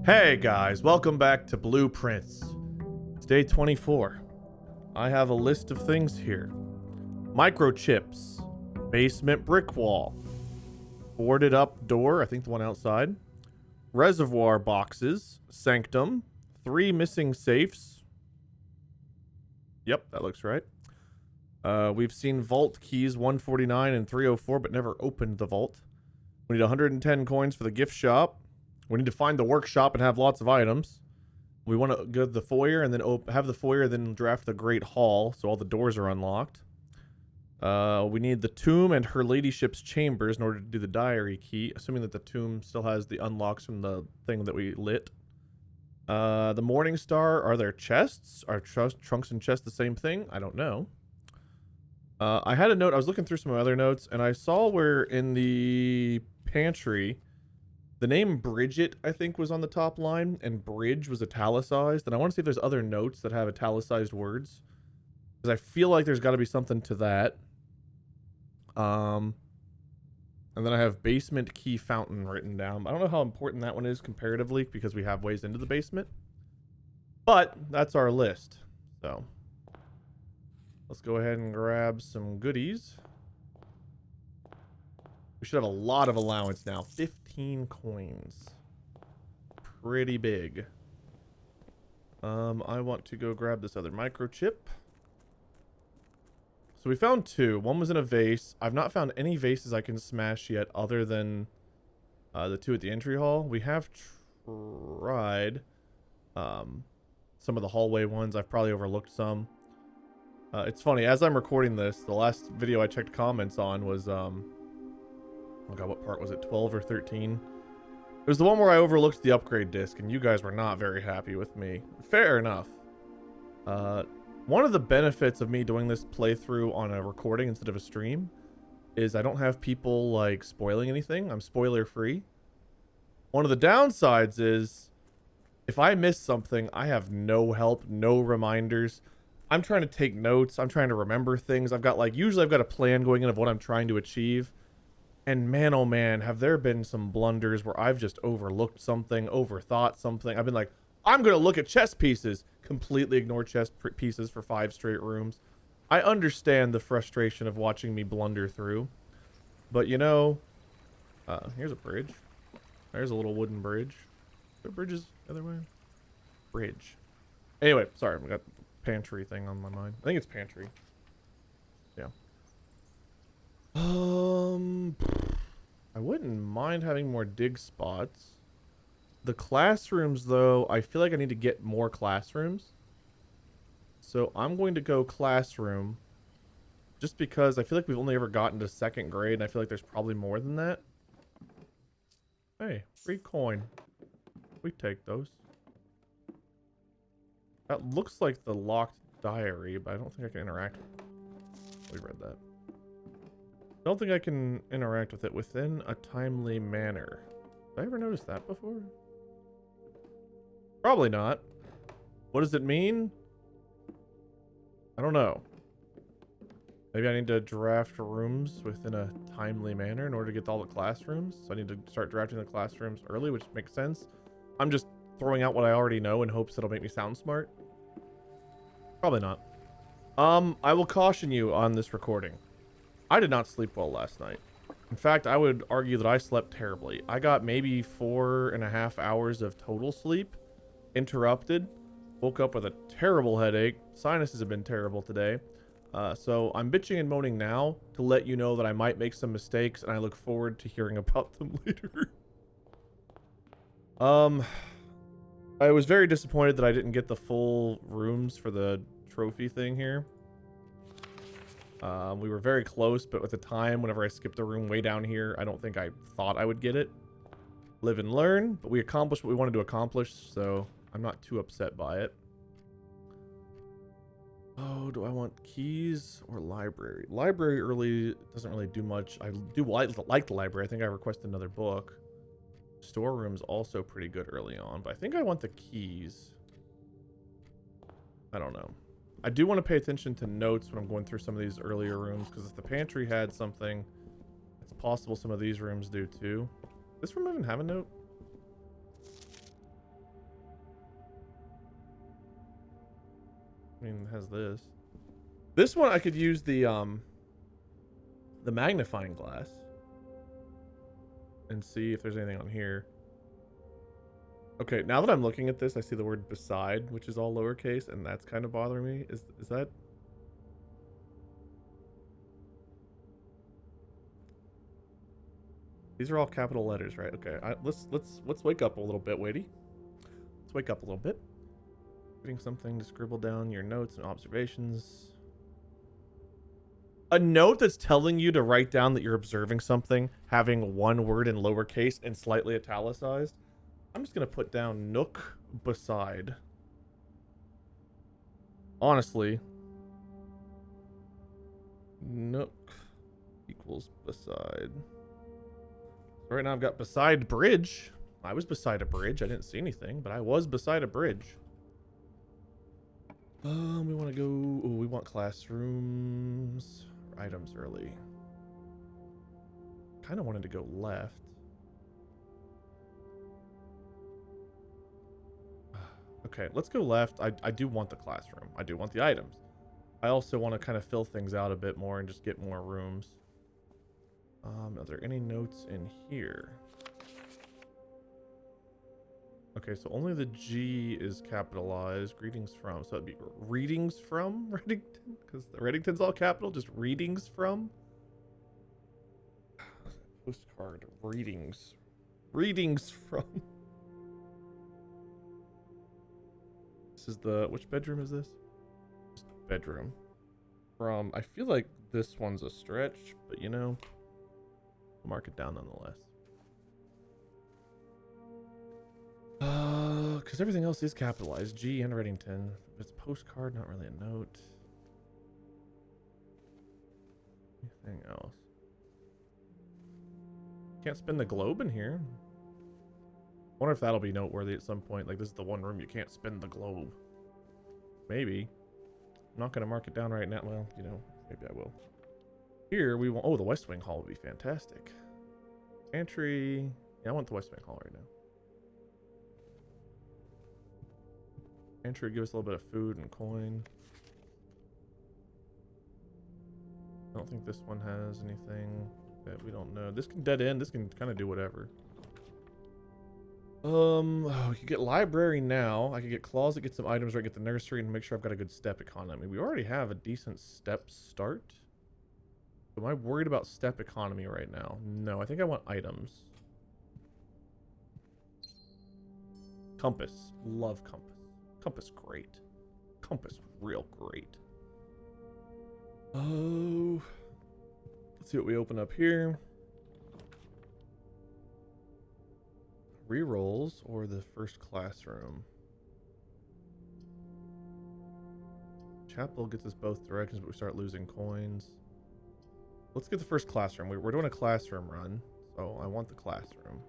Hey guys, welcome back to Blueprints. It's day 24. I have a list of things here. Microchips, basement brick wall, boarded up door, I think the one outside, reservoir boxes, sanctum, 3 missing safes. Yep, that looks right. We've seen vault keys 149 and 304, but never opened the vault. We need 110 coins for the gift shop. We need to find the workshop and have lots of items. We want to go to the foyer and then have the foyer, then draft the great hall so all the doors are unlocked. We need the tomb and her ladyship's chambers in order to do the diary key, assuming that the tomb still has the unlocks from the thing that we lit. The morning star, are there chests? Are trunks and chests the same thing? I don't know. I had a note, I was looking through some other notes, and I saw where in the pantry, the name Bridget, I think, was on the top line, and bridge was italicized. And I want to see if there's other notes that have italicized words, because I feel like there's got to be something to that. And then I have basement key fountain written down. I don't know how important that one is comparatively, because we have ways into the basement. But that's our list. So let's go ahead and grab some goodies. We should have a lot of allowance now. 15 coins. Pretty big. I want to go grab this other microchip. So we found 2. One was in a vase. I've not found any vases I can smash yet other than the 2 at the entry hall. We have tried some of the hallway ones. I've probably overlooked some. It's funny, as I'm recording this, the last video I checked comments on was oh god, what part was it? 12 or 13? It was the one where I overlooked the upgrade disc, and you guys were not very happy with me. Fair enough. One of the benefits of me doing this playthrough on a recording instead of a stream is I don't have people, like, spoiling anything. I'm spoiler free. One of the downsides is if I miss something, I have no help, no reminders. I'm trying to take notes. I'm trying to remember things. Usually I've got a plan going in of what I'm trying to achieve. And man, oh man, have there been some blunders where I've just overlooked something, overthought something. I've been like, I'm going to look at chess pieces. Completely ignore chess pieces for 5 straight rooms. I understand the frustration of watching me blunder through. But you know, here's a bridge. There's a little wooden bridge. Are bridges the other way? Bridge. Anyway, sorry, I got the pantry thing on my mind. I think it's pantry. Yeah. I wouldn't mind having more dig spots. The classrooms, though, I feel like I need to get more classrooms. So I'm going to go classroom just because I feel like we've only ever gotten to 2nd grade, and I feel like there's probably more than that. Hey, free coin. We take those. That looks like the locked diary, but I don't think I can interact with it. We read that. I don't think I can interact with it within a timely manner. Did I ever notice that before? Probably not. What does it mean? I don't know. Maybe I need to draft rooms within a timely manner in order to get to all the classrooms. So I need to start drafting the classrooms early, which makes sense. I'm just throwing out what I already know in hopes it'll make me sound smart. Probably not. I will caution you on this recording. I did not sleep well last night. In fact, I would argue that I slept terribly. I got maybe 4.5 hours of total sleep, interrupted, woke up with a terrible headache. Sinuses have been terrible today. So I'm bitching and moaning now to let you know that I might make some mistakes, and I look forward to hearing about them later. I was very disappointed that I didn't get the full rooms for the trophy thing here. We were very close, but at the time, whenever I skipped the room way down here, I don't think I thought I would get it. Live and learn, but we accomplished what we wanted to accomplish, so I'm not too upset by it. Oh, do I want keys or library? Library early doesn't really do much. I do like the library. I think I requested another book. Storeroom's also pretty good early on, but I think I want the keys. I don't know. I do want to pay attention to notes when I'm going through some of these earlier rooms, because if the pantry had something, it's possible some of these rooms do too. Does this room even have a note? I mean, it has this. This one I could use the magnifying glass and see if there's anything on here. Okay, now that I'm looking at this, I see the word beside, which is all lowercase, and that's kind of bothering me. Is that? These are all capital letters, right? Okay, let's wake up a little bit, Wadey. Let's wake up a little bit. Getting something to scribble down your notes and observations. A note that's telling you to write down that you're observing something, having one word in lowercase and slightly italicized. I'm just gonna put down nook beside. Honestly, nook equals beside. So right now I've got beside bridge. I was beside a bridge. I didn't see anything, but I was beside a bridge. We want to go. Oh, we want classrooms. Items early. Kind of wanted to go left. Okay, let's go left. I do want the classroom. I do want the items. I also want to kind of fill things out a bit more and just get more rooms. Are there any notes in here? Okay, so only the G is capitalized. Greetings from. So that'd be readings from Reddington? Because the Reddington's all capital. Just readings from. Postcard. Readings. Readings from. This is the... Which bedroom is this? Bedroom. From... I feel like this one's a stretch, but you know... I'll mark it down nonetheless. Because everything else is capitalized. G and Reddington. It's postcard, not really a note. Anything else? Can't spin the globe in here. Wonder if that'll be noteworthy at some point. Like, this is the one room you can't spin the globe. Maybe. I'm not going to mark it down right now. Well, you know, maybe I will. Here we want... Oh, the West Wing Hall would be fantastic. Pantry. Yeah, I want the West Wing Hall right now. Pantry would give us a little bit of food and coin. I don't think this one has anything that we don't know. This can dead end. This can kind of do whatever. We could get library now. I could get closet, get some items, right? Get the nursery, and make sure I've got a good step economy. We already have a decent step start. Am I worried about step economy right now? No, I think I want items. Compass. Love compass. Compass great. Compass real great. Oh. Let's see what we open up here. Rerolls or the first classroom. Chapel gets us both directions, but we start losing coins. Let's get the first classroom. We're doing a classroom run, so I want the classroom.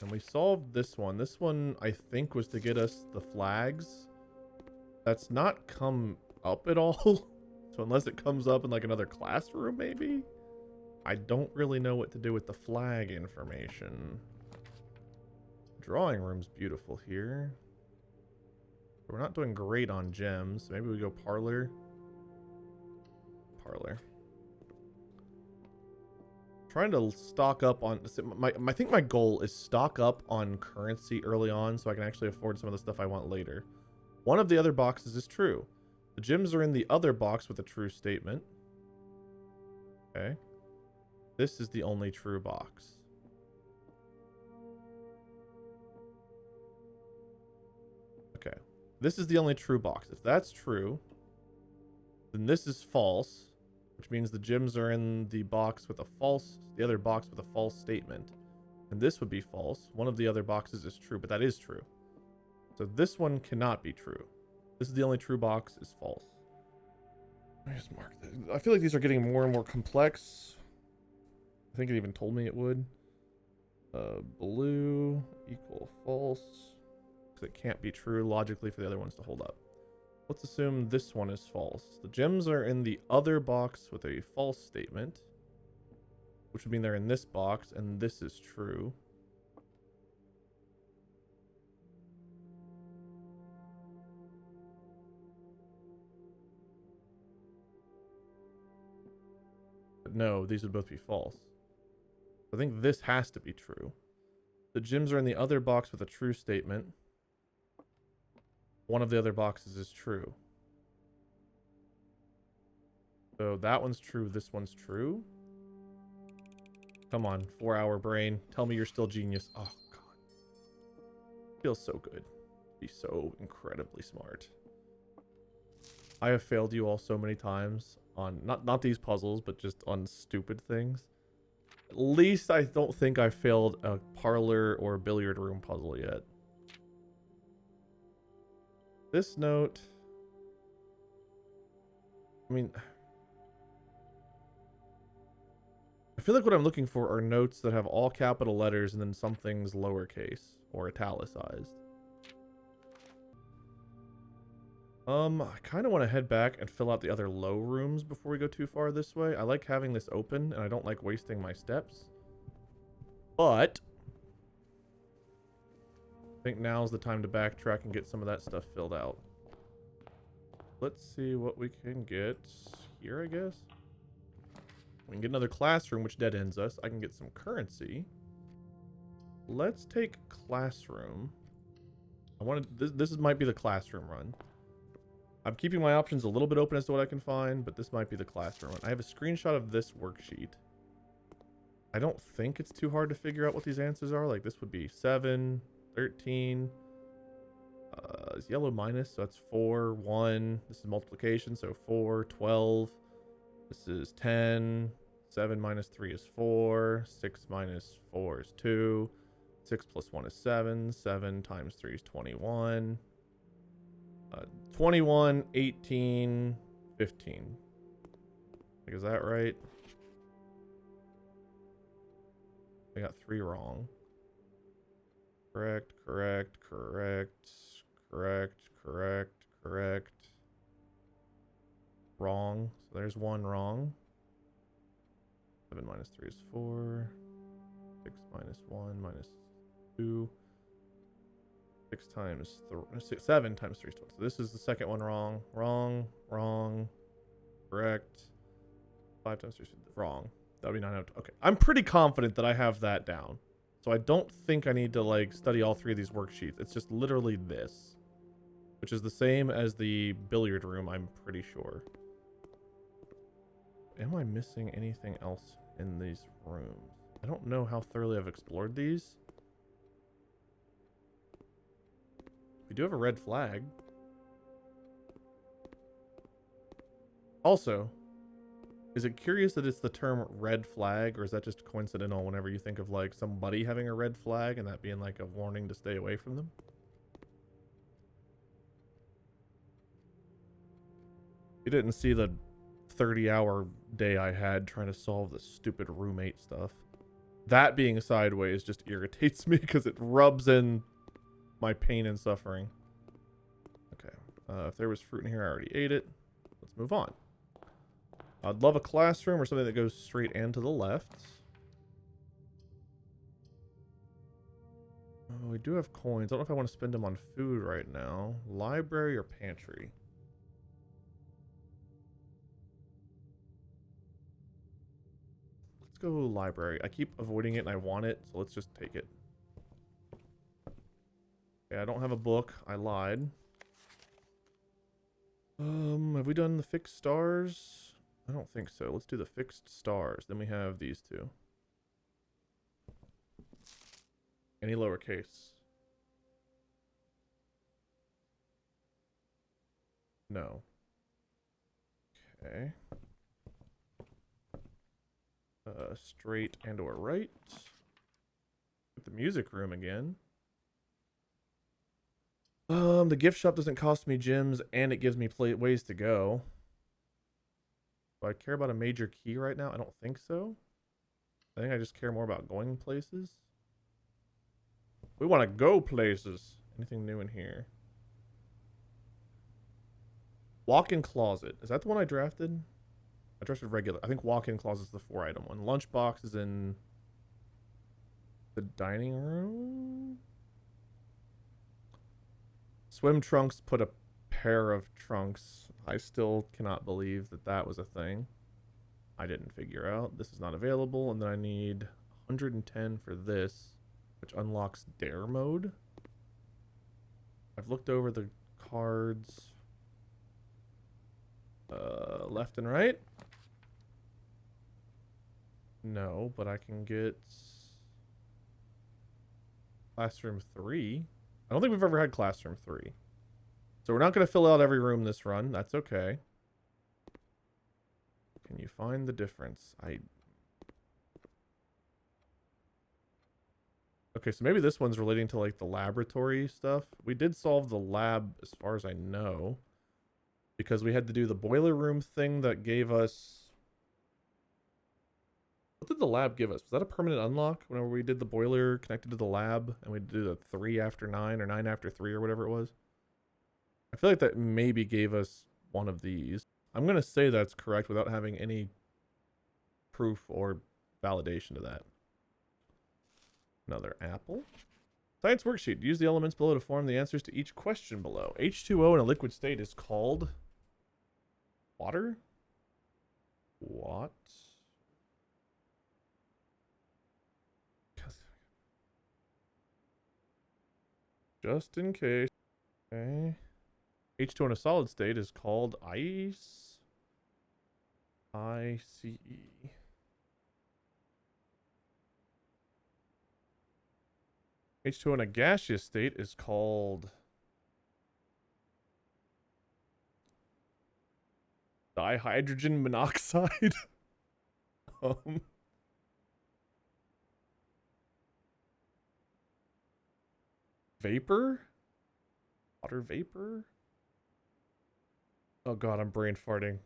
And we solved this one. This one, I think, was to get us the flags. That's not come up at all. So unless it comes up in like another classroom, maybe? I don't really know what to do with the flag information. Drawing room's beautiful here. We're not doing great on gems. Maybe we go parlor. Parlor. Trying to stock up on... I think my goal is stock up on currency early on so I can actually afford some of the stuff I want later. One of the other boxes is true. The gems are in the other box with a true statement. Okay. This is the only true box. Okay. This is the only true box. If that's true, then this is false, which means the gems are in the box with a false, the other box with a false statement. And this would be false. One of the other boxes is true, but that is true. So this one cannot be true. This is the only true box is false. I just marked it. I feel like these are getting more and more complex. I think it even told me it would. Blue equal false. Because it can't be true logically for the other ones to hold up. Let's assume this one is false. The gems are in the other box with a false statement, which would mean they're in this box, and this is true. no, these would both be false. I think this has to be true. The gyms are in the other box with a true statement. One of the other boxes is true. So that one's true, this one's true. Come on, 4-hour brain. Tell me you're still genius. Oh, God. Feels so good. Be so incredibly smart. I have failed you all so many times on, not these puzzles, but just on stupid things. At least I don't think I failed a parlor or billiard room puzzle yet. This note... I mean... I feel like what I'm looking for are notes that have all capital letters and then something's lowercase or italicized. I kind of want to head back and fill out the other low rooms before we go too far this way. I like having this open and I don't like wasting my steps. But I think now's the time to backtrack and get some of that stuff filled out. Let's see what we can get here, I guess. We can get another classroom, which dead ends us. I can get some currency. Let's take classroom. I wanted this might be the classroom run. I'm keeping my options a little bit open as to what I can find, but this might be the classroom run. I have a screenshot of this worksheet. I don't think it's too hard to figure out what these answers are. Like this would be 7, 13. It's yellow minus, so that's 4, 1. This is multiplication, so 4, 12. This is 10. 7 minus 3 is 4. 6 minus 4 is 2. 6 plus 1 is 7. 7 times 3 is 21. 21, 18, 15. Like, is that right? I got 3 wrong. Correct, correct, correct, correct, correct, correct. Wrong. So there's 1 wrong. 7 minus 3 is 4. 6 minus 1 minus 2. 6 times 3, 7 times 3 is 12. So this is the second one wrong. Wrong, wrong, correct. 5 times 3 is wrong. That would be 9 out of 10. Okay. I'm pretty confident that I have that down. So I don't think I need to like study all 3 of these worksheets. It's just literally this, which is the same as the billiard room, I'm pretty sure. Am I missing anything else in these rooms? I don't know how thoroughly I've explored these. We do have a red flag. Also, is it curious that it's the term red flag, or is that just coincidental whenever you think of like somebody having a red flag and that being like a warning to stay away from them? You didn't see the 30-hour day I had trying to solve this stupid roommate stuff. That being sideways just irritates me because it rubs in my pain and suffering. Okay. If there was fruit in here, I already ate it. Let's move on. I'd love a classroom or something that goes straight and to the left. Oh, we do have coins. I don't know if I want to spend them on food right now. Library or pantry? Let's go library. I keep avoiding it and I want it, so let's just take it. Okay, I don't have a book. I lied. Have we done the fixed stars? I don't think so. Let's do the fixed stars. Then we have these two. Any lowercase? No. Okay. Straight and or right. Get the music room again. The gift shop doesn't cost me gems, and it gives me ways to go. Do I care about a major key right now? I don't think so. I think I just care more about going places. We want to go places. Anything new in here? Walk-in closet. Is that the one I drafted? I drafted regular. I think walk-in closet is the 4-item one. Lunchbox is in the dining room. Swim trunks put a pair of trunks. I still cannot believe that that was a thing. I didn't figure out. This is not available, and then I need 110 for this, which unlocks dare mode. I've looked over the cards left and right. No, but I can get Classroom 3. I don't think we've ever had Classroom 3. So we're not going to fill out every room this run. That's okay. Can you find the difference? Okay, so maybe this one's relating to like the laboratory stuff. We did solve the lab as far as I know, because we had to do the boiler room thing that gave us... What did the lab give us? Was that a permanent unlock whenever we did the boiler connected to the lab and we did the 3 after 9 or 9 after 3 or whatever it was? I feel like that maybe gave us one of these. I'm going to say that's correct without having any proof or validation to that. Another apple. Science worksheet. Use the elements below to form the answers to each question below. H2O in a liquid state is called water? What? Just in case. Okay. H2O in a solid state is called ice. ICE. H2O in a gaseous state is called dihydrogen monoxide. Vapor? Water vapor? Oh god, I'm brain farting.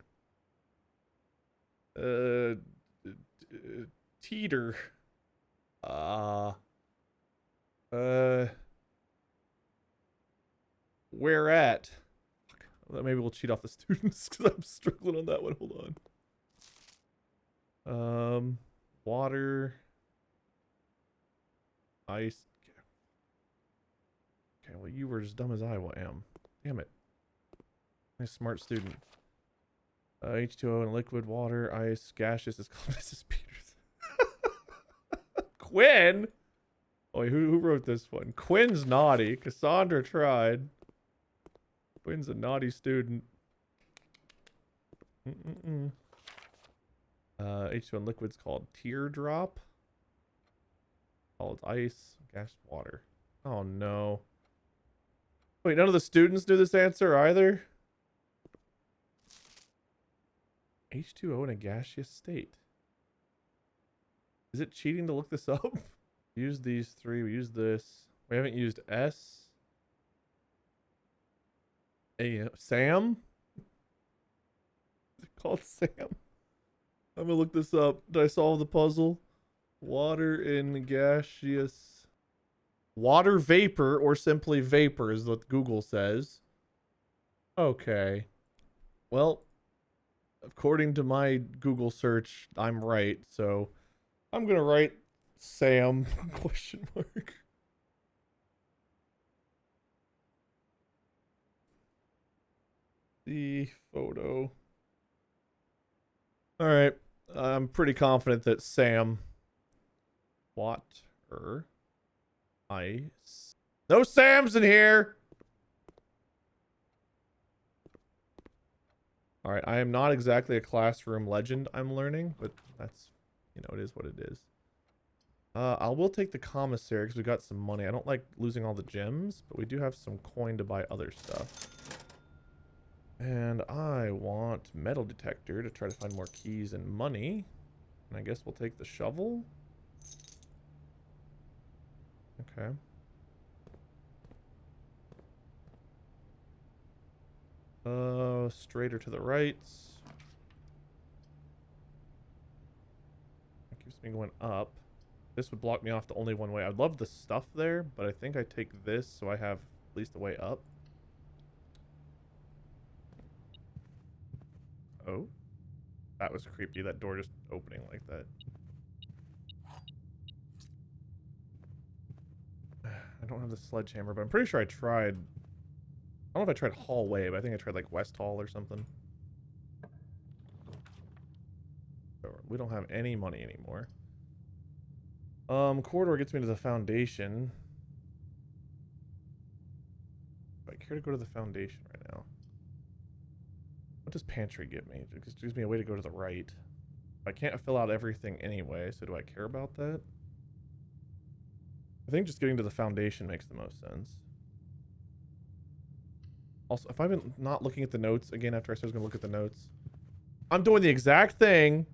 Teeter. Where at? Fuck. Maybe we'll cheat off the students because I'm struggling on that one. Hold on. Water. Ice. Okay, well, you were as dumb as I am. Damn it. Nice smart student. H2O and liquid, water, ice, gaseous is called Mrs. Peters. Quinn? Oh, wait, who wrote this one? Quinn's naughty. Cassandra tried. Quinn's a naughty student. H2O and liquid's called teardrop. Called ice, gas, water. Oh no. Wait, none of the students knew this answer either? H2O in a gaseous state. Is it cheating to look this up? Use these 3. We use this. We haven't used S. Sam? Is it called Sam? I'm gonna look this up. Did I solve the puzzle? Water in gaseous... Water vapor, or simply vapor, is what Google says. Okay. Well, according to my Google search, I'm right. So I'm gonna write Sam question mark. The photo. All right. I'm pretty confident that Sam. Water. Ice. No Sams in here. All right, I am not exactly a classroom legend, I'm learning, but that's, you know, it is what it is. I will take the commissary because we got some money. I don't like losing all the gems, but we do have some coin to buy other stuff. And I want metal detector to try to find more keys and money. And I guess we'll take the shovel. Okay. Straighter to the right. It keeps me going up. This would block me off the only one way. I'd love the stuff there, but I think I take this so I have at least a way up. Oh. That was creepy, that door just opening like that. I don't have the sledgehammer, but I'm pretty sure I tried... I don't know if I tried hallway, but I think I tried like West Hall or something. So we don't have any money anymore. Corridor gets me to the foundation. Do I care to go to the foundation right now? What does pantry give me? It just gives me a way to go to the right. I can't fill out everything anyway, so do I care about that? I think just getting to the foundation makes the most sense. Also, if I've been not looking at the notes again after I said I was going to look at the notes, I'm doing the exact thing.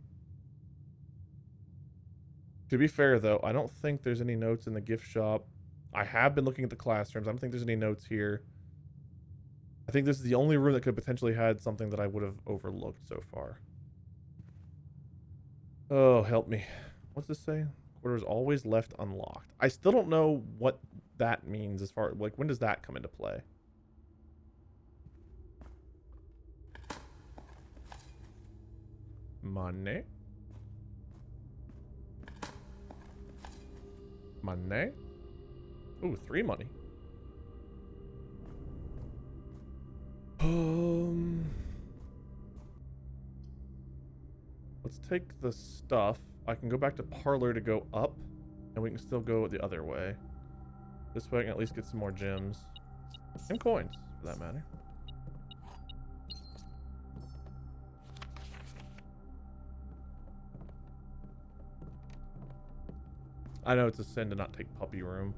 To be fair, though, I don't think there's any notes in the gift shop. I have been looking at the classrooms. I don't think there's any notes here. I think this is the only room that could potentially had something that I would have overlooked so far. Oh, help me. What's this say? Quarter is always left unlocked. I still don't know what that means as far, like, when does that come into play? Money. Money. Ooh, 3 money. Let's take the stuff. I can go back to parlor to go up, and we can still go the other way. This way I can at least get some more gems. And coins, for that matter. I know it's a sin to not take puppy room.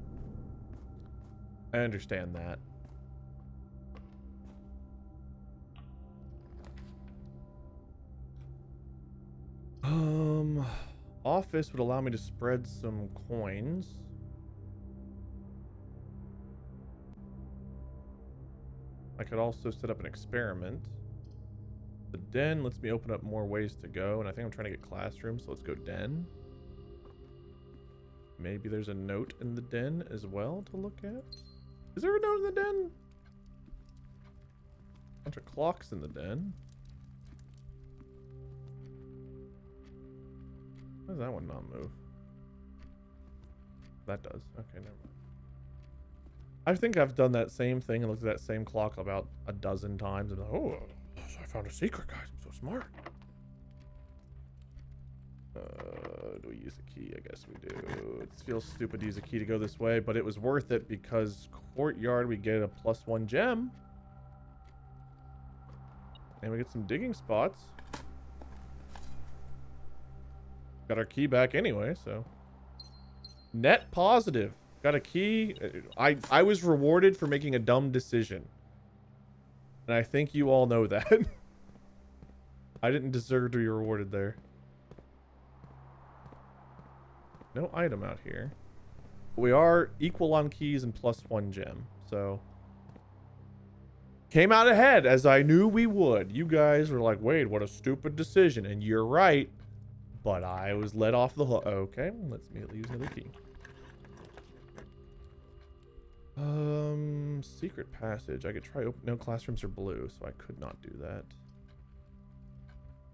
I understand that. Office would allow me to spread some coins. I could also set up an experiment. The den lets me open up more ways to go, and I think I'm trying to get classrooms, so let's go den. Maybe there's a note in the den as well to look at. Is there a note in the den? Bunch of clocks in the den. Why does that one not move? That does. Okay, never mind. I think I've done that same thing and looked at that same clock about a dozen times and like, oh, I found a secret, guys. I'm so smart. Do we use a key? I guess we do. It feels stupid to use a key to go this way, but it was worth it because Courtyard, we get a +1 gem. And we get some digging spots. Got our key back anyway, so. Net positive. Got a key. I was rewarded for making a dumb decision. And I think you all know that. I didn't deserve to be rewarded there. No item out here. We are equal on keys and +1 gem, so. Came out ahead, as I knew we would. You guys were like, Wade, what a stupid decision. And you're right. But I was let off the hook. Okay, let's immediately use another key. Secret passage. I could try open. No, classrooms are blue, so I could not do that.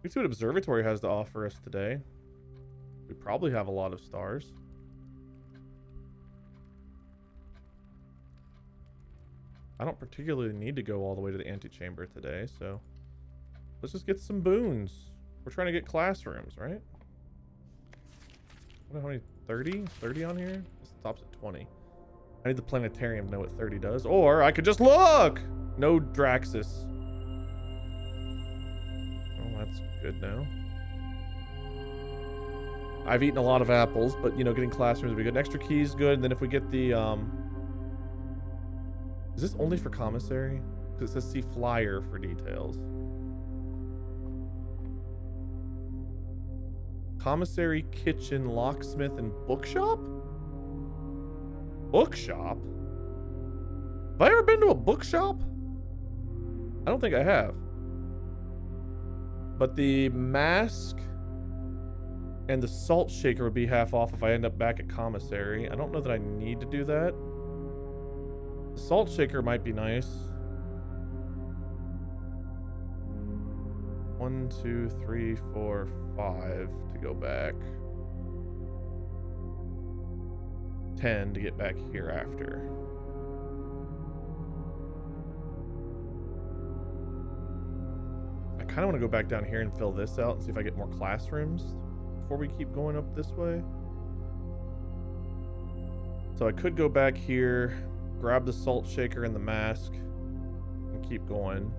Let's see what Observatory has to offer us today. We probably have a lot of stars. I don't particularly need to go all the way to the Antechamber today, so let's just get some boons. We're trying to get classrooms, right? What, how many? 30? 30 on here? This stops at 20. I need the planetarium to know what 30 does. Or I could just look! No Draxus. Oh, that's good now. I've eaten a lot of apples, but, you know, getting classrooms would be good. An extra key is good, and then if we get the, Is this only for Commissary? Because it says see flyer for details. Commissary, kitchen, locksmith, and bookshop? Bookshop? Have I ever been to a bookshop? I don't think I have. But the mask and the salt shaker would be half off if I end up back at Commissary. I don't know that I need to do that. The salt shaker might be nice. 1, 2, 3, 4, 5 to go back. 10 to get back here after. I kind of want to go back down here and fill this out and see if I get more classrooms. before we keep going up this way. So I could go back here, grab the salt shaker and the mask, and keep going.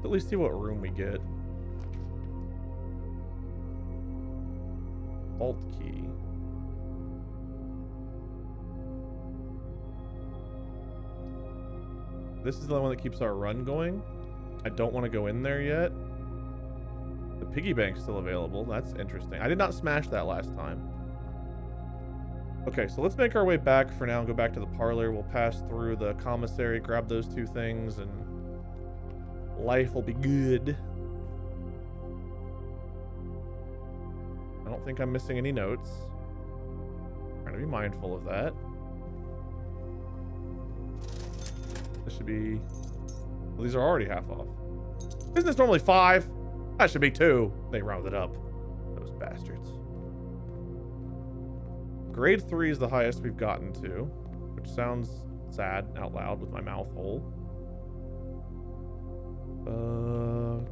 At least see what room we get. Alt key. This is the one that keeps our run going. I don't want to go in there yet. The piggy bank's still available. That's interesting. I did not smash that last time. Okay, so let's make our way back for now and go back to the parlor. We'll pass through the commissary, grab those two things, and life will be good. I don't think I'm missing any notes. Trying to be mindful of that. This should be... Well, these are already half off. Isn't this normally 5? That should be 2. They rounded up. Those bastards. Grade 3 is the highest we've gotten to, which sounds sad out loud with my mouth whole.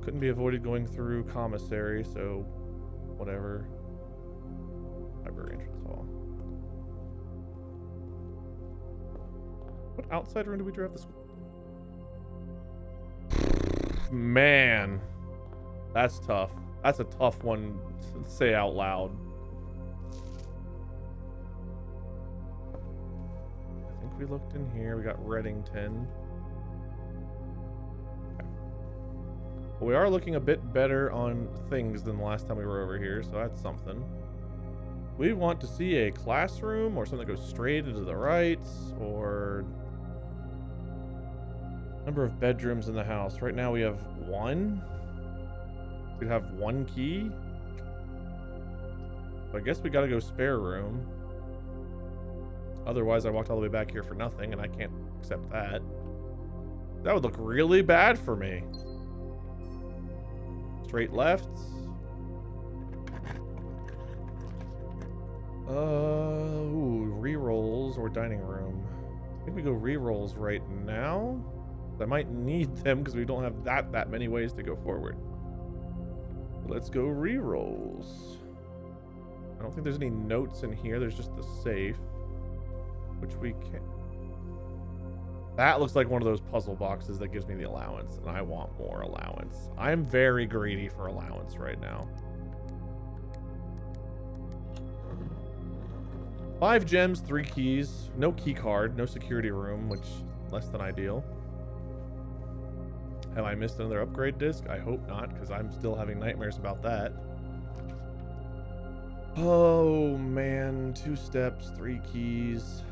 Couldn't be avoided going through commissary, so whatever. Library entrance hall. What outside room do we drive this? Man, that's tough. That's a tough one to say out loud. I think we looked in here. We got Reddington. Okay. Well, we are looking a bit better on things than the last time we were over here, so that's something. We want to see a classroom or something that goes straight into the right, or number of bedrooms in the house. Right now we have 1. We'd have 1 key. So I guess we gotta go spare room. Otherwise I walked all the way back here for nothing, and I can't accept that. That would look really bad for me. Straight left. Ooh, re-rolls or dining room. I think we go re-rolls right now. I might need them because we don't have that many ways to go forward. Let's go re-rolls. I don't think there's any notes in here. There's just the safe, which we can. That looks like one of those puzzle boxes that gives me the allowance, and I want more allowance. I'm very greedy for allowance right now. 5 gems, 3 keys, no key card, no security room, which less than ideal. Have I missed another upgrade disc? I hope not, because I'm still having nightmares about that. Oh man, 2 steps, 3 keys.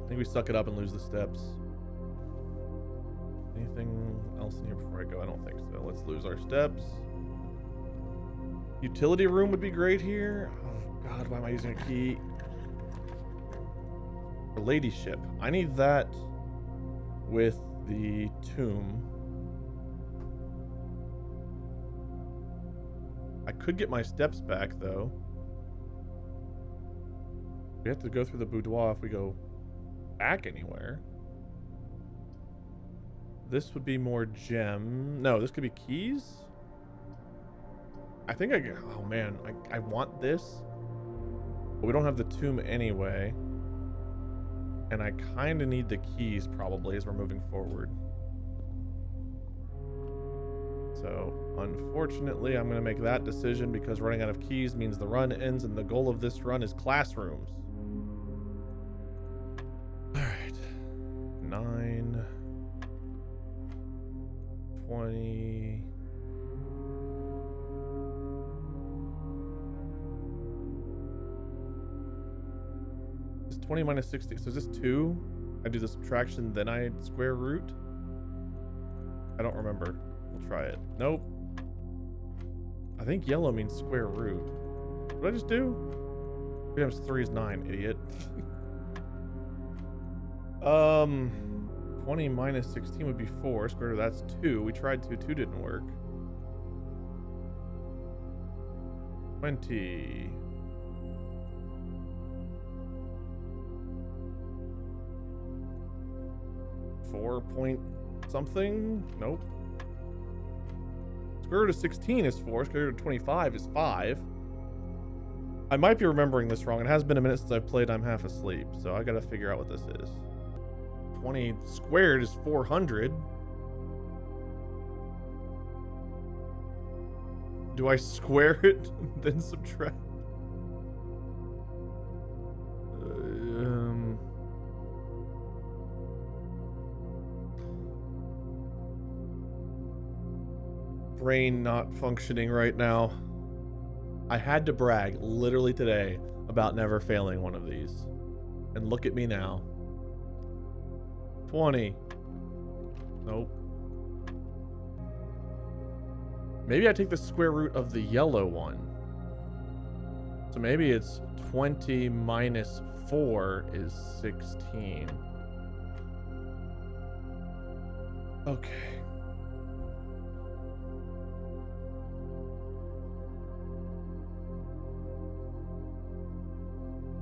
I think we suck it up and lose the steps. Anything else in here before I go? I don't think so. Let's lose our steps. Utility room would be great here. Oh god, why am I using a key? The ladyship. I need that with the tomb. I could get my steps back though. We have to go through the boudoir if we go back anywhere. This would be more gem. No, this could be keys. I think I get. Oh man, I want this, but we don't have the tomb anyway. And I kind of need the keys probably as we're moving forward. So, unfortunately, I'm going to make that decision because running out of keys means the run ends, and the goal of this run is classrooms. Alright. 9. 20. Is 20 minus 60. So is this 2? I do the subtraction, then I square root? I don't remember. We'll try it. Nope. I think yellow means square root. What did I just do? 3 times 3 is 9, idiot. 20 minus 16 would be 4. Square root, that's 2. We tried 2. 2 didn't work. 20. something. Nope. Square root of 16 is 4. Square root of 25 is 5. I might be remembering this wrong. It has been a minute since I've played I'm Half Asleep, so I gotta figure out what this is. 20 squared is 400. Do I square it then subtract? Brain not functioning right now. I had to brag literally today about never failing one of these. And look at me now. 20. Nope. Maybe I take the square root of the yellow one. So maybe it's 20 minus 4 is 16. Okay.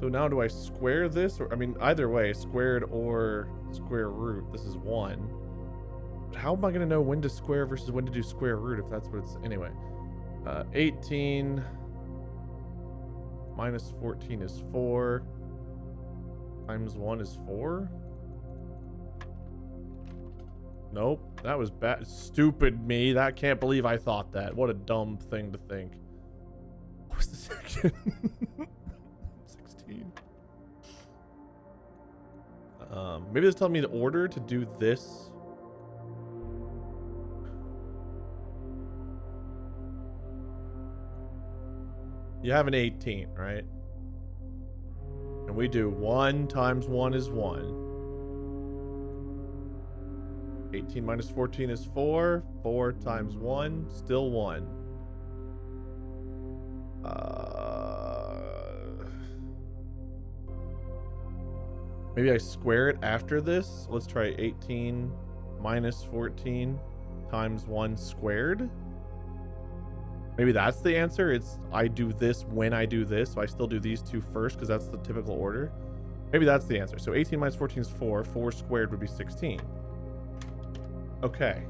So now do I square this? Or I mean, either way, squared or square root. This is 1. But how am I going to know when to square versus when to do square root if that's what it's... Anyway. 18 minus 14 is 4. Times 1 is 4. Nope. That was bad. Stupid me. That can't believe I thought that. What a dumb thing to think. What was the second? 16. Maybe it's telling me the order to do this. You have an 18, right? And we do 1 times 1 is 1. 18 minus 14 is 4. 4 times 1, still 1. Maybe I square it after this. Let's try 18 minus 14 times 1 squared. Maybe that's the answer. It's I do this when I do this. So I still do these two first because that's the typical order. Maybe that's the answer. So 18 minus 14 is 4. 4 squared would be 16. Okay.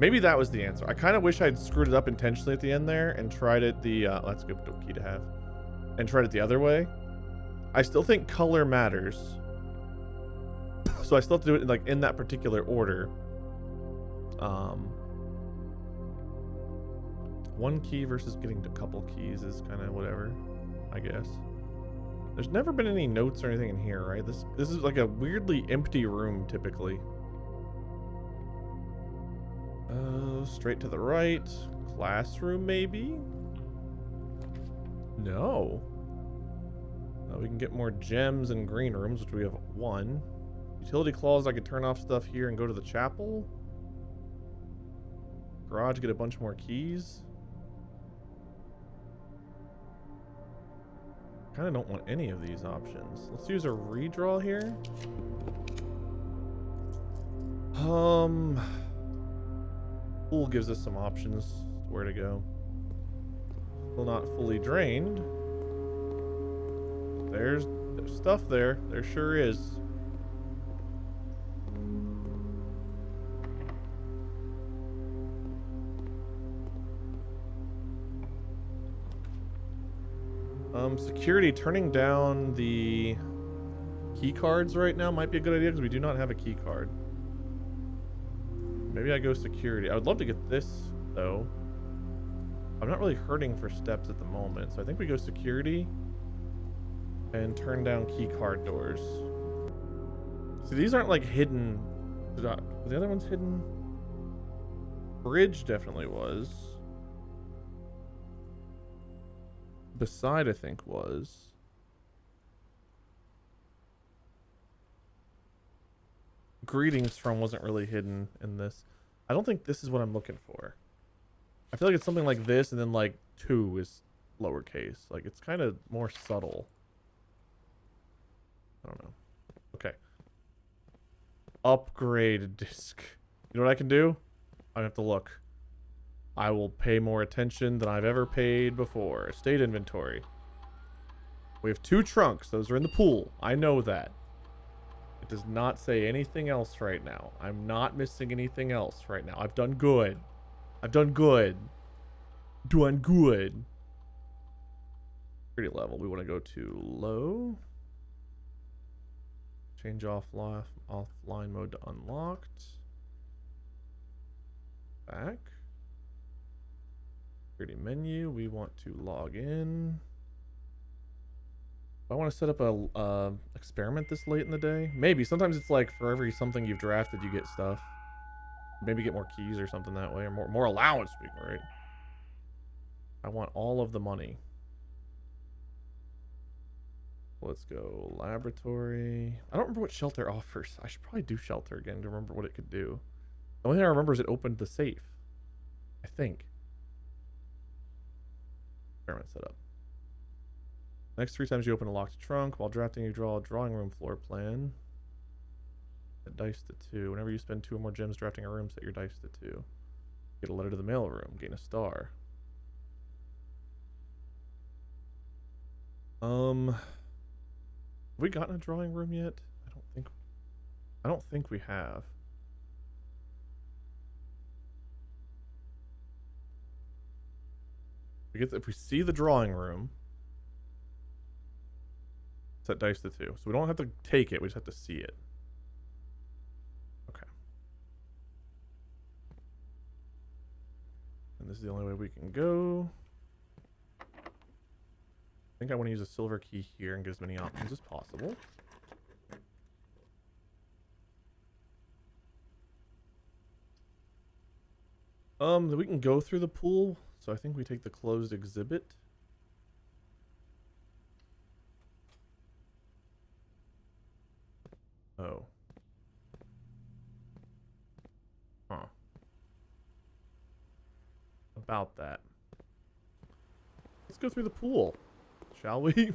Maybe that was the answer. I kind of wish I'd screwed it up intentionally at the end there and tried it the... that's a good key to have. And tried it the other way. I still think color matters. So I still have to do it like in that particular order. One key versus getting a couple keys is kind of whatever, I guess. There's never been any notes or anything in here, right? This is like a weirdly empty room typically. Straight to the right. Classroom maybe? No. We can get more gems and green rooms, which we have 1. Utility clause, I could turn off stuff here and go to the chapel. Garage, get a bunch more keys. Kind of don't want any of these options. Let's use a redraw here. Pool gives us some options where to go. Still not fully drained. There's stuff there. There sure is. Security, turning down the key cards right now might be a good idea because we do not have a key card. Maybe I go security. I would love to get this though. I'm not really hurting for steps at the moment, so I think we go security and turn down key card doors. See, these aren't like hidden. Were the other ones hidden? Bridge definitely was. Beside, I think, was. Greetings from wasn't really hidden in this. I don't think this is what I'm looking for. I feel like it's something like this, and then like 2 is lowercase. Like it's kind of more subtle. I don't know. Okay. Upgrade disc. You know what I can do? I have to look. I will pay more attention than I've ever paid before. Estate inventory. We have 2 trunks. Those are in the pool. I know that. It does not say anything else right now. I'm not missing anything else right now. I've done good. I've done good. Doing good. Security level. We want to go to low. Change offline mode to unlocked. Back. Security menu. We want to log in. I want to set up a experiment this late in the day. Maybe. Sometimes it's like for every something you've drafted, you get stuff. Maybe get more keys or something that way, or more allowance, right? I want all of the money. Let's go laboratory. I don't remember what shelter offers. I should probably do shelter again to remember what it could do. The only thing I remember is it opened the safe. I think. Experiment setup. Next 3 times you open a locked trunk. While drafting, you draw a drawing room floor plan. Set dice to 2. Whenever you spend 2 or more gems drafting a room, set your dice to 2. Get a letter to the mail room. Gain a star. Have we gotten a drawing room yet? I don't think we have. If we see the drawing room, set dice to 2. So we don't have to take it, we just have to see it. Okay. And this is the only way we can go. I think I want to use a silver key here and get as many options as possible. We can go through the pool, so I think we take the closed exhibit. Oh. Huh. About that. Let's go through the pool. Shall we?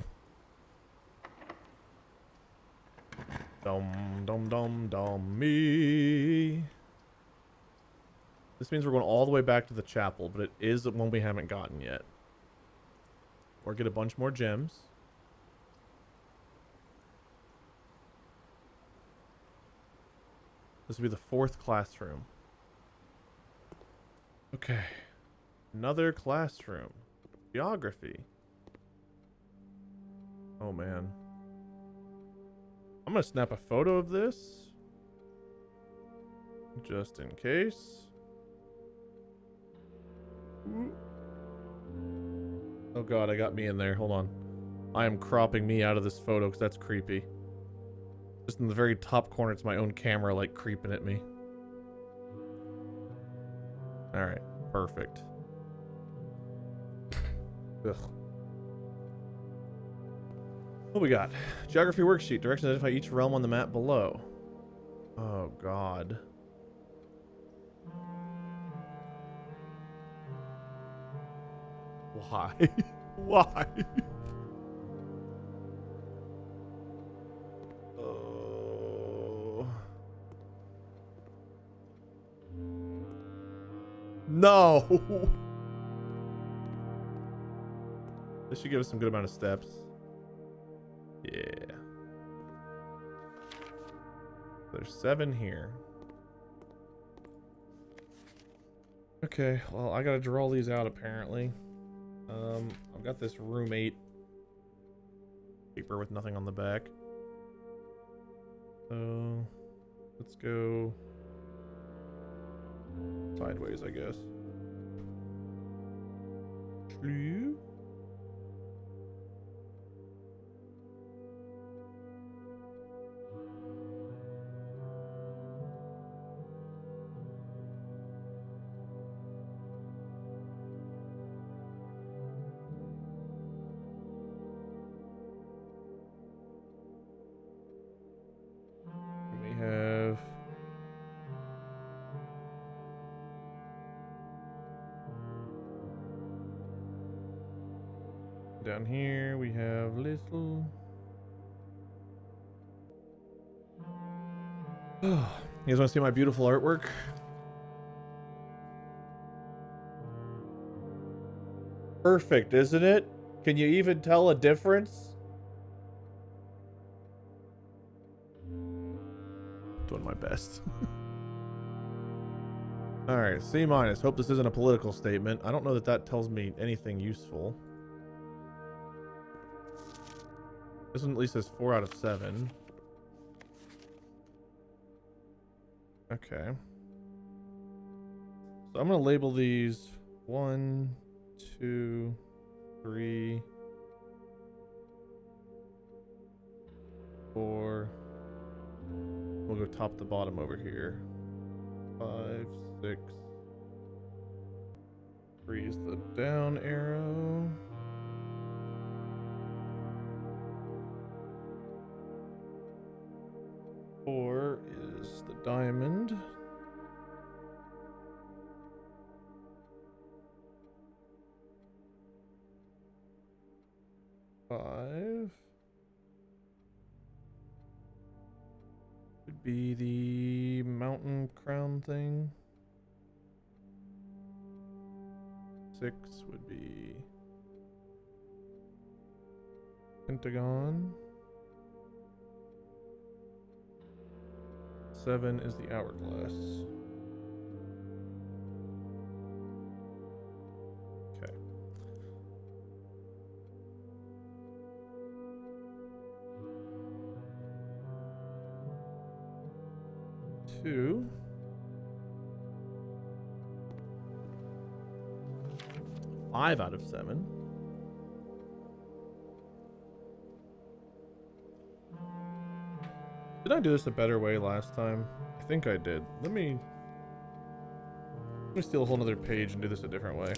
Dum me. This means we're going all the way back to the chapel, but it is one we haven't gotten yet. Or get a bunch more gems. This will be the 4th classroom. Okay. Another classroom. Geography. Oh man. I'm gonna snap a photo of this. Just in case. Ooh. Oh god, I got me in there. Hold on. I am cropping me out of this photo because that's creepy. Just in the very top corner, it's my own camera like creeping at me. Alright, perfect. Ugh. What we got? Geography worksheet. Directions identify each realm on the map below. Oh god. Why? Why? Oh. No. This should give us some good amount of steps. Yeah. There's 7 here. Okay, well, I gotta draw these out apparently. I've got this room 8 paper with nothing on the back. So let's go sideways, I guess. Down here we have little. You guys want to see my beautiful artwork? Perfect, isn't it? Can you even tell a difference? doing my best. Alright, C-. Hope this isn't a political statement. I don't know that that tells me anything useful. This one at least says 4 out of 7. Okay. So I'm going to label these 1, 2, 3, 4. We'll go top to bottom over here. 5, 6. 3 is the down arrow. 4 is the diamond. 5 would be the mountain crown thing. 6 would be pentagon. 7 is the hourglass. Okay. Two. 5 out of 7. Did I do this a better way last time? I think I did. Let me steal a whole nother page and do this a different way.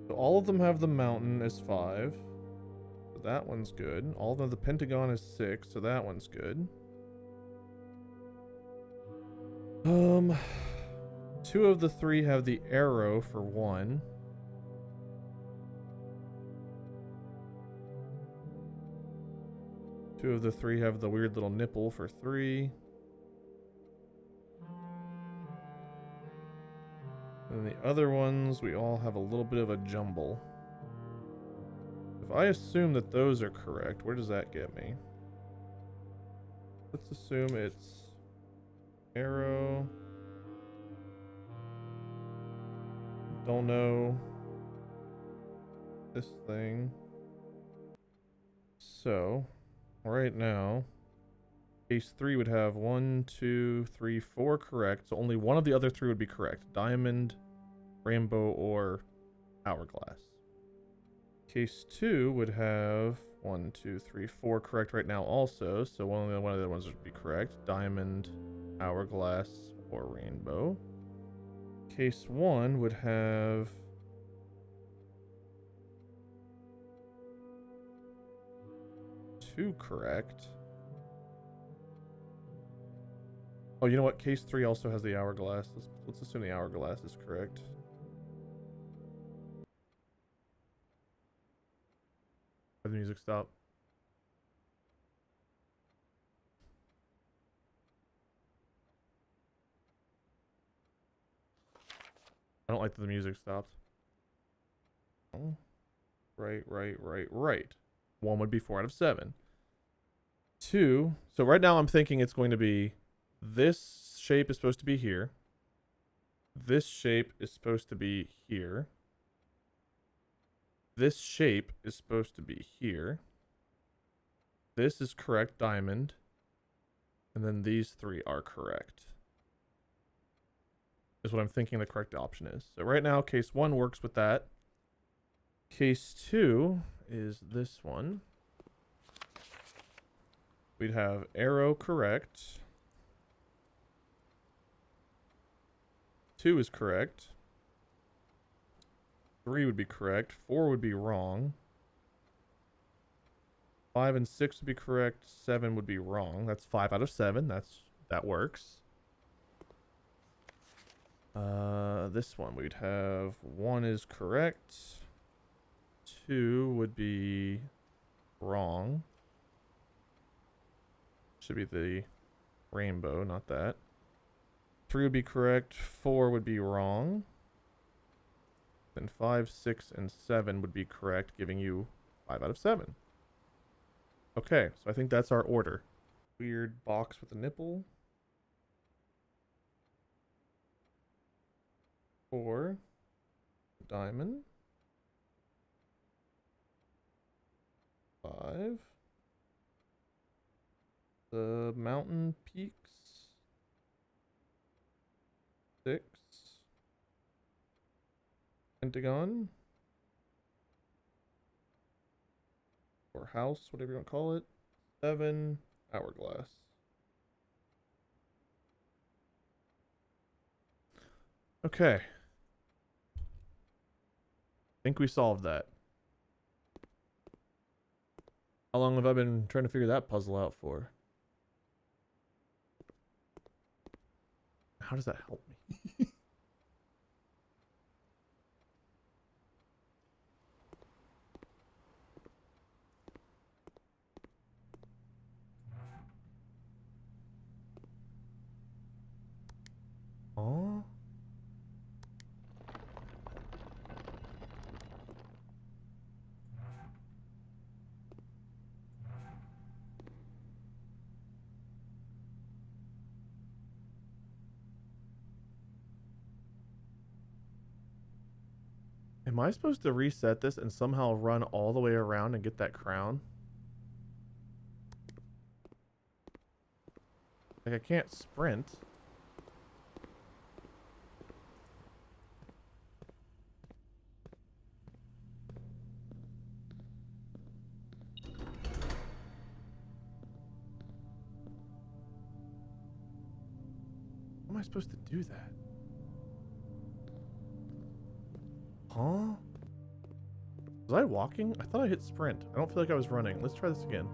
So all of them have the mountain as 5. So that one's good. All of them, the pentagon is 6, so that one's good. 2 of the 3 have the arrow for 1. Two of the 3 have the weird little nipple for 3. And the other ones, we all have a little bit of a jumble. If I assume that those are correct, where does that get me? Let's assume it's arrow. Don't know this thing. So right now, case 3 would have 1, 2, 3, 4 correct. So only one of the other 3 would be correct. Diamond, rainbow, or hourglass. Case 2 would have 1, 2, 3, 4 correct right now also. So one of the other ones would be correct. Diamond, hourglass, or rainbow. Case 1 would have 2 correct. Oh, you know what? Case 3 also has the hourglass. Let's assume the hourglass is correct. Did the music stop? I don't like that the music stopped. Oh. Right. 1 would be 4 out of 7. 2. So right now I'm thinking it's going to be this shape is supposed to be here. This shape is supposed to be here. This shape is supposed to be here. This is correct, diamond. And then these 3 are correct. Is what I'm thinking the correct option is. So right now, case 1 works with that. Case 2 is this one. We'd have arrow correct. 2 is correct. 3 would be correct. 4 would be wrong. 5 and 6 would be correct. 7 would be wrong. That's 5 out of 7. That works. This one we'd have 1 is correct. 2 would be wrong. Should be the rainbow, not that. 3 would be correct. 4 would be wrong. Then 5, 6, and 7 would be correct, giving you 5 out of 7. Okay, so I think that's our order. weird box with a nipple. 4. Diamond. 5. The mountain peaks. 6. Pentagon. Or house, whatever you want to call it. 7. Hourglass. Okay. I think we solved that. How long have I been trying to figure that puzzle out for? How does that help me? Oh. Am I supposed to reset this and somehow run all the way around and get that crown? Like, I can't sprint. How am I supposed to do that? Huh? Was I walking? I thought I hit sprint. I don't feel like I was running. Let's try this again.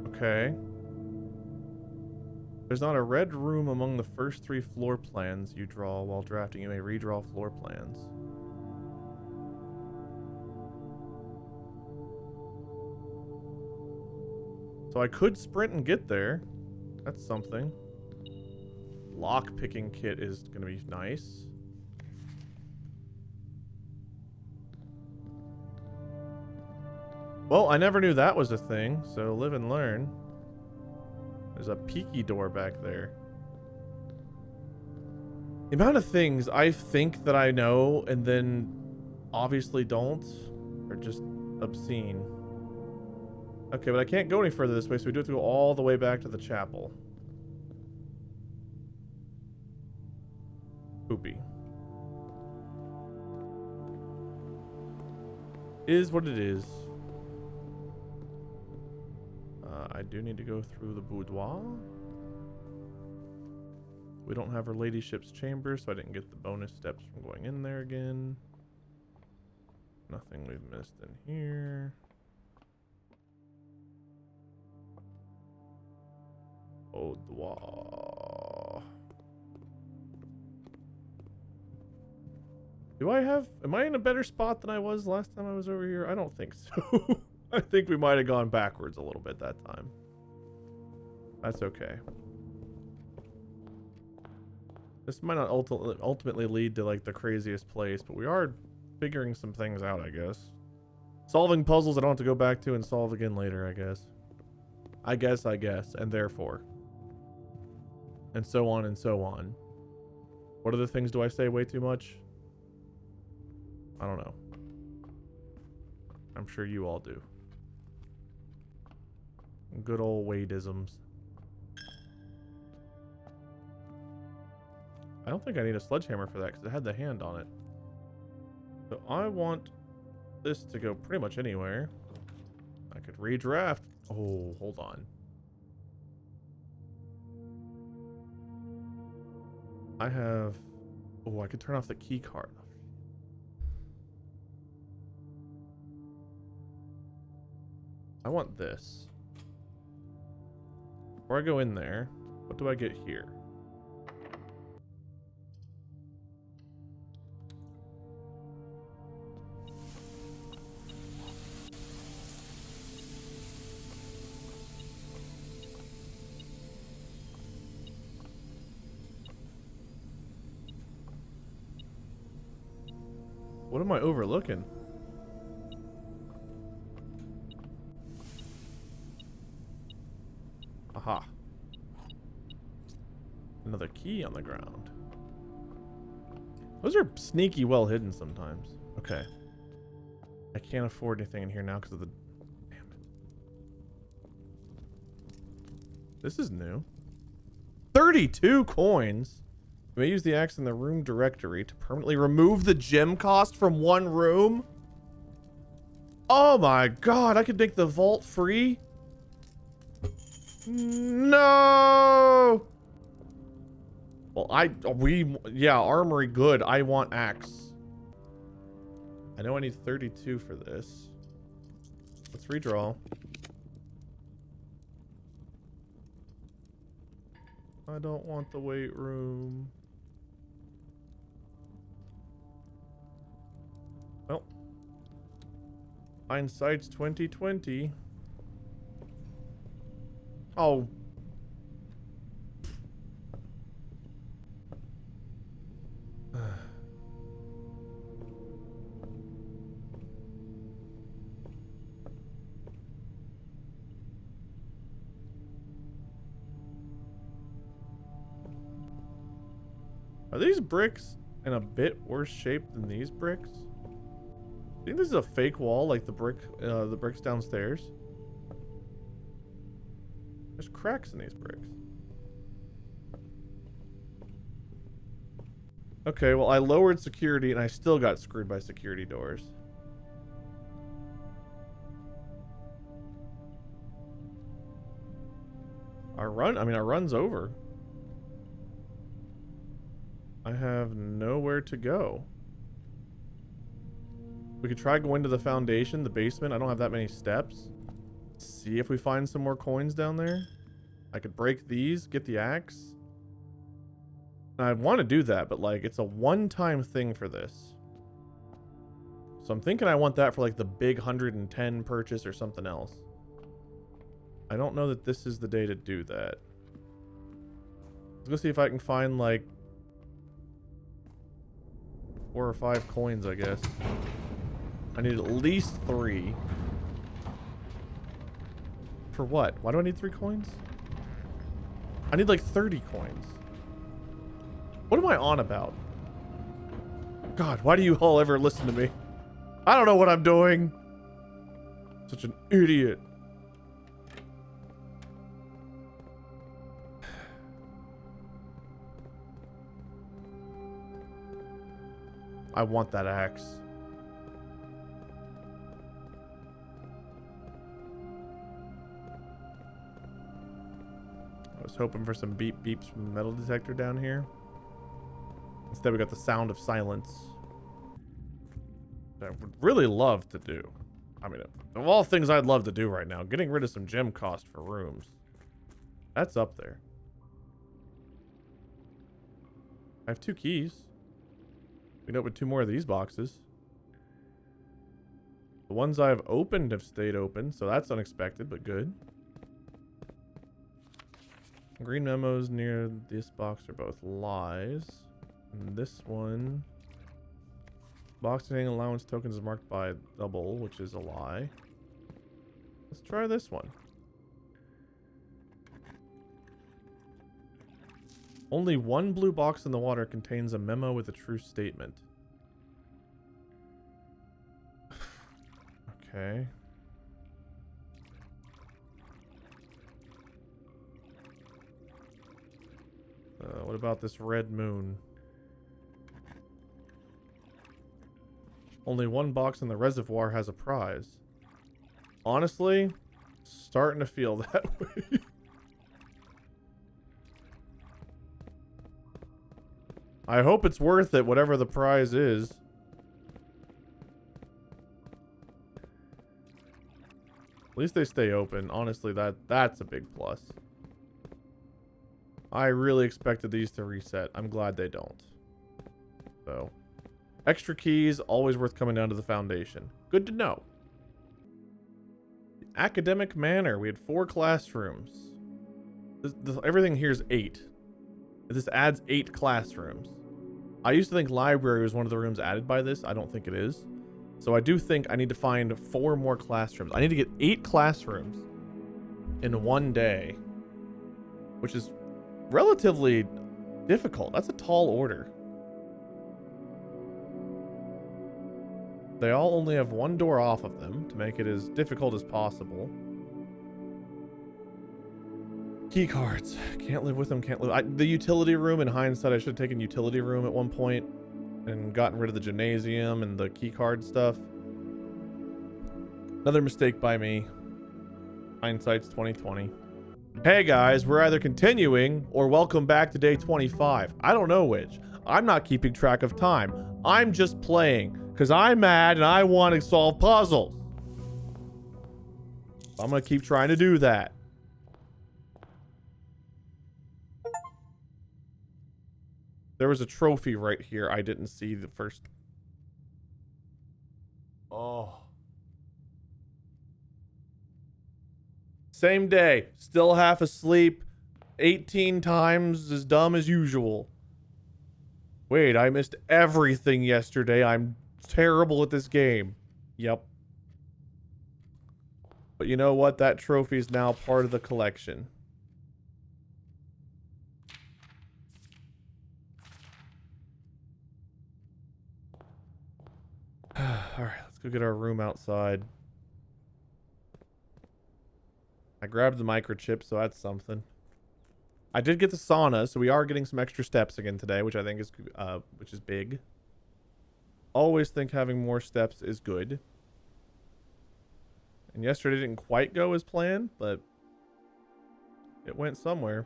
Okay. There's not a red room among the first 3 floor plans you draw while drafting. You may redraw floor plans. So I could sprint and get there. That's something. Lockpicking kit is going to be nice. Well, I never knew that was a thing, so live and learn. There's a peeky door back there. The amount of things I think that I know and then obviously don't are just obscene. Okay, but I can't go any further this way, so we do have to go all the way back to the chapel. Poopy. Is what it is. I do need to go through the boudoir. We don't have her ladyship's chamber, so I didn't get the bonus steps from going in there again. Nothing we've missed in here. Boudoir. Am I in a better spot than I was last time I was over here? I don't think so. I think we might have gone backwards a little bit that time. That's okay. This might not ultimately lead to like the craziest place, but we are figuring some things out, I guess. Solving puzzles I don't have to go back to and solve again later, I guess. I guess, and therefore. And so on and so on. What other things do I say way too much? I don't know. I'm sure you all do. Good old Wadeisms. I don't think I need a sledgehammer for that because it had the hand on it. So I want this to go pretty much anywhere. I could redraft. Oh, hold on. I have... Oh, I could turn off the key card. I want this. Before I go in there, what do I get here? What am I overlooking? Aha. Another key on the ground. Those are sneaky well hidden sometimes. Okay. I can't afford anything in here now because of the... Damn it. This is new. 32 coins. You may use the axe in the room directory to permanently remove the gem cost from one room. Oh my god, I could make the vault free. No. Well, yeah, Armory good. I want axe. I know I need 32 for this. Let's redraw. I don't want the weight room. Well, hindsight's 2020. Oh. Are these bricks in a bit worse shape than these bricks? I think this is a fake wall, like the bricks downstairs. There's cracks in these bricks. Okay, well, I lowered security and I still got screwed by security doors. Our run's over. I have nowhere to go. We could try going to the foundation, the basement. I don't have that many steps. See if we find some more coins down there. I could break these, get the axe. I want to do that, but like it's a one-time thing for this. So I'm thinking I want that for like the big 110 purchase or something else. I don't know that this is the day to do that. Let's go see if I can find like 4 or 5 coins, I guess. I need at least 3. For what? Why do I need 3 coins? I need like 30 coins. What am I on about? God, why do you all ever listen to me? I don't know what I'm doing. Such an idiot. I want that axe. I was hoping for some beep beeps from the metal detector down here. Instead, we got the sound of silence. That I would really love to do. I mean, of all things I'd love to do right now, getting rid of some gem cost for rooms. That's up there. I have 2 keys. We can open 2 more of these boxes. The ones I've opened have stayed open, so that's unexpected, but good. Green memos near this box are both lies. And this one... Box containing allowance tokens is marked by double, which is a lie. Let's try this one. Only 1 blue box in the water contains a memo with a true statement. Okay. What about this red moon? Only 1 box in the reservoir has a prize. Honestly, starting to feel that way. I hope it's worth it, whatever the prize is. At least they stay open. Honestly, that's a big plus. I really expected these to reset. I'm glad they don't. So, extra keys, always worth coming down to the foundation. Good to know. The academic manor. We had 4 classrooms. Everything here is 8. This adds 8 classrooms. I used to think library was one of the rooms added by this. I don't think it is. So I do think I need to find 4 more classrooms. I need to get 8 classrooms in one day, which is relatively difficult. That's a tall order. They all only have 1 door off of them to make it as difficult as possible. Key cards. Can't live with them, can't live. The utility room, in hindsight, I should have taken utility room at one point and gotten rid of the gymnasium and the key card stuff. Another mistake by me. Hindsight's 2020. Hey guys, we're either continuing or welcome back to day 25. I don't know which. I'm not keeping track of time. I'm just playing because I'm mad and I want to solve puzzles. I'm going to keep trying to do that. There was a trophy right here. I didn't see the first. Oh. Same day. Still half asleep. 18 times as dumb as usual. Wait, I missed everything yesterday. I'm terrible at this game. Yep. But you know what? That trophy is now part of the collection. Alright, let's go get our room outside. I grabbed the microchip, so that's something. I did get the sauna, so we are getting some extra steps again today, which I think is big. Always think having more steps is good. And yesterday didn't quite go as planned, but it went somewhere.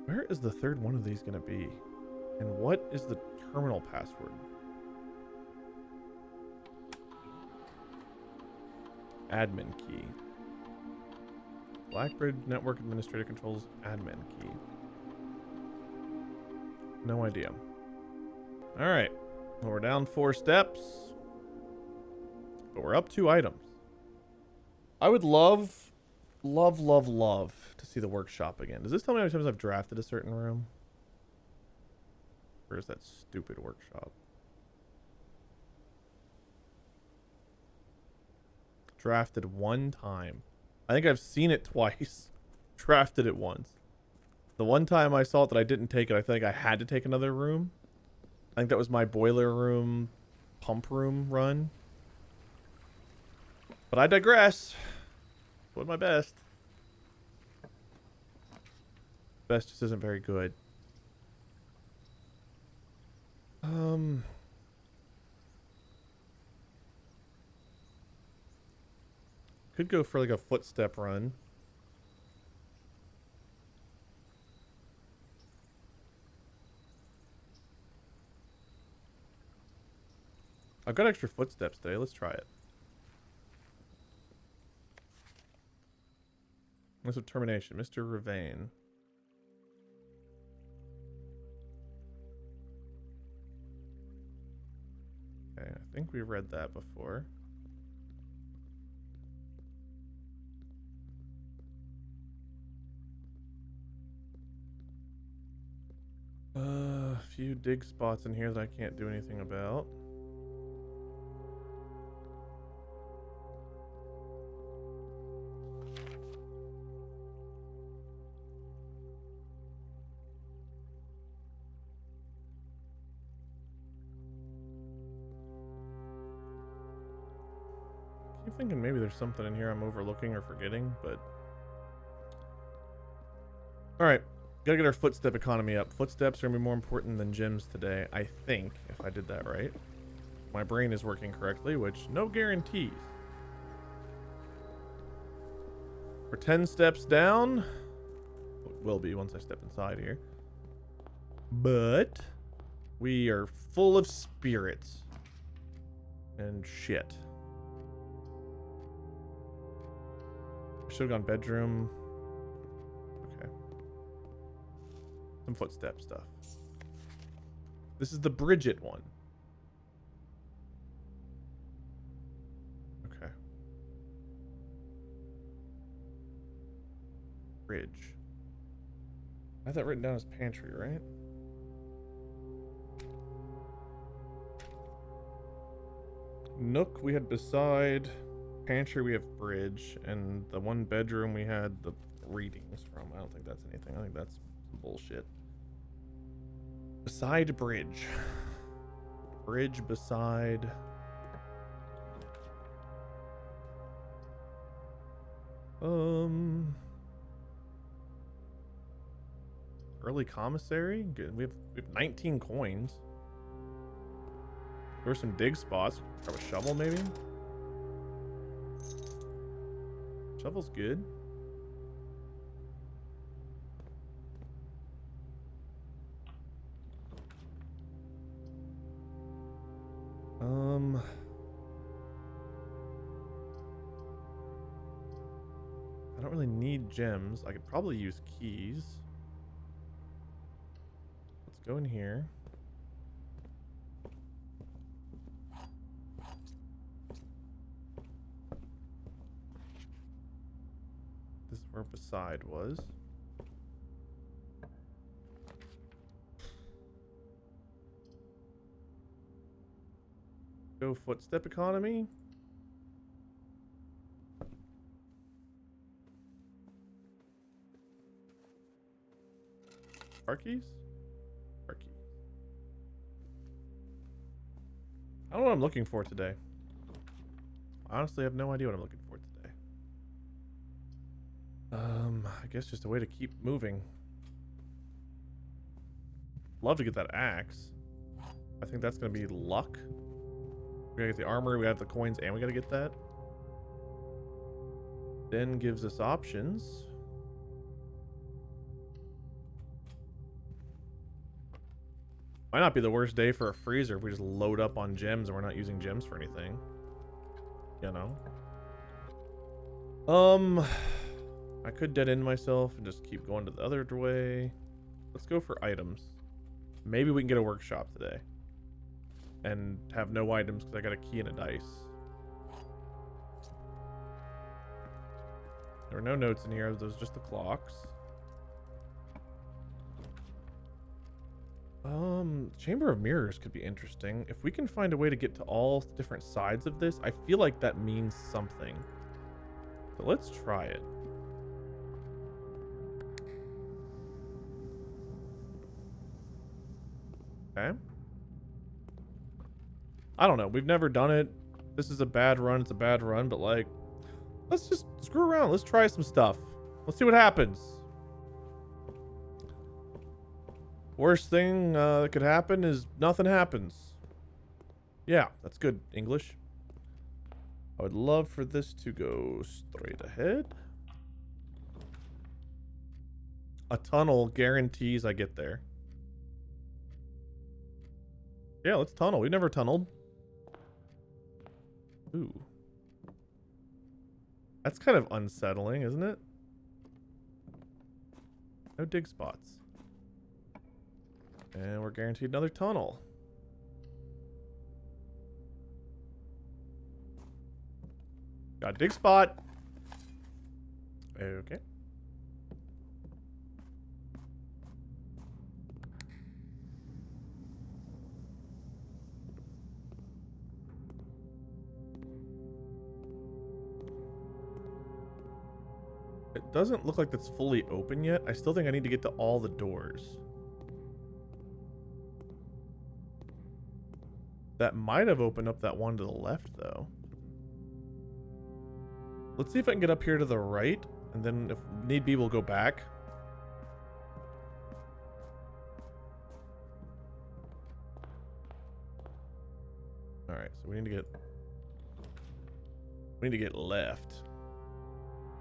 Where is the third one of these going to be? And what is the terminal password? Admin key. Blackbridge Network Administrator controls admin key. No idea. Alright. Well, we're down 4 steps. But we're up 2 items. I would love to see the workshop again. Does this tell me how many times I've drafted a certain room? Where is that stupid workshop? Drafted 1 time. I think I've seen it twice. Drafted it once. The one time I saw it that I didn't take it, I feel like I had to take another room. I think that was my boiler room, pump room run. But I digress. Doing my best. Best just isn't very good. Could go for like a footstep run. I've got extra footsteps today. Let's try it. What's with termination? Mr. Ravain. Okay, I think we read that before. A few dig spots in here that I can't do anything about. I keep thinking maybe there's something in here I'm overlooking or forgetting, but... Alright. Gotta get our footstep economy up. Footsteps are gonna be more important than gyms today, I think, if I did that right. My brain is working correctly, which no guarantees. We're 10 steps down. Will be once I step inside here. But we are full of spirits and shit. I should have gone bedroom. Some footstep stuff. This is the Bridget one. Okay. Bridge. I have that written down as pantry, right? Nook we had beside. Pantry we have bridge. And the one bedroom we had the readings from. I don't think that's anything. I think that's bullshit. Beside bridge. Bridge beside. Early commissary. Good. We have 19 coins. There's some dig spots. Grab a shovel, maybe. Shovel's good. I don't really need gems. I could probably use keys. Let's go in here. This is where beside was. Go footstep economy. Car keys? Car keys. I don't know what I'm looking for today. Honestly, I have no idea what I'm looking for today. I guess just a way to keep moving. Love to get that axe. I think that's gonna be luck. We gotta get the armory, we have the coins, and we gotta get that. Then gives us options. Might not be the worst day for a freezer if we just load up on gems and we're not using gems for anything. You know? I could dead end myself and just keep going to the other way. Let's go for items. Maybe we can get a workshop today. And have no items because I got a key and a dice. There were no notes in here. Those just the clocks. Chamber of Mirrors could be interesting. If we can find a way to get to all different sides of this, I feel like that means something. So let's try it. Okay. I don't know. We've never done it. This is a bad run. It's a bad run, but like, let's just screw around. Let's try some stuff. Let's see what happens. Worst thing that could happen is nothing happens. Yeah, that's good English. I would love for this to go straight ahead. A tunnel guarantees I get there. Yeah, let's tunnel. We've never tunneled. Ooh. That's kind of unsettling, isn't it? No dig spots. And we're guaranteed another tunnel. Got a dig spot. Okay. It doesn't look like that's fully open yet. I still think I need to get to all the doors. That might have opened up that one to the left, though. Let's see if I can get up here to the right, and then if need be, we'll go back. Alright, so we need to get left.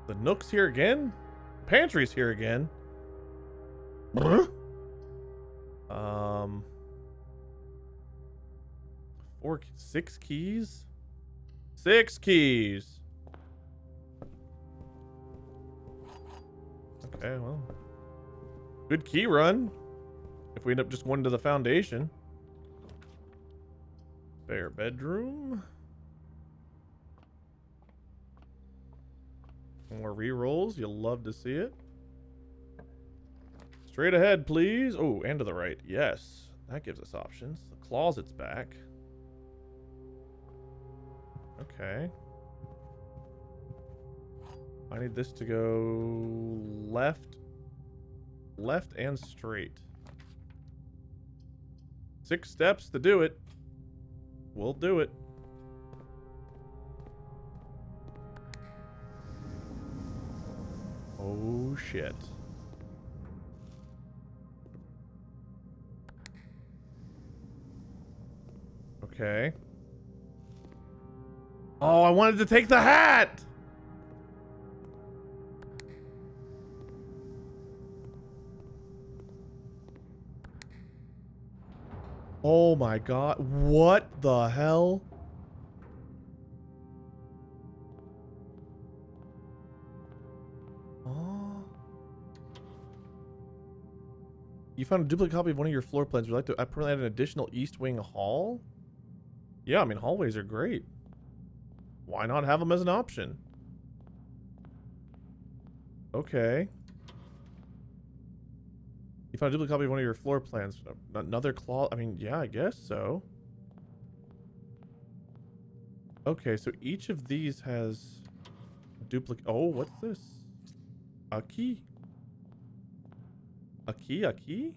The Nook's here again? Pantry's here again. Six keys? 6 keys. Okay, well. Good key run. If we end up just going to the foundation. Spare bedroom. More re-rolls. You'll love to see it. Straight ahead, please. Oh, and to the right. Yes. That gives us options. The closet's back. Okay. I need this to go left, left and straight. 6 steps to do it. We'll do it. Oh, shit. Okay. Oh, I wanted to take the hat! Oh my god. What the hell? Oh. You found a duplicate copy of one of your floor plans. Would you like to permanently add an additional east wing hall? Yeah, I mean, hallways are great. Why not have them as an option? Okay. You found a duplicate copy of one of your floor plans. Another claw. I mean, yeah, I guess so. Okay, so each of these has duplicate. Oh, what's this? A key. A key? A key?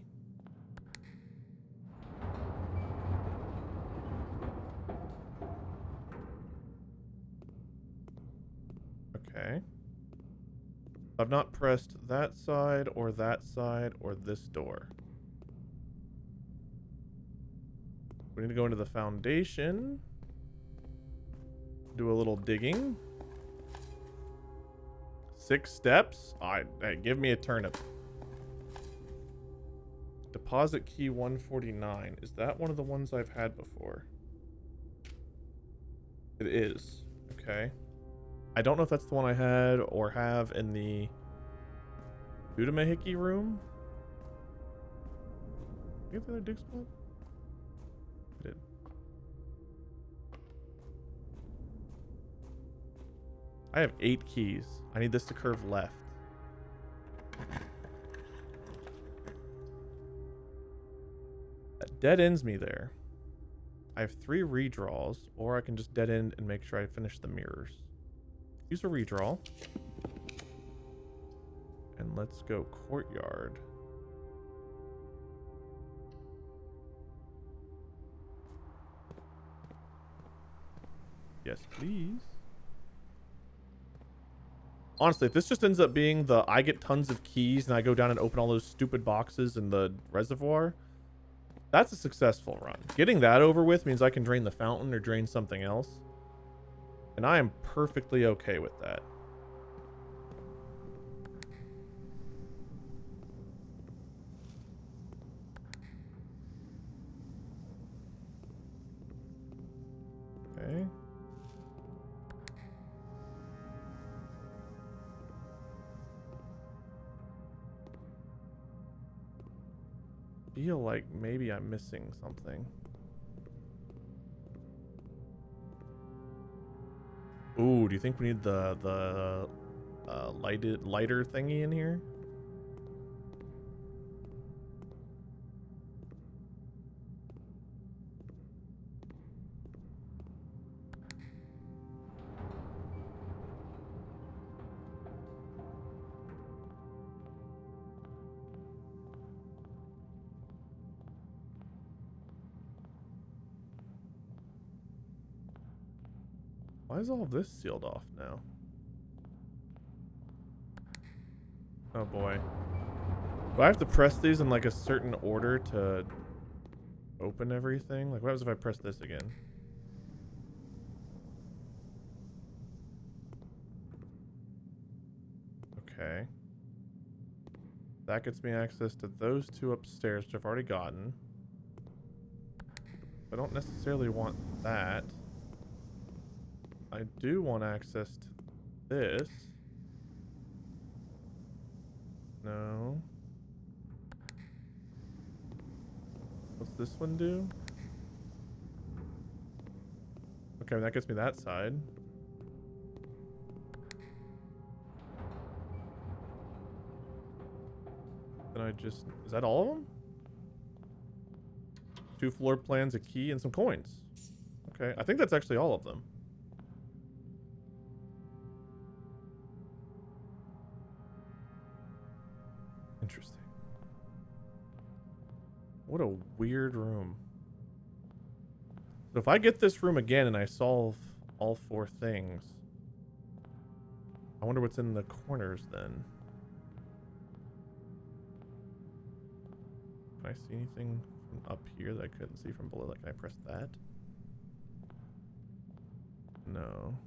Okay. I've not pressed that side or this door. We need to go into the foundation. Do a little digging. 6 steps. Hey, give me a turnip. Deposit key 149. Is that one of the ones I've had before? It is. Okay. I don't know if that's the one I had or have in the Udamahiki room. Did you get the other dig spot? I did. I have 8 keys. I need this to curve left. That dead ends me there. I have 3 redraws, or I can just dead end and make sure I finish the mirrors. Use a redraw. And let's go courtyard. Yes, please. Honestly, if this just ends up being the I get tons of keys and I go down and open all those stupid boxes in the reservoir, that's a successful run. Getting that over with means I can drain the fountain or drain something else. And I am perfectly okay with that. Okay. Feel like maybe I'm missing something. Ooh, do you think we need the lighter thingy in here? Why is all this sealed off now? Oh boy. Do I have to press these in like a certain order to open everything? Like what happens if I press this again? Okay. That gets me access to those 2 upstairs, which I've already gotten. I don't necessarily want that. I do want access to this. No. What's this one do? Okay, that gets me that side. Then I just... Is that all of them? 2 floor plans, a key, and some coins. Okay, I think that's actually all of them. What a weird room. So if I get this room again and I solve all 4 things, I wonder what's in the corners then. Can I see anything from up here that I couldn't see from below? Like, can I press that? No.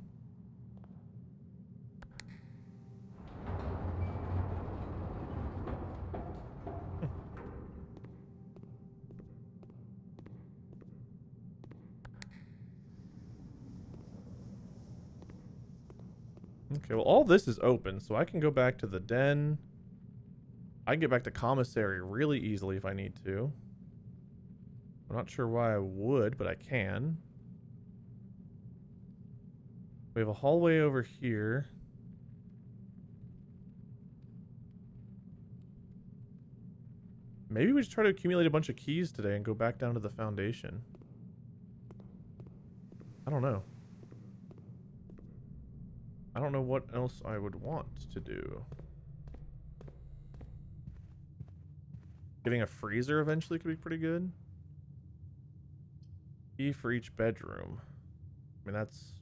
Okay, well, all this is open, so I can go back to the den. I can get back to Commissary really easily if I need to. I'm not sure why I would, but I can. We have a hallway over here. Maybe we just try to accumulate a bunch of keys today and go back down to the foundation. I don't know. I don't know what else I would want to do. Getting a freezer eventually could be pretty good. Key for each bedroom. I mean, that's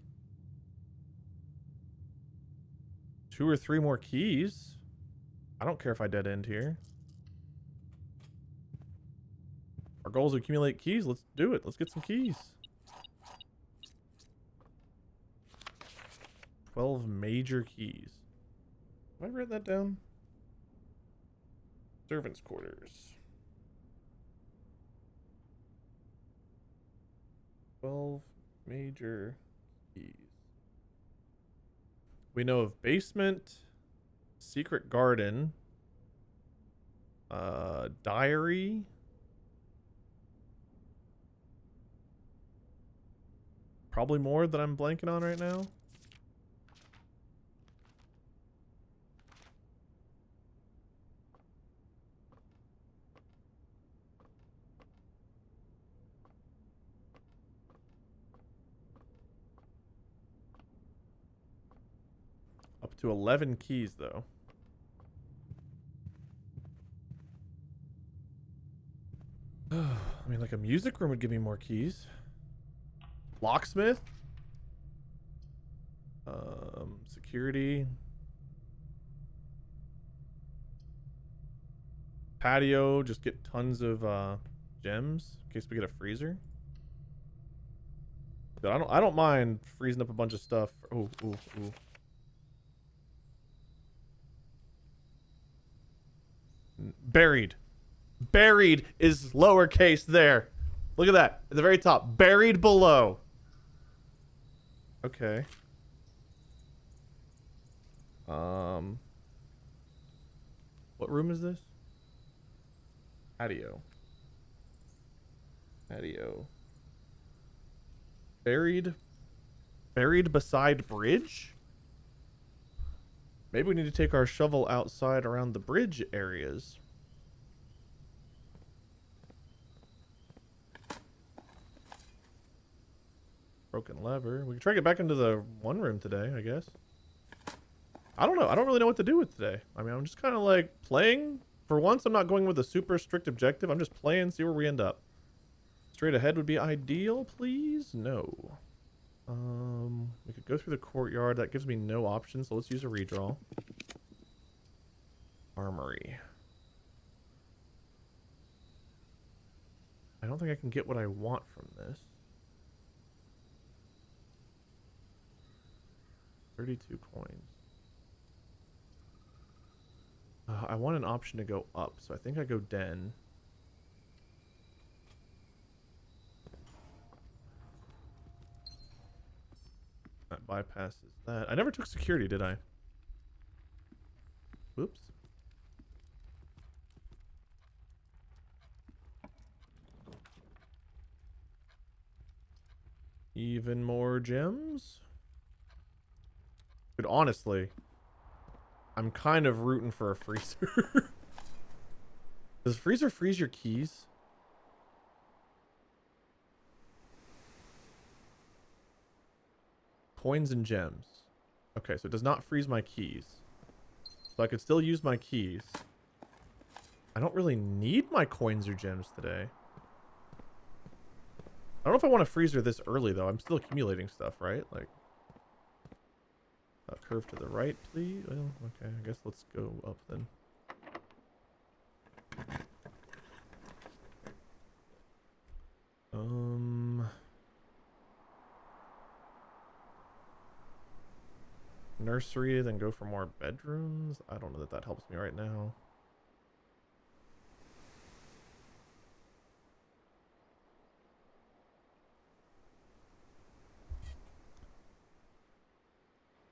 2 or 3 more keys. I don't care if I dead end here. Our goal is to accumulate keys. Let's do it. Let's get some keys. 12 major keys. Have I read that down? Servants' quarters. 12 major keys. We know of basement, secret garden, diary, probably more that I'm blanking on right now. Up to 11 keys, though. I mean, like a music room would give me more keys. Locksmith. Security. Patio, just get tons of gems in case we get a freezer. But I don't mind freezing up a bunch of stuff. Oh, ooh, ooh. Buried. Buried is lowercase there. Look at that. At the very top. Buried below. Okay. What room is this? Patio. Patio. Buried. Buried beside bridge? Maybe we need to take our shovel outside around the bridge areas. Broken lever. We can try to get back into the one room today, I guess. I don't know. I don't really know what to do with today. I mean, I'm just kind of like playing. For once, I'm not going with a super strict objective. I'm just playing, see where we end up. Straight ahead would be ideal, please? No. We could go through the courtyard. That gives me no options, so let's use a redraw. Armory. I don't think I can get what I want from this. 32 coins. I want an option to go up, so I think I go den. That bypasses that. I never took security, did I? Whoops. Even more gems? Dude, honestly, I'm kind of rooting for a freezer. Does freezer freeze your keys? Coins and gems. Okay, so it does not freeze my keys. So I could still use my keys. I don't really need my coins or gems today. I don't know if I want a freezer this early, though. I'm still accumulating stuff, right? Like, curve to the right, please. Well, okay. I guess let's go up then. Nursery, then go for more bedrooms. I don't know that that helps me right now.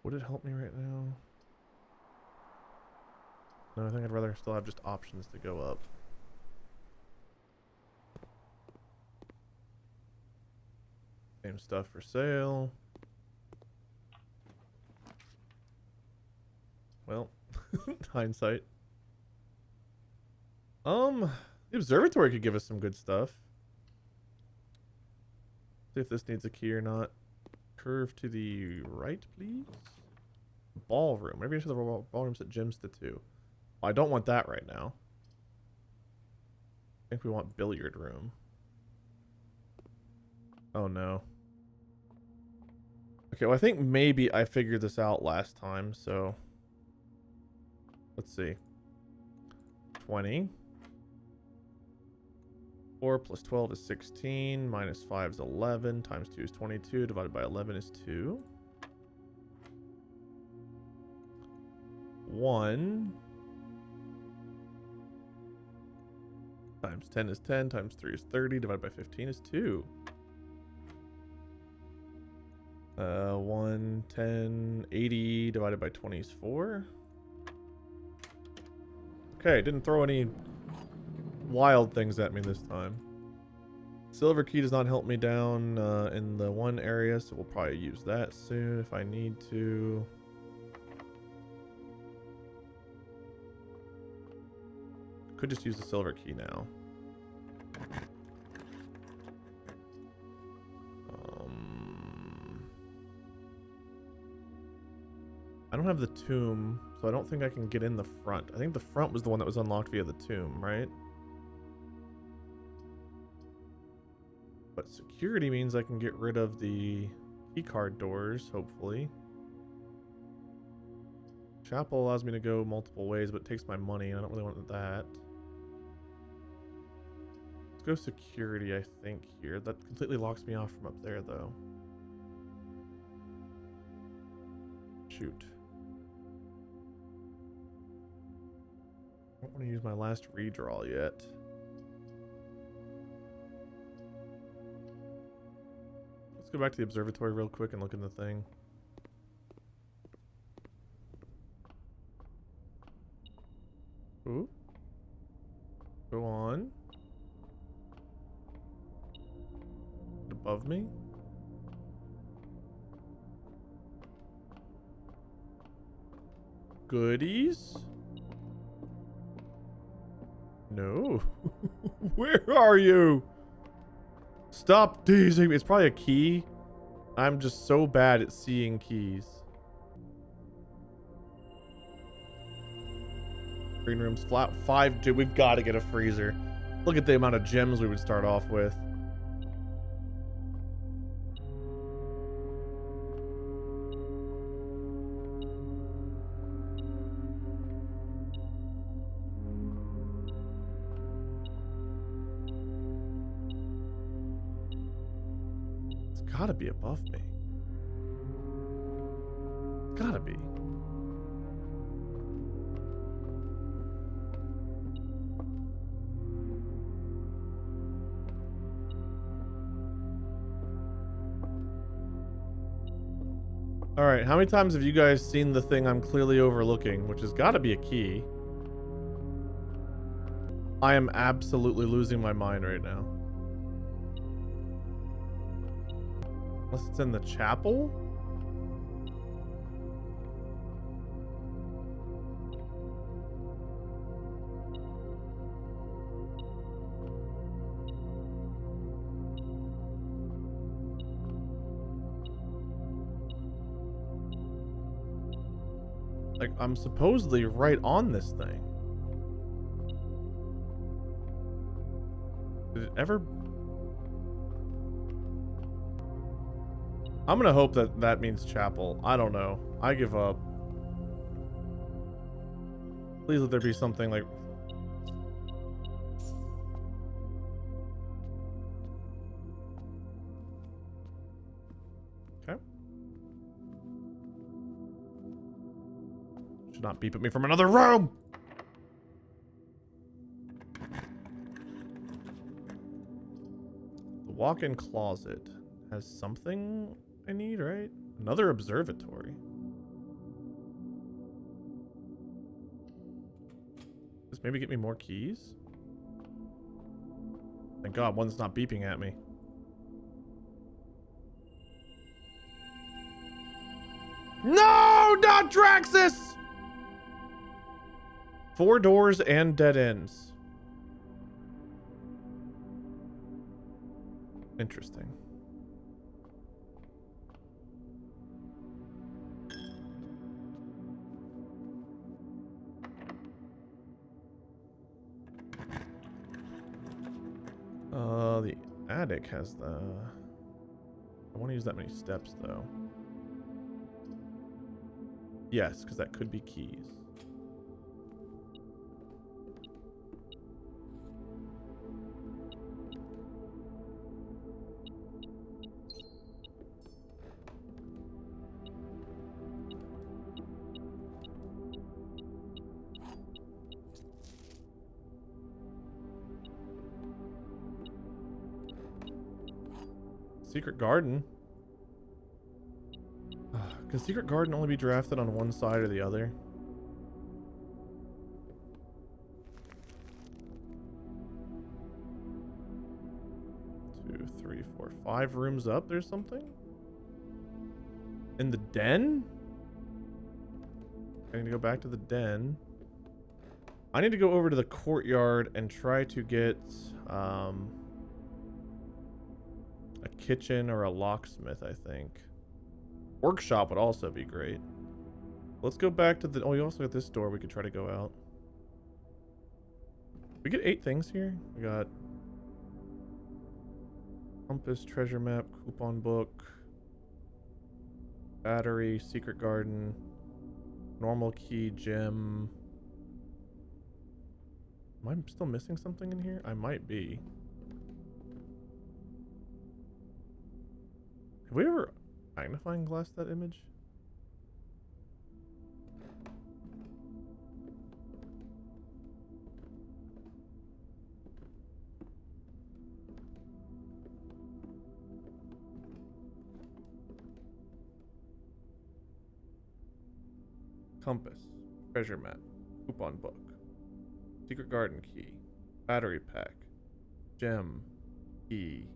Would it help me right now? No, I think I'd rather still have just options to go up. Same stuff for sale. Well, hindsight. The observatory could give us some good stuff. See if this needs a key or not. Curve to the right, please. Ballroom. Maybe I should have the ballrooms at gyms to 2. I don't want that right now. I think we want billiard room. Oh no. Okay, well I think maybe I figured this out last time, so let's see. 20. 4 plus 12 is 16, minus 5 is 11, times 2 is 22, divided by 11 is 2. 1 times 10 is 10, times 3 is 30, divided by 15 is 2. 1, 10, 80, divided by 20 is 4. Okay, didn't throw any wild things at me this time. Silver key does not help me down in the one area, so we'll probably use that soon if I need to. Could just use the silver key now. I don't have the tomb, so I don't think I can get in the front. I think the front was the one that was unlocked via the tomb, right? But security means I can get rid of the keycard doors, hopefully. Chapel allows me to go multiple ways, but it takes my money, and I don't really want that. Let's go security, I think, here. That completely locks me off from up there, though. Shoot. I don't want to use my last redraw yet. Let's go back to the observatory real quick and look in the thing. Ooh. Go on. Above me. Goodies? No. Where are you? Stop teasing me. It's probably a key. I'm just so bad at seeing keys. Green room's flat 5. Dude, we've got to get a freezer. Look at the amount of gems we would start off with. Gotta be above me. Gotta be. All right, how many times have you guys seen the thing I'm clearly overlooking, which has got to be a key? I am absolutely losing my mind right now. Unless it's in the chapel? Like, I'm supposedly right on this thing. Did it ever... I'm gonna hope that that means chapel. I don't know. I give up. Please let there be something like... Okay. Should not beep at me from another room! The walk-in closet has something I need, right? Another observatory. Just maybe get me more keys? Thank God, one's not beeping at me. No, not Draxus! 4 doors and dead ends. Interesting. The attic has the... I want to use that many steps, though. Yes, because that could be keys. Secret garden? Can secret garden only be drafted on one side or the other? 2, 3, 4, 5 rooms up. There's something? In the den? I need to go back to the den. I need to go over to the courtyard and try to get a kitchen or a locksmith, I think. Workshop would also be great. Let's go back to the... Oh, you also got this door we could try to go out. We get 8 things here. We got compass, treasure map, coupon book, battery, secret garden, normal key, gem. Am I still missing something in here? I might be. Have we ever magnifying glass that image? Compass, treasure map, coupon book, secret garden key, battery pack, gem, key.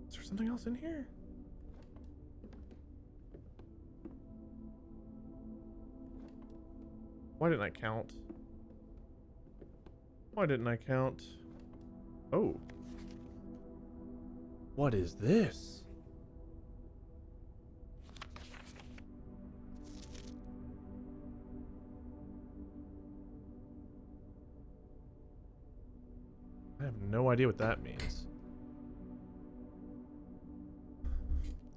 Is there something else in here? Why didn't I count? Why didn't I count? Oh. What is this? I have no idea what that means.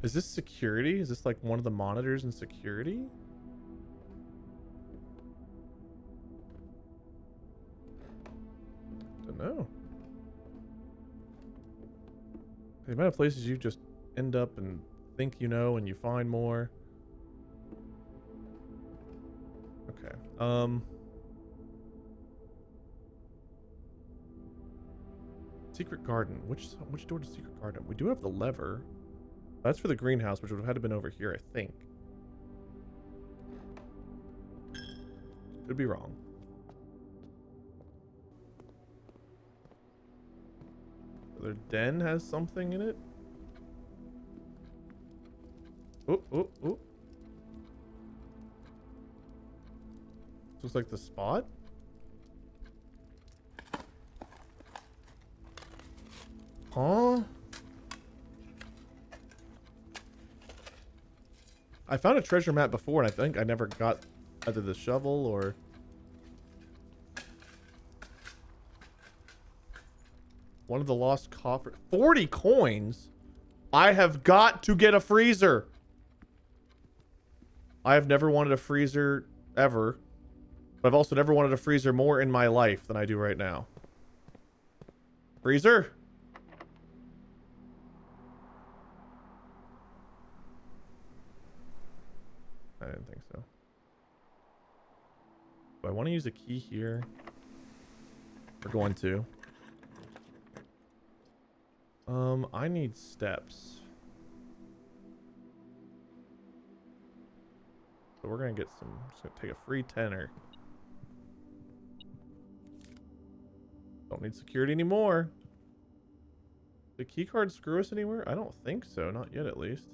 Is this security? Is this like one of the monitors in security? Don't know. The amount of places you just end up and think you know and you find more. Okay. Secret garden. Which door to secret garden? We do have the lever. That's for the greenhouse, which would have had to been over here, I think. Could be wrong. Their den has something in it. Oh, oh, oh. Looks like the spot. Huh? I found a treasure map before, and I think I never got either the shovel or... One of the lost coffers. 40 coins? I have got to get a freezer. I have never wanted a freezer ever. But I've also never wanted a freezer more in my life than I do right now. Freezer? I didn't think so. Do I want to use a key here? We're going to. I need steps. So we're gonna get some, just gonna take a free tenner. Don't need security anymore. Did key card screw us anywhere? I don't think so, not yet at least.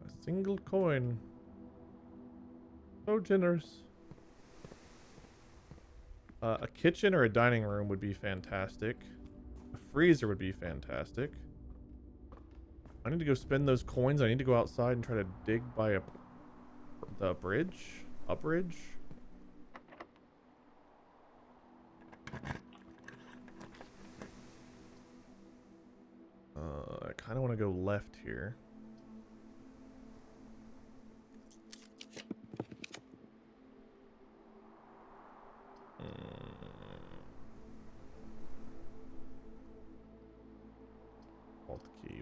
A single coin. So generous. A kitchen or a dining room would be fantastic. A freezer would be fantastic. I need to go spend those coins. I need to go outside and try to dig by the bridge. A bridge. I kind of want to go left here.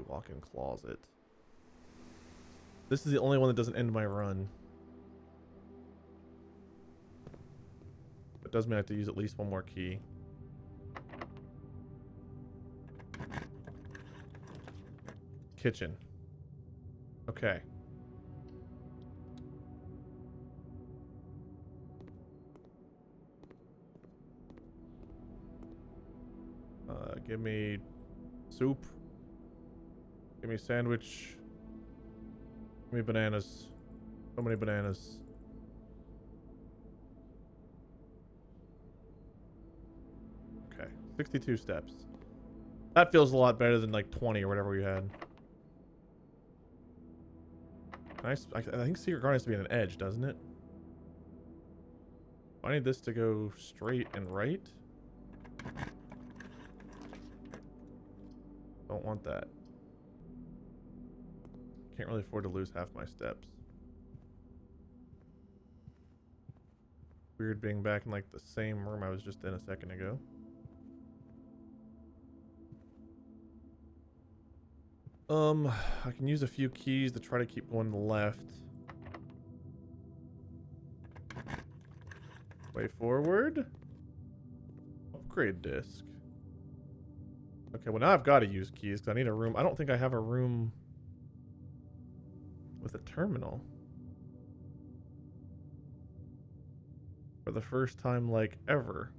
Walk-in closet. This is the only one that doesn't end my run. It does mean I have to use at least one more key. Kitchen. Okay. Give me soup. Give me a sandwich. Give me bananas. So many bananas. Okay. 62 steps. That feels a lot better than like 20 or whatever we had. I think Secret Garden has to be on an edge, doesn't it? I need this to go straight and right. Don't want that. Can't really afford to lose half my steps. Weird being back in like the same room I was just in a second ago. I can use a few keys to try to keep going left. Way forward. Upgrade disc. Okay, well now I've got to use keys because I need a room. I don't think I have a room with a terminal. For the first time, like, ever.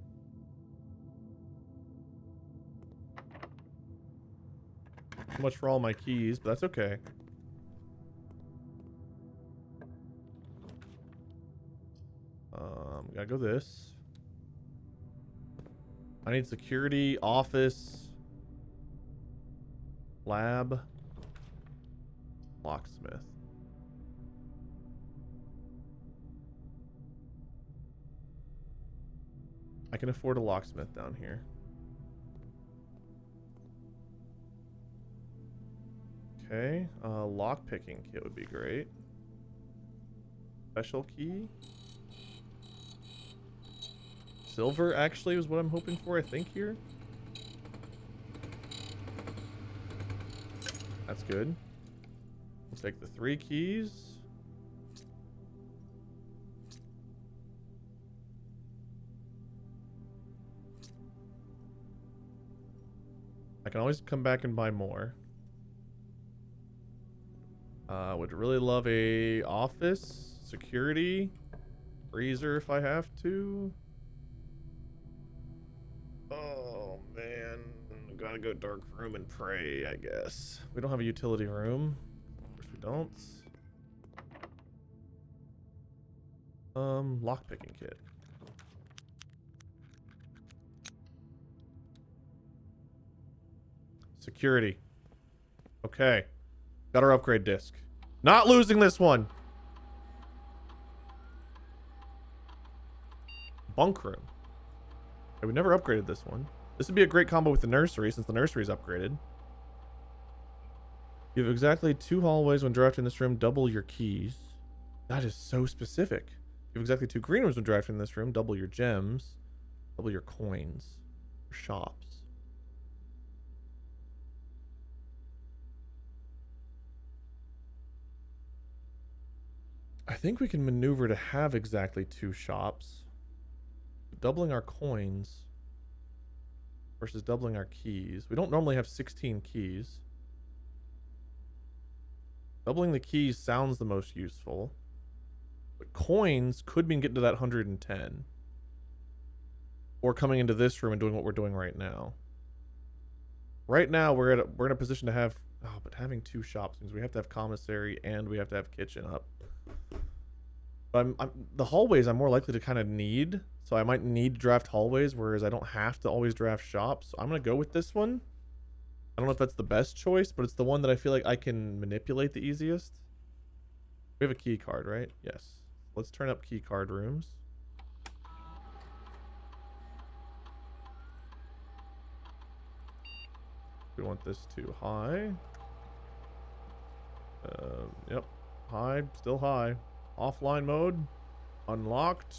Too much for all my keys, but that's okay. Gotta go this. I need security, office, lab, locksmith. I can afford a locksmith down here. Okay, lockpicking kit would be great. Special key. Silver actually was what I'm hoping for, I think, here. That's good. We'll take the 3 keys. I can always come back and buy more. Would really love a office, security, freezer if I have to. Oh man, gotta go Darkroom and pray, I guess. We don't have a utility room. Of course we don't. Lockpicking kit. Security. Okay. Got our upgrade disc. Not losing this one. Bunk room. Okay, we never upgraded this one. This would be a great combo with the nursery since the nursery is upgraded. You have exactly 2 hallways when drafting this room. Double your keys. That is so specific. You have exactly 2 green rooms when drafting this room. Double your gems. Double your coins. Your shops. I think we can maneuver to have exactly 2 shops. Doubling our coins versus doubling our keys. We don't normally have 16 keys. Doubling the keys sounds the most useful. But coins could mean getting to that 110. Or coming into this room and doing what we're doing right now. Right now we're in a position to have, oh, but having 2 shops means we have to have commissary and we have to have kitchen up. But the hallways I'm more likely to kind of need, so I might need to draft hallways, whereas I don't have to always draft shops. So I'm gonna go with this one. I don't know if that's the best choice, but it's the one that I feel like I can manipulate the easiest. We have a key card, right? Yes. Let's turn up key card rooms. We want this too high. Yep. High, still high. Offline mode. Unlocked.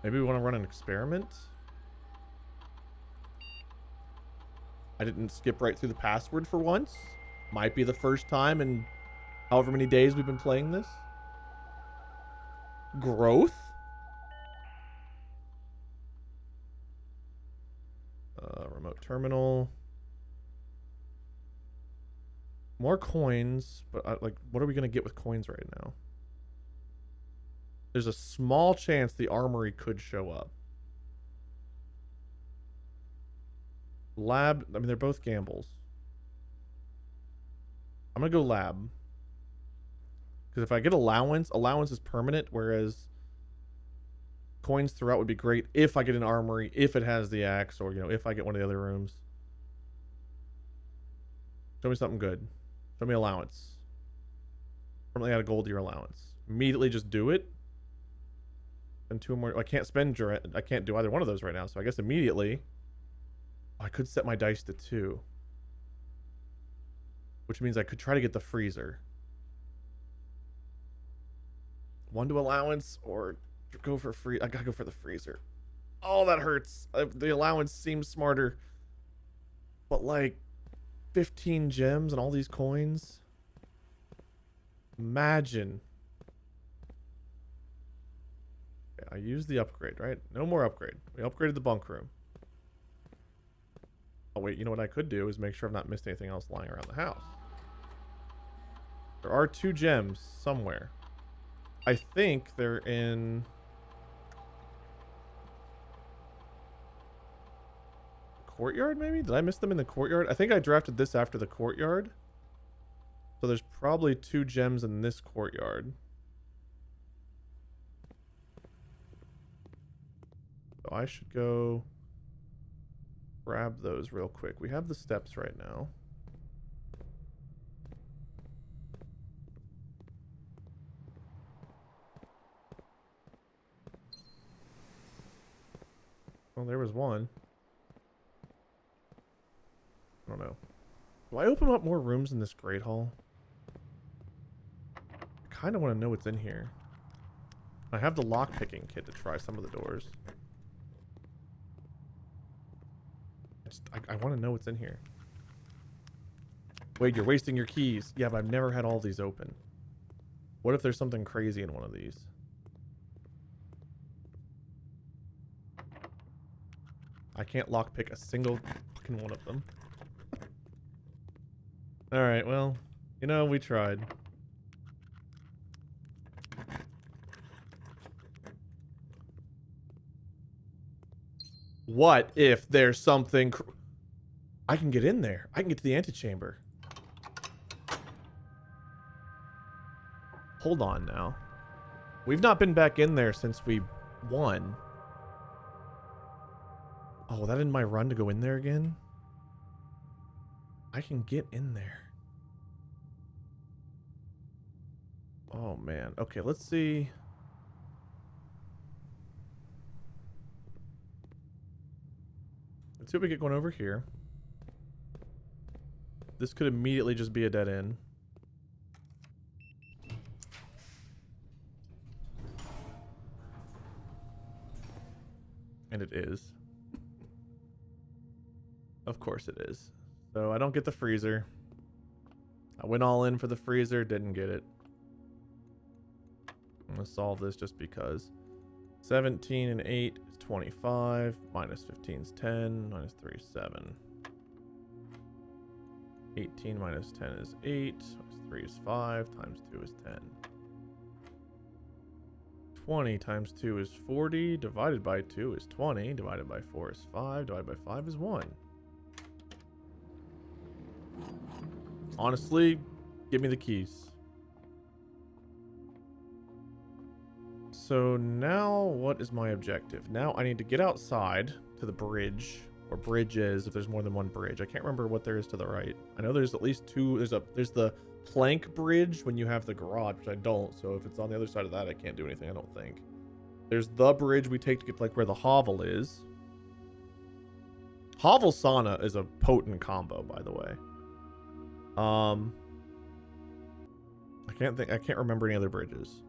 Maybe we want to run an experiment. I didn't skip right through the password for once. Might be the first time in however many days we've been playing this. Growth? Remote terminal. More coins, but like, what are we going to get with coins right now? There's a small chance the armory could show up. Lab, I mean, they're both gambles. I'm going to go lab. Because if I get allowance is permanent, whereas coins throughout would be great if I get an armory, if it has the axe, or, you know, if I get one of the other rooms. Show me something good. Show me allowance. Permanently add a gold to your allowance. Immediately just do it. And 2 more. I can't spend, I can't do either one of those right now, so I guess immediately. I could set my dice to 2. Which means I could try to get the freezer. 1 to allowance or go for free. I gotta go for the freezer. Oh, that hurts. The allowance seems smarter. But like 15 gems and all these coins. Imagine. Okay, I used the upgrade, right? No more upgrade. We upgraded the bunk room. Oh wait, you know what I could do is make sure I've not missed anything else lying around the house. There are 2 gems somewhere. I think they're in courtyard, maybe? Did I miss them in the courtyard? I think I drafted this after the courtyard. So there's probably 2 gems in this courtyard. So I should go grab those real quick. We have the steps right now. Well, there was one. I don't know. Do I open up more rooms in this Great Hall? I kind of want to know what's in here. I have the lockpicking kit to try some of the doors. I want to know what's in here. Wait, you're wasting your keys. Yeah, but I've never had all these open. What if there's something crazy in one of these? I can't lockpick a single fucking one of them. Alright, well, you know, we tried. What if there's something... I can get in there. I can get to the antechamber. Hold on now. We've not been back in there since we won. Oh, that in my run to go in there again? I can get in there. Oh, man. Okay, let's see. Let's see what we get going over here. This could immediately just be a dead end. And it is. Of course it is. So I don't get the freezer. I went all in for the freezer, didn't get it. I'm going to solve this just because. 17 and 8 is 25. Minus 15 is 10. Minus 3 is 7. 18 minus 10 is 8. Minus 3 is 5. Times 2 is 10. 20 times 2 is 40. Divided by 2 is 20. Divided by 4 is 5. Divided by 5 is 1. Honestly, give me the keys. So now what is my objective? Now I need to get outside to the bridge, or bridges if there's more than one bridge. I can't remember what there is to the right. I know there's at least two. There's the plank bridge when you have the garage, which I don't. So if it's on the other side of that, I can't do anything, I don't think. There's the bridge we take to get like where the hovel is. Hovel sauna is a potent combo, by the way. I can't remember any other bridges.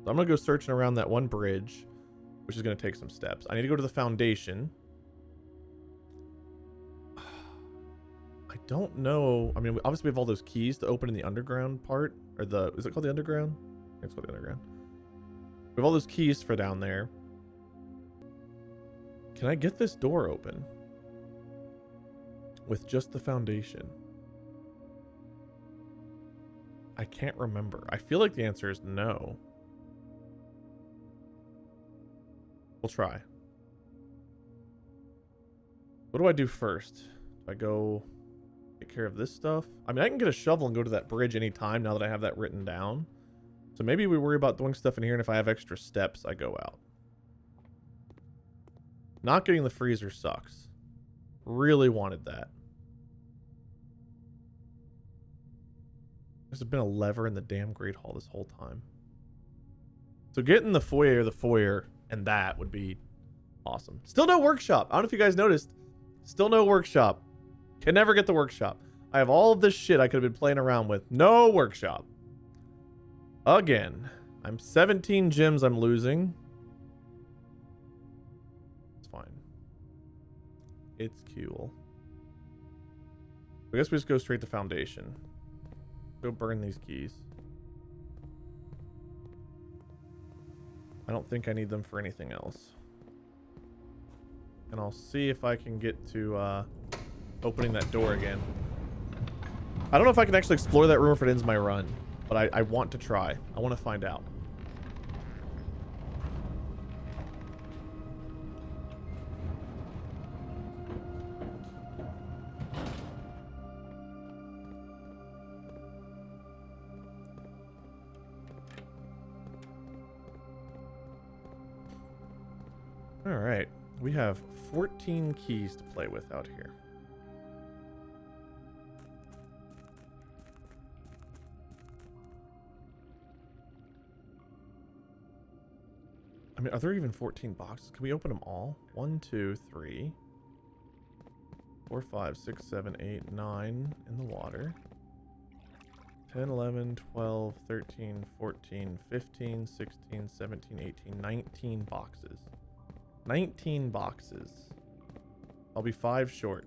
So I'm gonna go searching around that one bridge, which is gonna take some steps. I need to go to the foundation. I don't know. I mean, obviously we have all those keys to open in the underground part, or is it called the underground? I think it's called the underground. We have all those keys for down there. Can I get this door open with just the foundation? I can't remember. I feel like the answer is no. We'll try. What do I do first? Do I go take care of this stuff? I mean, I can get a shovel and go to that bridge anytime now that I have that written down. So maybe we worry about doing stuff in here, and if I have extra steps, I go out. Not getting the freezer sucks. Really wanted that. There's been a lever in the damn Great Hall this whole time. So getting the foyer, and that would be awesome. Still no workshop. I don't know if you guys noticed. Still no workshop. Can never get the workshop. I have all of this shit I could have been playing around with. No workshop. Again. I'm 17 gems I'm losing. It's fine. It's cool. I guess we just go straight to foundation. Go burn these keys. I don't think I need them for anything else. And I'll see if I can get to opening that door again. I don't know if I can actually explore that room if it ends my run, but I want to try. I want to find out. All right, we have 14 keys to play with out here. I mean, are there even 14 boxes? Can we open them all? 1, 2, 3, 4, 5, 6, 7, 8, 9 in the water. 10, 11, 12, 13, 14, 15, 16, 17, 18, 19 boxes. 19 boxes. I'll be 5 short.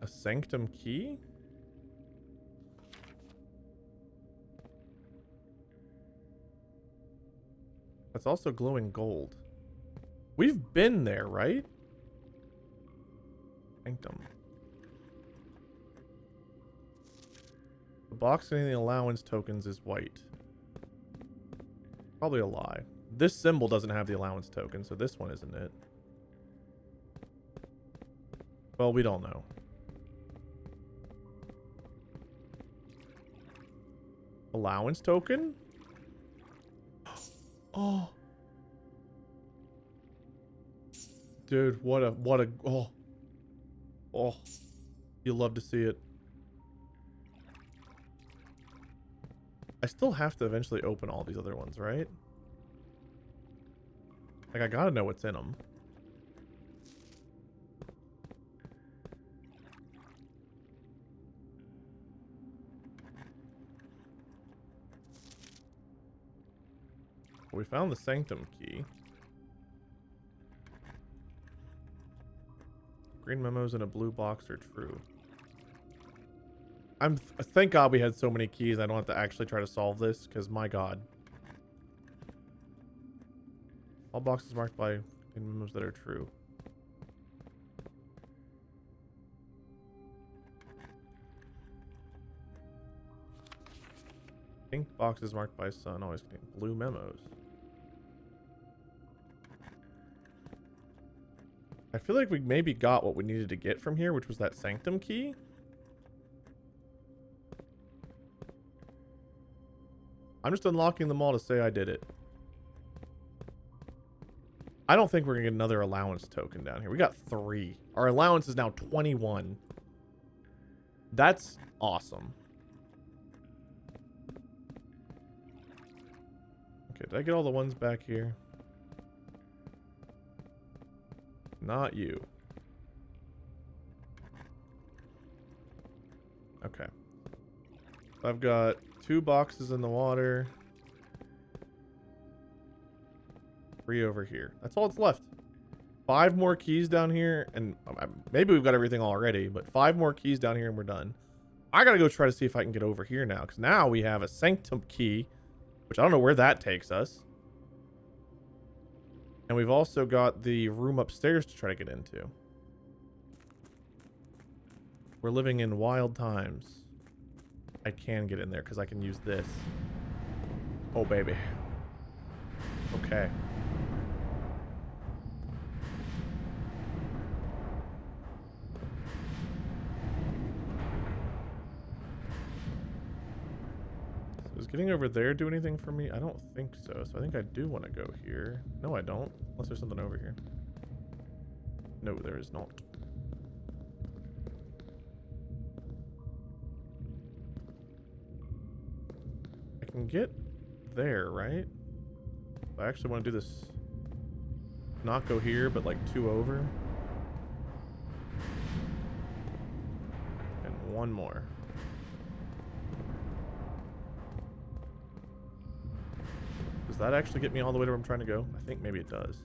A Sanctum key? That's also glowing gold. We've been there, right? Sanctum. The box containing the allowance tokens is white. Probably a lie. This symbol doesn't have the allowance token, so this one isn't it. Well, we don't know. Allowance token? Oh. Dude, oh. Oh. You'll love to see it. I still have to eventually open all these other ones, right? Like, I gotta know what's in them. We found the Sanctum key. Green memos in a blue box are true. Thank God we had so many keys. I don't have to actually try to solve this, because my God. All boxes marked by green memos that are true. Pink boxes marked by sun always contain blue memos. I feel like we maybe got what we needed to get from here, which was that Sanctum key. I'm just unlocking them all to say I did it. I don't think we're gonna get another allowance token down here. We got 3. Our allowance is now 21. That's awesome. Okay, did I get all the ones back here? Not you. Okay. I've got 2 boxes in the water. 3 over here. That's all that's left. 5 more keys down here, and maybe we've got everything already, but 5 more keys down here and we're done. I gotta go try to see if I can get over here now, because now we have a Sanctum key, which I don't know where that takes us. And we've also got the room upstairs to try to get into. We're living in wild times. I can get in there because I can use this. Oh, baby. Okay. So does getting over there do anything for me? I don't think so. So I think I do want to go here. No, I don't. Unless there's something over here. No, there is not. I can get there, right? I actually want to do this. Not go here, but like 2 over. And 1 more. Does that actually get me all the way to where I'm trying to go? I think maybe it does.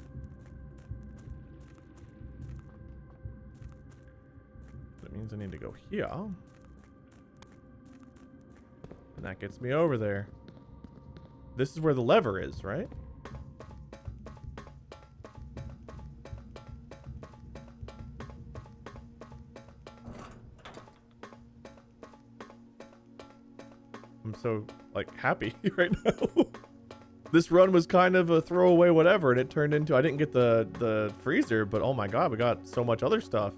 That means I need to go here. And that gets me over there. This is where the lever is, right? I'm so, like, happy right now. This run was kind of a throwaway whatever, and it turned into... I didn't get the freezer, but oh my God, we got so much other stuff.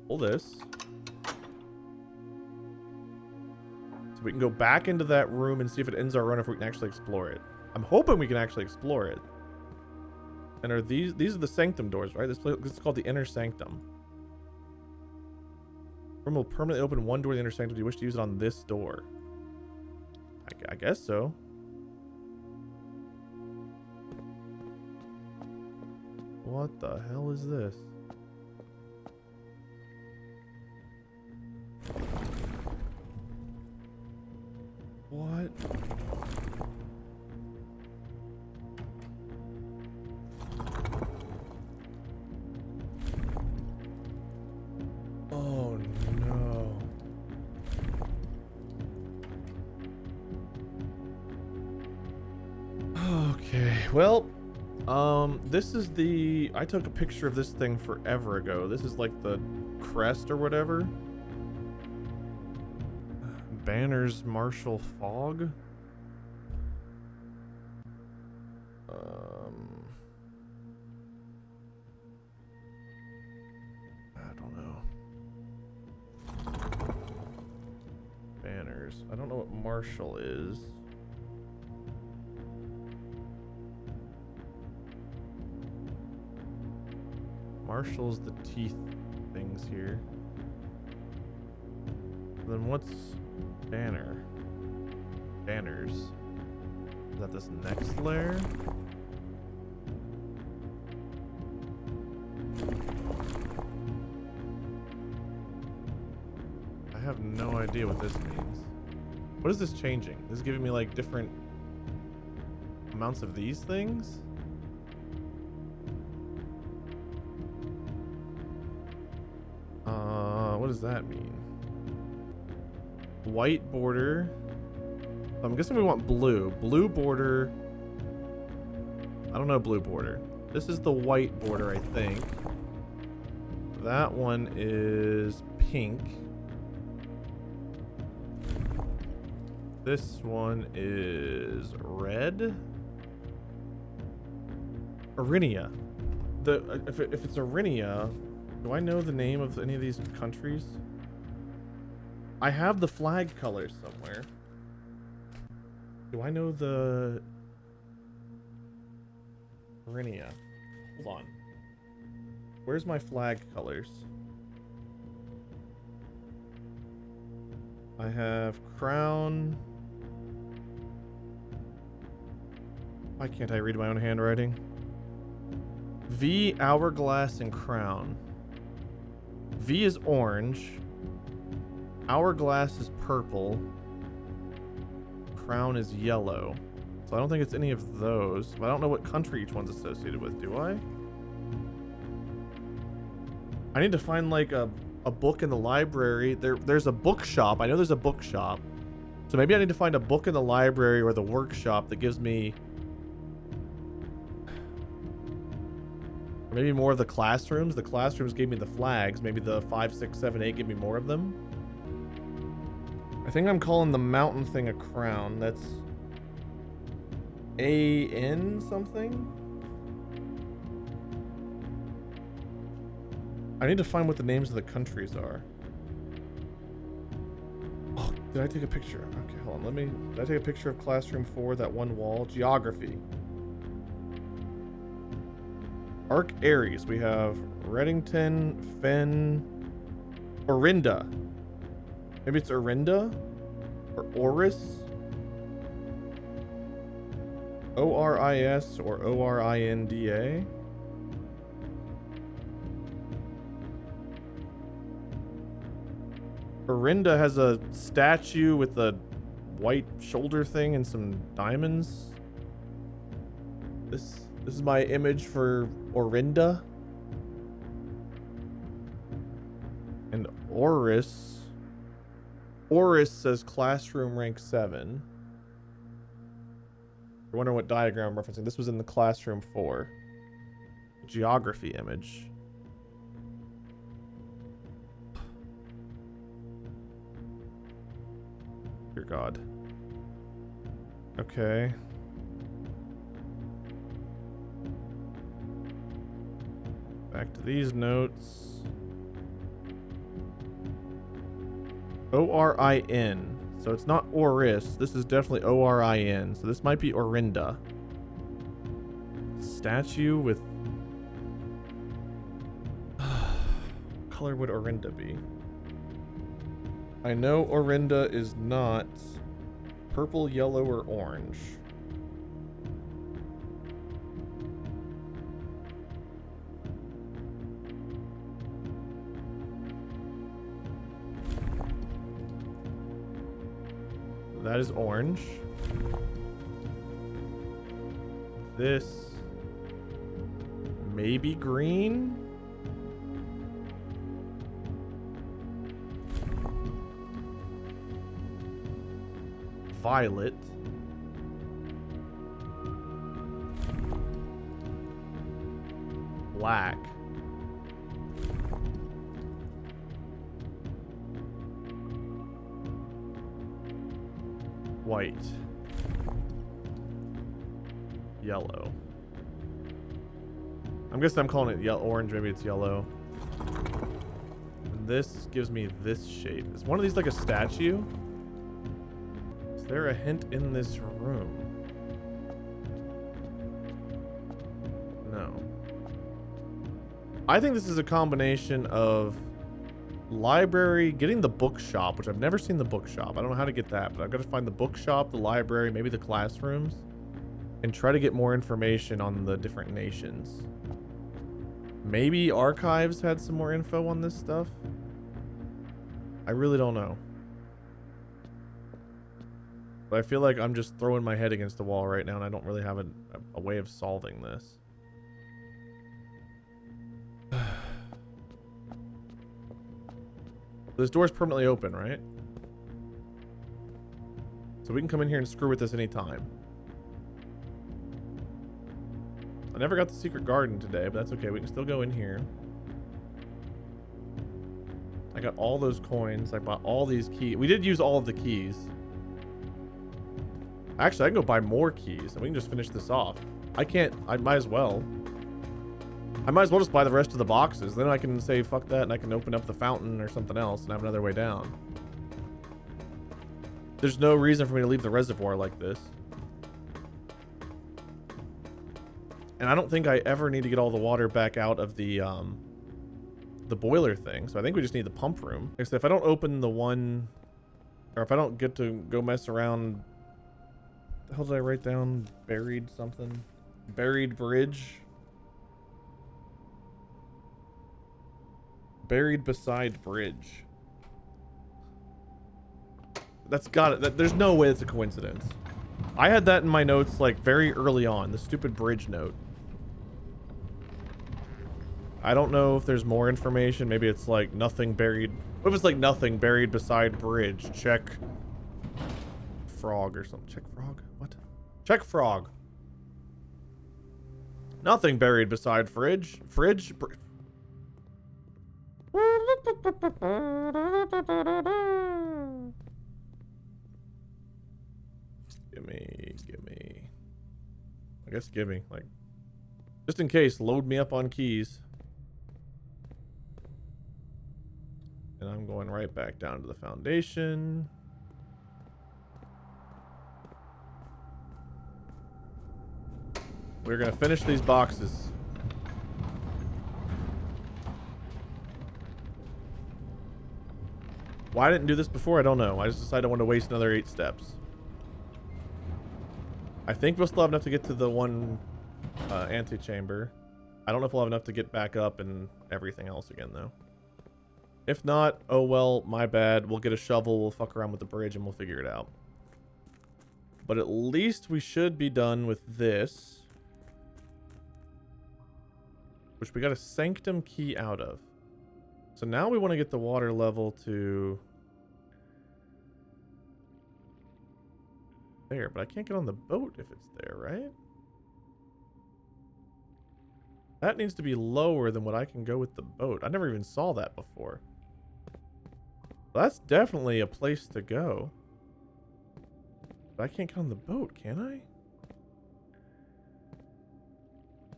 Pull this. So we can go back into that room and see if it ends our run, if we can actually explore it. I'm hoping we can actually explore it. And are these are the Sanctum doors, right? This is called the Inner Sanctum. Room will permanently open 1 door to the Inner Sanctum. Do you wish to use it on this door? I guess so. What the hell is this? What? Oh no. Okay, well, this is the... I took a picture of this thing forever ago. This is like the crest or whatever. Banners Marshall Fog. I don't know. Banners. I don't know what Marshall is. Marshall's the teeth things here. Then what's Banner? Banners. Is that this next layer? I have no idea what this means. What is this changing? This is giving me like different amounts of these things? What does that mean? White border. I'm guessing we want blue. Blue border. I don't know blue border. This is the white border, I think. That one is pink. This one is red. Arinia. If it's Arinia, do I know the name of any of these countries? I have the flag colors somewhere. Do I know the Arinia? Hold on. Where's my flag colors? I have crown. Why can't I read my own handwriting? V, hourglass, and crown. V is orange. Hourglass is purple. Crown is yellow. So I don't think it's any of those. But I don't know what country each one's associated with, do I? I need to find like a book in the library. There's a bookshop. I know there's a bookshop. So maybe I need to find a book in the library or the workshop that gives me maybe more of the classrooms. The classrooms gave me the flags. Maybe the 5, 6, 7, 8 give me more of them. I think I'm calling the mountain thing a crown. That's AN something? I need to find what the names of the countries are. Oh, did I take a picture? Okay, hold on. Did I take a picture of classroom 4, that one wall? Geography. Arc Aries. We have Reddington, Fen, Orinda. Maybe it's Orinda? Or Oris? O-R-I-S or O-R-I-N-D-A? Orinda has a statue with a white shoulder thing and some diamonds. This is my image for Orinda. And Oris says classroom rank 7. I wonder what diagram I'm referencing. This was in the classroom 4. Geography image. Dear God. Okay. Back to these notes. O-R-I-N. So it's not Oris. This is definitely O-R-I-N. So this might be Orinda. Statue with... what color would Orinda be? I know Orinda is not purple, yellow, or orange. That is orange. This maybe green. Violet. Black. White. Yellow. I'm guessing I'm calling it yellow, orange, maybe it's yellow. And this gives me this shape. Is one of these like a statue? there a hint in this room? No. I think this is a combination of library, getting the bookshop, which I've never seen the bookshop. I don't know how to get that, but I've got to find the bookshop, the library, maybe the classrooms, and try to get more information on the different nations. Maybe archives had some more info on this stuff. I really don't know. But I feel like I'm just throwing my head against the wall right now, and I don't really have a way of solving this. This door's permanently open, right? So we can come in here and screw with this anytime. I never got the secret garden today, but that's okay. We can still go in here. I got all those coins. I bought all these keys. We did use all of the keys. Actually, I can go buy more keys and we can just finish this off. I might as well. I might as well just buy the rest of the boxes. Then I can say, fuck that, and I can open up the fountain or something else and have another way down. There's no reason for me to leave the reservoir like this. And I don't think I ever need to get all the water back out of the boiler thing. So I think we just need the pump room. Like I said, if I don't open the one, or if I don't get to go mess around, the hell did I write down? Buried something? Buried bridge? Buried beside bridge. That's got it. There's no way it's a coincidence. I had that in my notes like very early on. The stupid bridge note. I don't know if there's more information. Maybe it's like nothing buried. What if it's like nothing buried beside bridge? Check frog or something. Check frog? What? Check frog. Nothing buried beside fridge. Fridge. Gimme. I guess gimme. Like, just in case, load me up on keys. And I'm going right back down to the foundation. We're gonna finish these boxes. Why I didn't do this before, I don't know. I just decided I wanted to waste another 8 steps. I think we'll still have enough to get to the one antechamber. I don't know if we'll have enough to get back up and everything else again, though. If not, oh well, my bad. We'll get a shovel, we'll fuck around with the bridge, and we'll figure it out. But at least we should be done with this. Which we got a Sanctum key out of. So now we want to get the water level to there, but I can't get on the boat if it's there, right? That needs to be lower than what I can go with the boat. I never even saw that before. That's definitely a place to go. But I can't get on the boat, can I?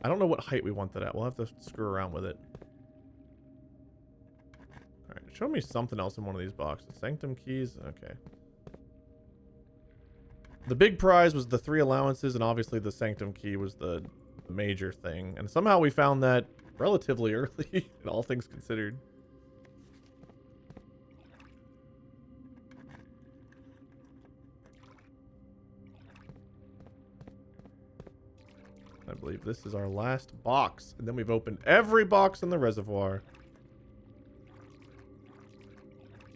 I don't know what height we want that at. We'll have to screw around with it. Alright, show me something else in one of these boxes. Sanctum keys? Okay. The big prize was the 3 allowances, and obviously the Sanctum key was the major thing. And somehow we found that relatively early, in all things considered. I believe this is our last box, and then we've opened every box in the reservoir.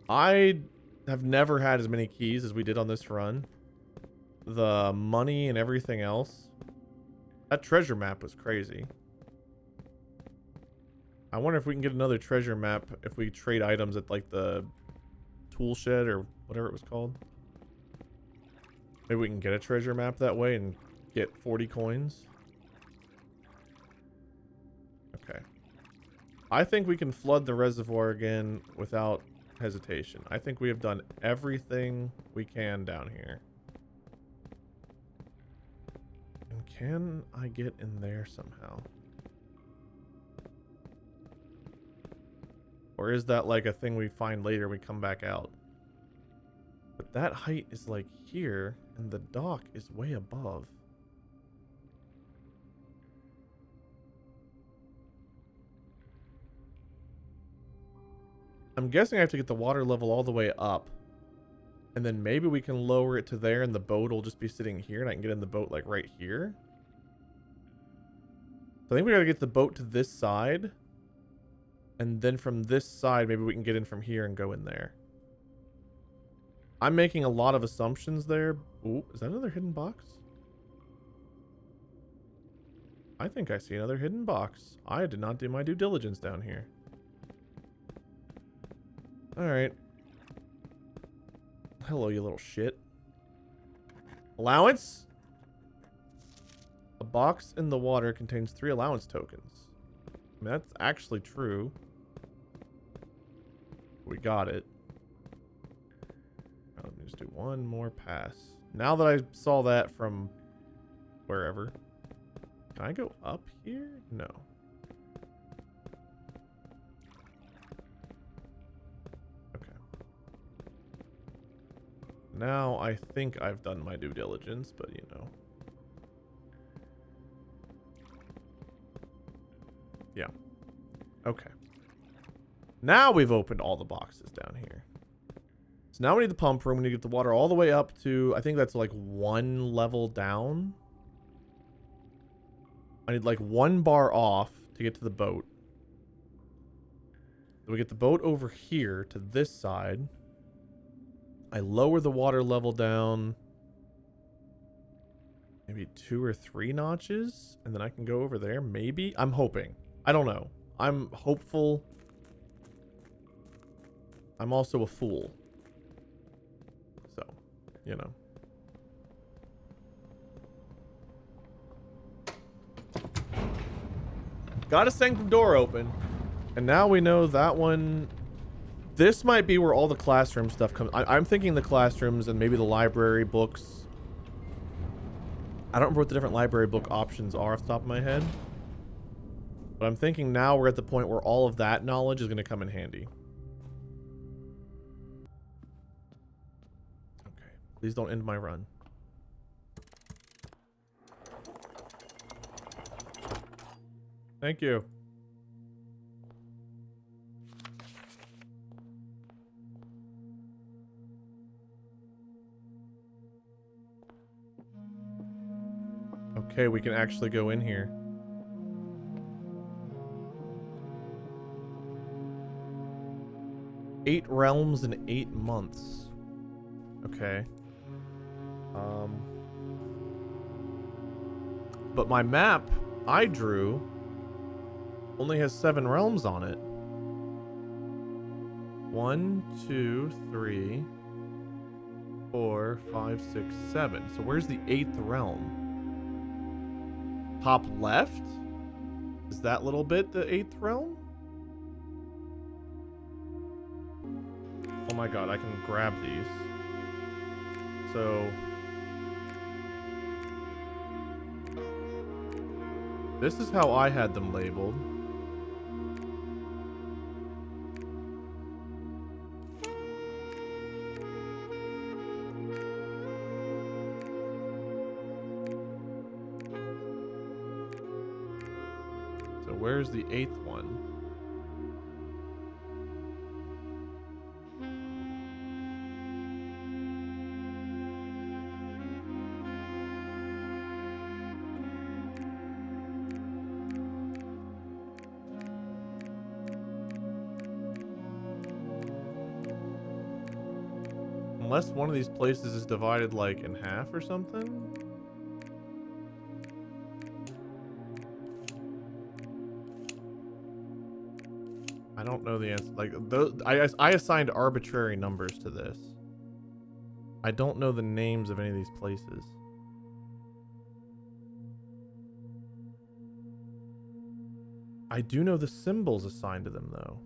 I have never had as many keys as we did on this run. The money and everything else. That treasure map was crazy. I wonder if we can get another treasure map if we trade items at like the tool shed or whatever it was called. Maybe we can get a treasure map that way and get 40 coins. Okay. I think we can flood the reservoir again without hesitation. I think we have done everything we can down here. And can I get in there somehow? Or is that like a thing we find later we come back out? But that height is like here, and the dock is way above. I'm guessing I have to get the water level all the way up. And then maybe we can lower it to there and the boat will just be sitting here and I can get in the boat like right here. So I think we gotta get the boat to this side. And then from this side, maybe we can get in from here and go in there. I'm making a lot of assumptions there. Ooh, is that another hidden box? I think I see another hidden box. I did not do my due diligence down here. Alright. Hello, you little shit. Allowance? A box in the water contains 3 allowance tokens. I mean, that's actually true. We got it. Now, let me just do one more pass. Now that I saw that from wherever. Can I go up here? No. Now, I think I've done my due diligence, but you know. Yeah. Okay. Now we've opened all the boxes down here. So now we need the pump room. We need to get the water all the way up to, I think that's like 1 level down. I need like 1 bar off to get to the boat. So we get the boat over here to this side. I lower the water level down maybe 2 or 3 notches, and then I can go over there. Maybe. I'm hoping. I don't know. I'm hopeful. I'm also a fool. So, you know. Got a sanctum door open. And now we know that one... This might be where all the classroom stuff comes. I'm thinking the classrooms and maybe the library books. I don't remember what the different library book options are off the top of my head. But I'm thinking now we're at the point where all of that knowledge is going to come in handy. Okay. Please don't end my run. Thank you. Okay, we can actually go in here. Eight realms in 8 months. Okay. But my map I drew only has 7 realms on it. 1, 2, 3, 4, 5, 6, 7. So where's the 8th realm? Top left? Is that little bit the 8th realm? Oh my god, I can grab these. So... this is how I had them labeled. So where's the 8th one? Unless one of these places is divided like in half or something. I don't know the answer. Like those, I assigned arbitrary numbers to this. I don't know the names of any of these places. I do know the symbols assigned to them though.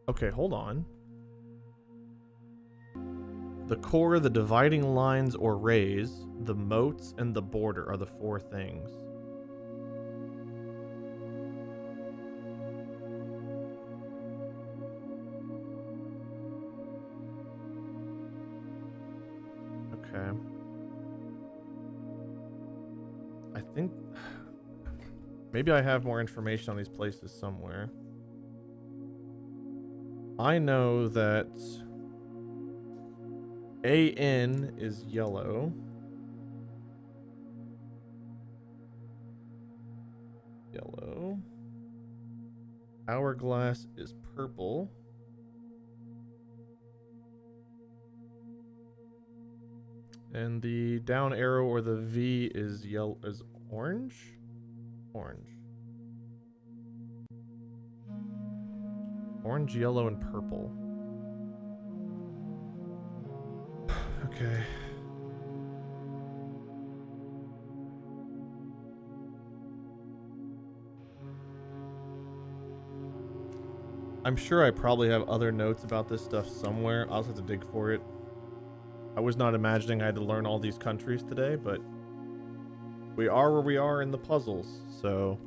Okay, hold on. The core, the dividing lines or rays, the moats, and the border are the 4 things. Okay. I think maybe I have more information on these places somewhere. I know that AN is yellow. Yellow. Hourglass is purple. And the down arrow or the V is yellow, is orange? Orange. Orange, yellow, and purple. Okay. I'm sure I probably have other notes about this stuff somewhere. I'll just have to dig for it. I was not imagining I had to learn all these countries today, but we are where we are in the puzzles, so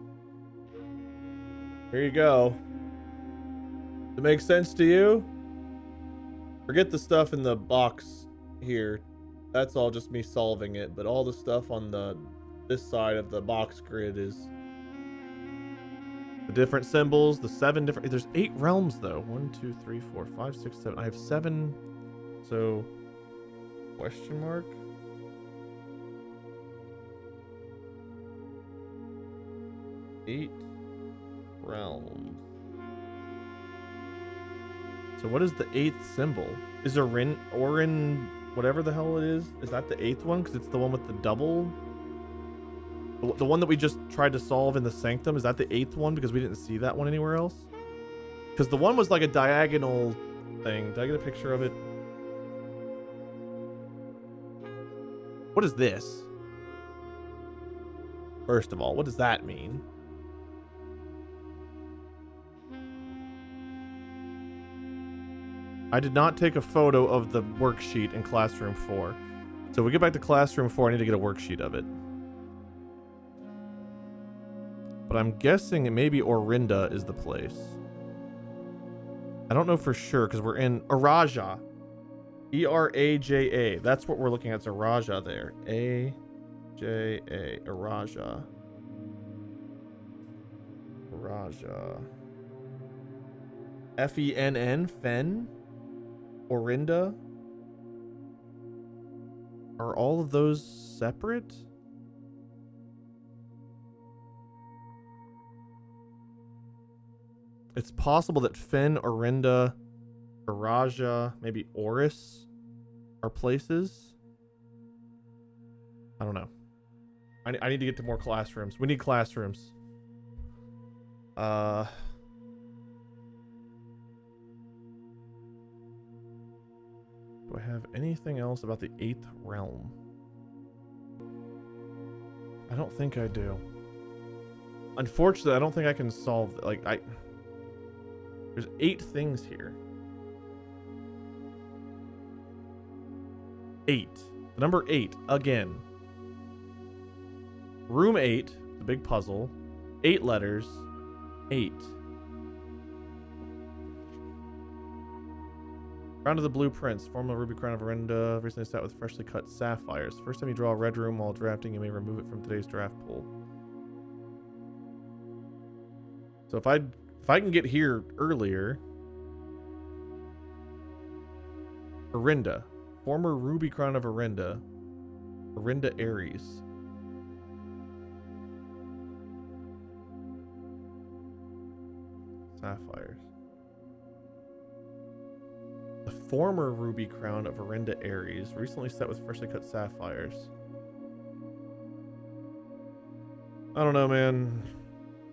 here you go. Does it make sense to you? Forget the stuff in the box here. That's all just me solving it, but all the stuff on this side of the box grid is the different symbols, the 7 different... There's 8 realms, though. 1, 2, 3, 4, 5, 6, 7. I have 7, so... Question mark? Eight realms. So what is the 8th symbol? Is Orin, whatever the hell it is that the 8th one? Because it's the one with the double? The one that we just tried to solve in the Sanctum, is that the 8th one? Because we didn't see that one anywhere else? Because the one was like a diagonal thing. Did I get a picture of it? What is this? First of all, what does that mean? I did not take a photo of the worksheet in Classroom 4. So if we get back to Classroom 4, I need to get a worksheet of it. But I'm guessing it maybe Orinda is the place. I don't know for sure because we're in Araja. E-R-A-J-A. That's what we're looking at. It's Araja there. A-J-A. Araja. Araja. F-E-N-N. Fen. Orinda. Are all of those separate? It's possible that Fen, Orinda, Araja, maybe Oris are places. I don't know. I need to get to more classrooms. We need classrooms. Do I have anything else about the 8th realm? I don't think I do. Unfortunately, I don't think I can solve... There's 8 things here. 8. The number 8, again. Room 8, the big puzzle. 8 letters. 8. Crown of the blueprints. Form a ruby crown of Orinda. Recently set with freshly cut sapphires. First time you draw a red room while drafting, you may remove it from today's draft pool. So if I can get here earlier. Orinda. Former ruby crown of Orinda. Orinda Aries. Sapphires. The former ruby crown of Orinda Aries. Recently set with freshly cut sapphires. I don't know, man.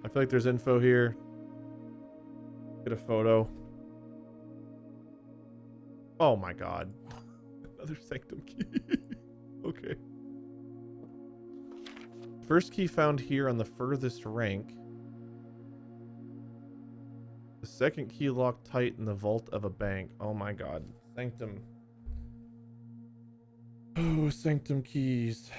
I feel like there's info here. Get a photo. Oh my god. Another Sanctum key. Okay. First key found here on the furthest rank. The second key locked tight in the vault of a bank. Oh my god. Sanctum. Oh, Sanctum keys.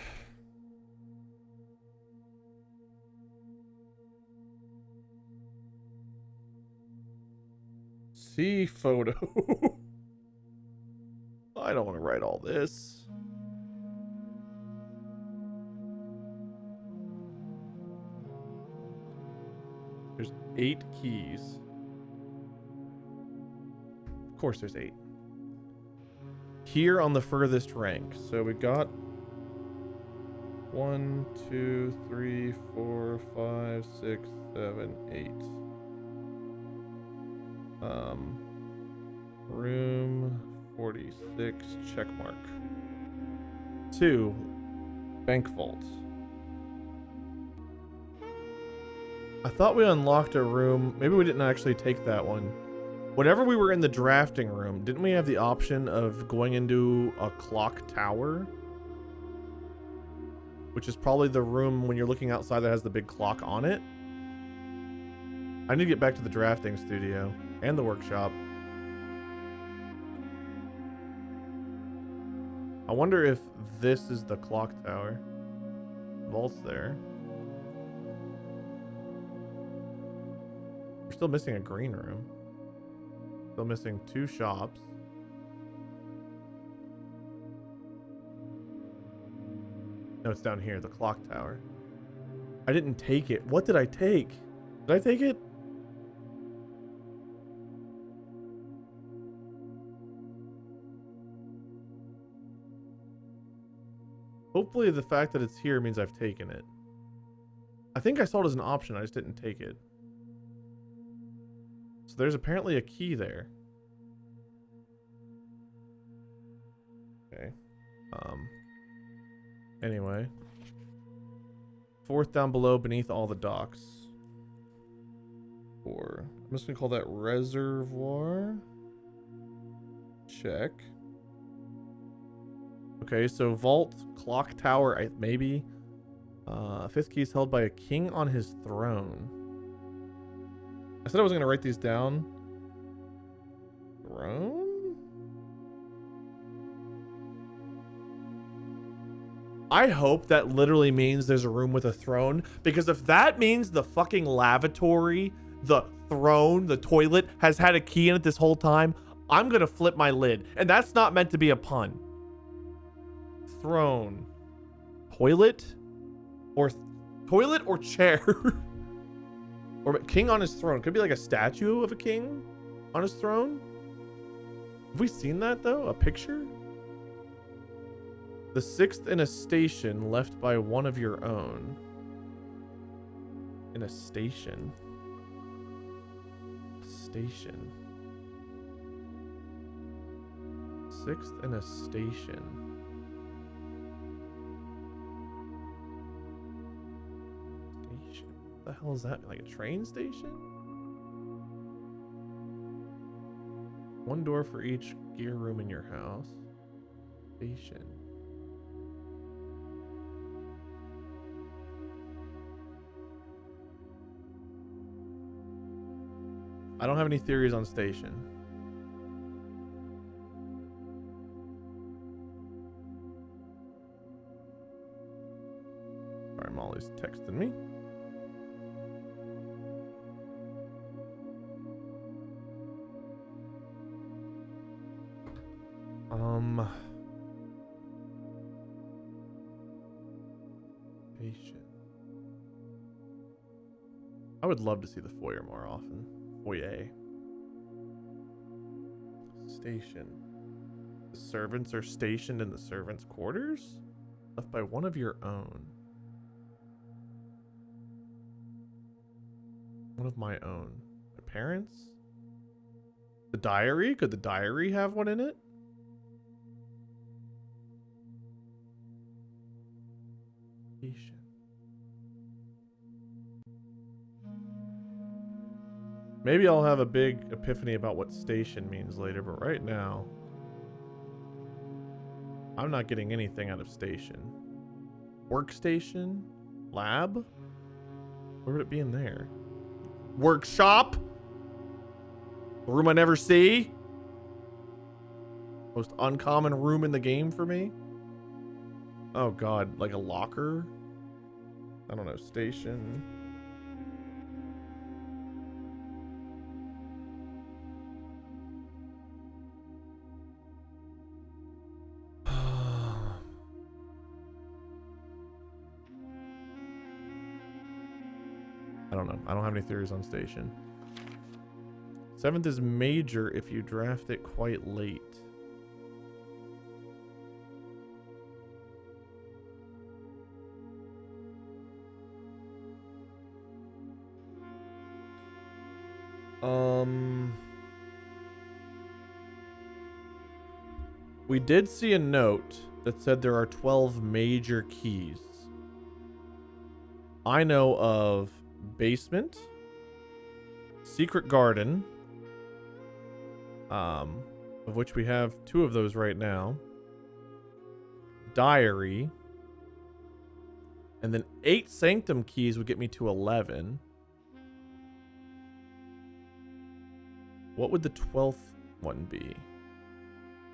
See photo. I don't want to write all this. There's 8 keys. Of course there's 8. Here on the furthest rank. So we got 1, 2, 3, 4, 5, 6, 7, 8. Room 46, check mark. 2, bank vault. I thought we unlocked a room. Maybe we didn't actually take that one. Whenever we were in the drafting room, didn't we have the option of going into a clock tower? Which is probably the room when you're looking outside that has the big clock on it. I need to get back to the drafting studio and the workshop. I wonder if this is the clock tower. Vault's there. We're still missing a green room. Still missing 2 shops. No, it's down here, the clock tower. I didn't take it. What did I take? Did I take it? Hopefully the fact that it's here means I've taken it. I think I saw it as an option, I just didn't take it. So there's apparently a key there. Okay. Anyway. 4th down below beneath all the docks. 4. I'm just gonna call that Reservoir. Check. Okay, so vault, clock tower, maybe. 5th key is held by a king on his throne. I said I was going to write these down. Throne? I hope that literally means there's a room with a throne, because if that means the fucking lavatory, the throne, the toilet has had a key in it this whole time, I'm going to flip my lid. And that's not meant to be a pun. Throne. Toilet? Or toilet or chair? Or king on his throne. Could be like a statue of a king on his throne. Have we seen that though? A picture? The 6th in a station left by one of your own. In a station. Station. 6th in a station. What the hell is that? Like a train station? 1 door for each gear room in your house. Station. I don't have any theories on station. Sorry, Molly's texting me. Station. I would love to see the foyer more often. Foyer. Station. The servants are stationed in the servants' quarters? Left by one of your own. One of my own. My parents? The diary? Could the diary have one in it? Station. Maybe I'll have a big epiphany about what station means later, but right now, I'm not getting anything out of station. Workstation? Lab? Where would it be in there? Workshop? A room I never see? Most uncommon room in the game for me? Oh god, like a locker? I don't know, station. I don't know. I don't have any theories on station. 7th is major if you draft it quite late. We did see a note that said there are 12 major keys. I know of basement, secret garden, of which we have 2 of those right now, diary, and then 8 sanctum keys would get me to 11. What would the 12th one be?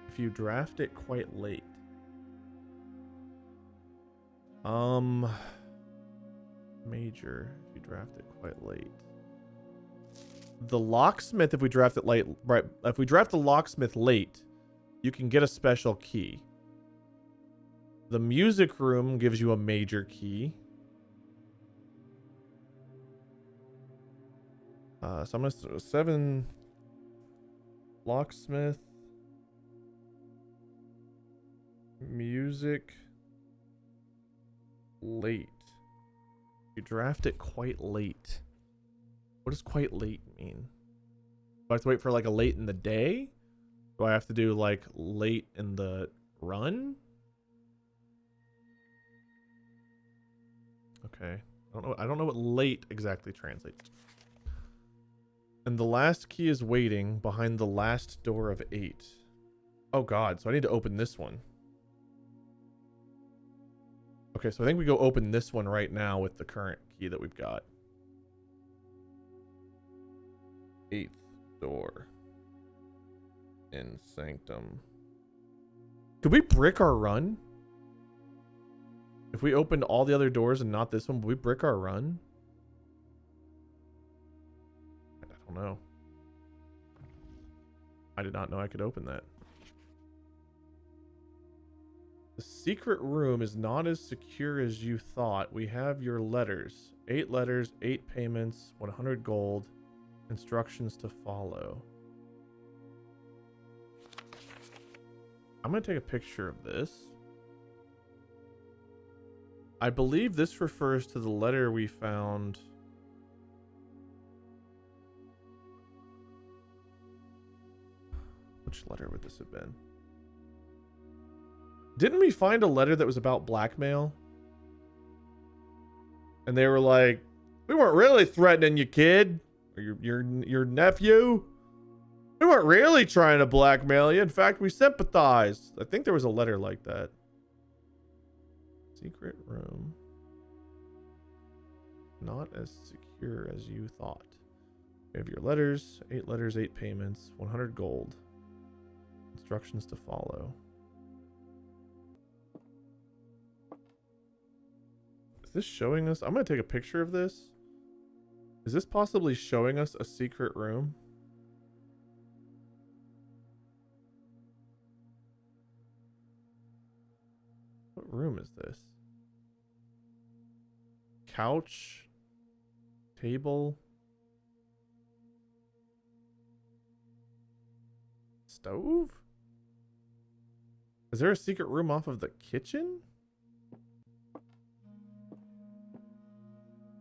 If you draft it quite late. Major, if you draft it quite late. The locksmith, if we draft it late, right? If we draft the locksmith late, you can get a special key. The music room gives you a major key. So I'm gonna 7 locksmith, music, late. You draft it quite late. What does quite late mean? Do I have to wait for like a late in the day? Do I have to do like late in the run? Okay. I don't know what late exactly translates to. And the last key is waiting behind the last door of 8. Oh god, so I need to open this one. Okay, so I think we go open this one right now with the current key that we've got. 8th door in Sanctum. Could we brick our run? If we opened all the other doors and not this one, would we brick our run? I don't know. I did not know I could open that. The secret room is not as secure as you thought. We have your letters. 8 letters, 8 payments, 100 gold. Instructions to follow. I'm going to take a picture of this. I believe this refers to the letter we found. Which letter would this have been? Didn't we find a letter that was about blackmail? And they were like, we weren't really threatening you, kid. Or your nephew. We weren't really trying to blackmail you. In fact, we sympathized. I think there was a letter like that. Secret room. Not as secure as you thought. You have your letters. 8 letters, 8 payments. 100 gold. Instructions to follow. Is this showing us? I'm going to take a picture of this. Is this possibly showing us a secret room? What room is this? Couch? Table? Stove? Is there a secret room off of the kitchen?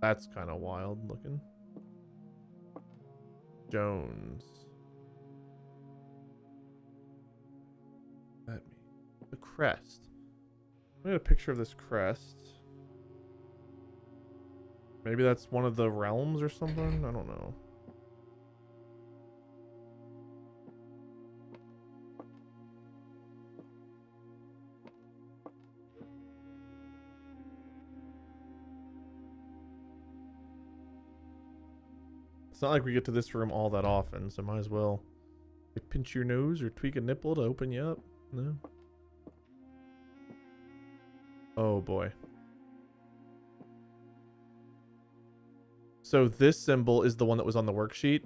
That's kind of wild looking. Jones. That means the crest. I got a picture of this crest. Maybe that's one of the realms or something. I don't know. It's not like we get to this room all that often, so might as well like, pinch your nose or tweak a nipple to open you up. No. Oh boy. So this symbol is the one that was on the worksheet.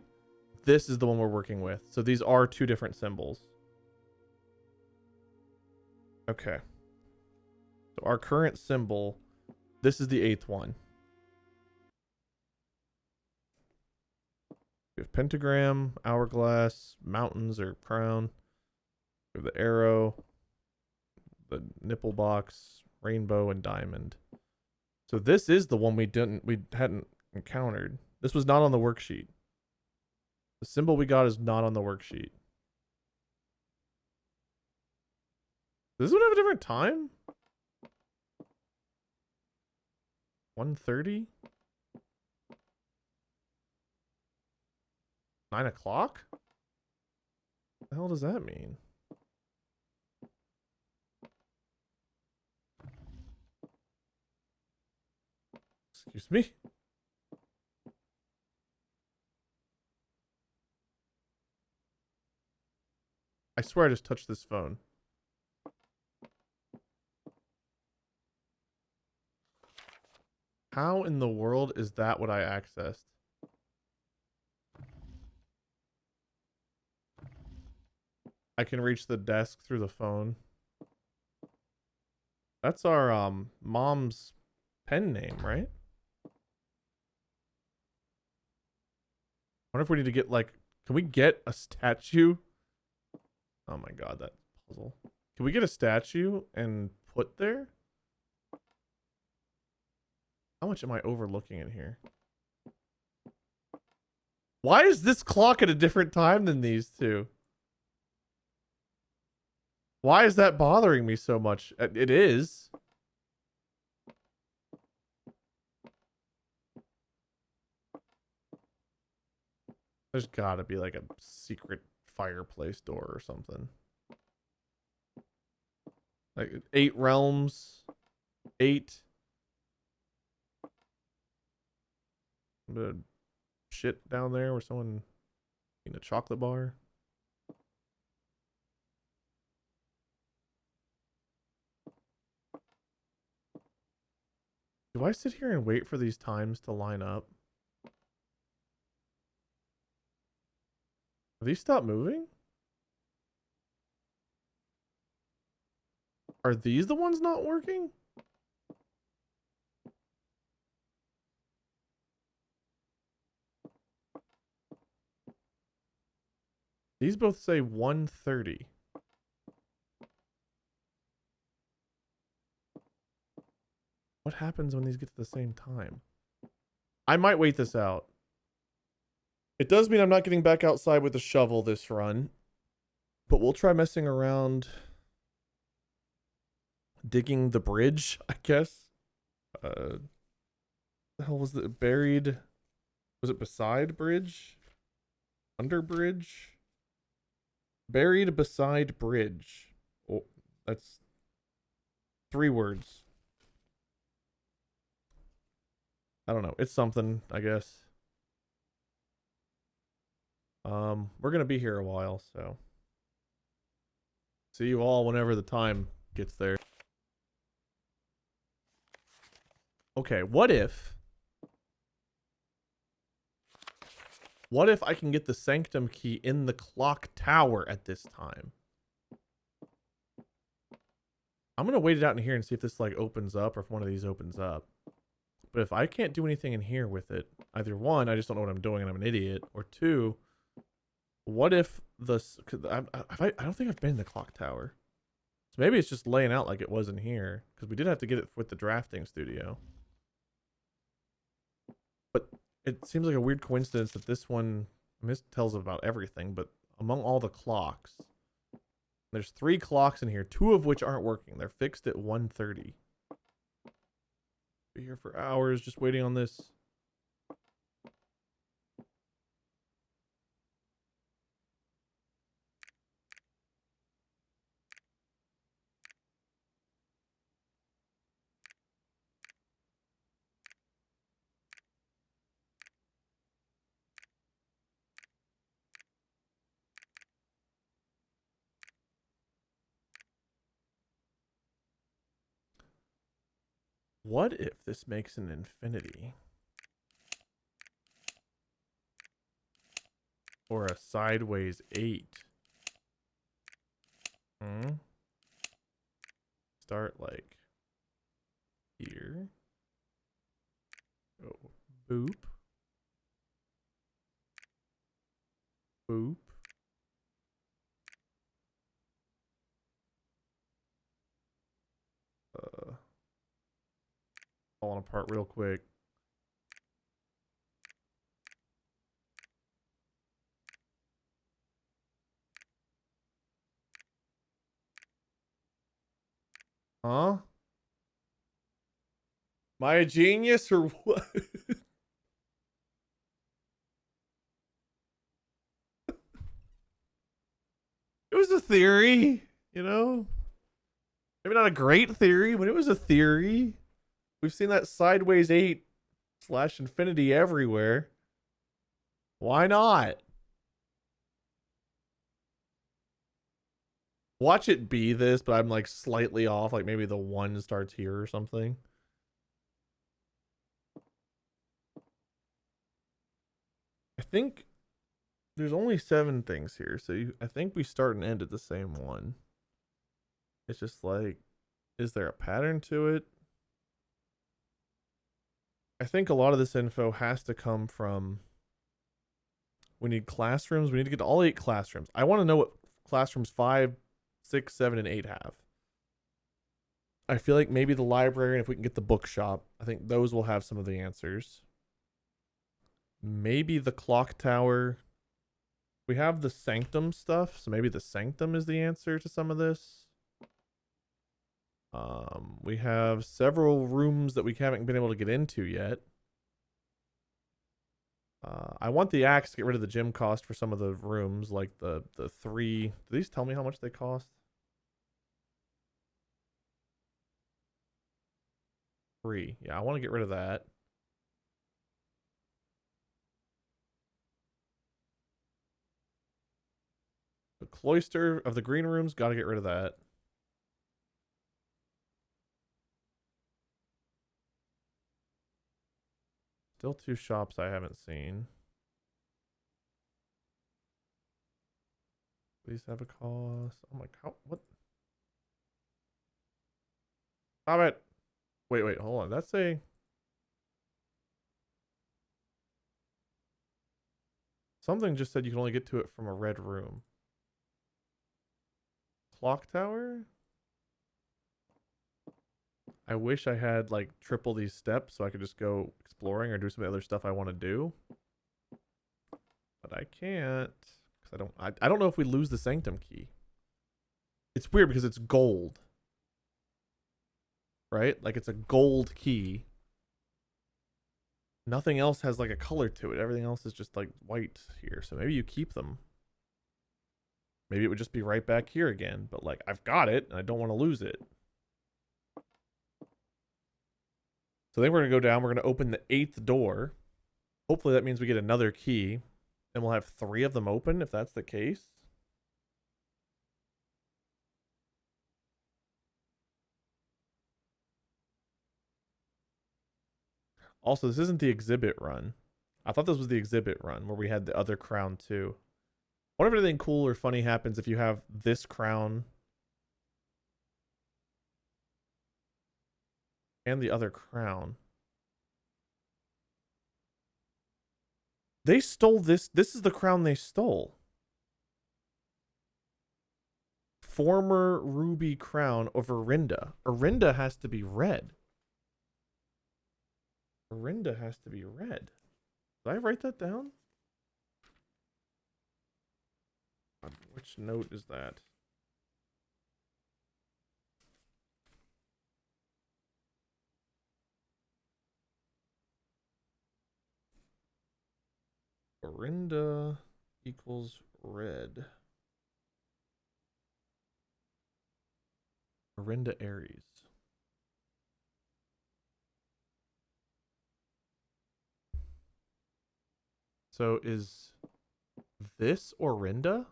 This is the one we're working with. So these are 2 different symbols. Okay. So our current symbol, this is the 8th one. We have pentagram, hourglass, mountains or crown. We have the arrow, the nipple box, rainbow, and diamond. So this is the one we hadn't encountered. This was not on the worksheet. The symbol we got is not on the worksheet. Does this one have a different time? 1:30? 9 o'clock? What the hell does that mean? Excuse me? I swear I just touched this phone. How in the world is that what I accessed? I can reach the desk through the phone. That's our mom's pen name, right? I wonder if we need to get like, can we get a statue? Oh my god, that puzzle. Can we get a statue and put there? How much am I overlooking in here? Why is this clock at a different time than these two? Why is that bothering me so much? It is. There's gotta be like a secret fireplace door or something. Like 8 realms. 8. The shit down there where someone eating a chocolate bar. Do I sit here and wait for these times to line up? Have these stopped moving? Are these the ones not working? These both say 1:30. What happens when these get to the same time? I might wait this out. It does mean I'm not getting back outside with a shovel this run. But we'll try messing around digging the bridge, I guess. The hell was it? Buried? Was it beside bridge? Under bridge? Buried beside bridge. Oh, that's 3 words. I don't know. It's something, I guess. We're gonna be here a while, so see you all whenever the time gets there. Okay, what if I can get the Sanctum key in the clock tower at this time? I'm gonna wait it out in here and see if this like opens up or if one of these opens up. But if I can't do anything in here with it, either 1, I just don't know what I'm doing and I'm an idiot, or 2, what if I don't think I've been in the clock tower. So maybe it's just laying out like it was in here, because we did have to get it with the drafting studio. But it seems like a weird coincidence that this one, this tells about everything, but among all the clocks, there's 3 clocks in here, 2 of which aren't working. They're fixed at 1:30. Be here for hours just waiting on this. What if this makes an infinity? Or a sideways 8? Start like here. Go boop. Falling apart real quick. Huh? Am I a genius or what? It was a theory, you know? Maybe not a great theory, but it was a theory. We've seen that sideways 8/infinity everywhere. Why not? Watch it be this, but I'm like slightly off. Like maybe the 1 starts here or something. I think there's only 7 things here. So I think we start and end at the same one. It's just like, is there a pattern to it? I think a lot of this info has to come from, we need classrooms. We need to get to all 8 classrooms. I want to know what classrooms 5, 6, 7, and 8 have. I feel like maybe the library, and if we can get the bookshop, I think those will have some of the answers. Maybe the clock tower. We have the Sanctum stuff, so maybe the Sanctum is the answer to some of this. We have several rooms that we haven't been able to get into yet. I want the axe to get rid of the gym cost for some of the rooms, like the 3. Do these tell me how much they cost? 3. Yeah, I want to get rid of that. The cloister of the green rooms, got to get rid of that. Still 2 shops I haven't seen. These have a cost. Oh my god, what? Stop it. Wait, hold on. That's a... Something just said you can only get to it from a red room. Clock tower? I wish I had like triple these steps so I could just go exploring or do some of the other stuff I want to do. But I can't. Because I don't know if we lose the Sanctum key. It's weird because it's gold. Right? Like it's a gold key. Nothing else has like a color to it. Everything else is just like white here. So maybe you keep them. Maybe it would just be right back here again. But like I've got it and I don't want to lose it. So then we're going to go down. We're going to open the 8th door. Hopefully that means we get another key. And we'll have 3 of them open if that's the case. Also, this isn't the exhibit run. I thought this was the exhibit run where we had the other crown too. What if anything cool or funny happens if you have this crown and the other crown? They stole this. This is the crown they stole. Former ruby crown of Orinda. Orinda has to be red. Orinda has to be red. Did I write that down? Which note is that? Orinda equals red. Orinda Aries. So is this Orinda?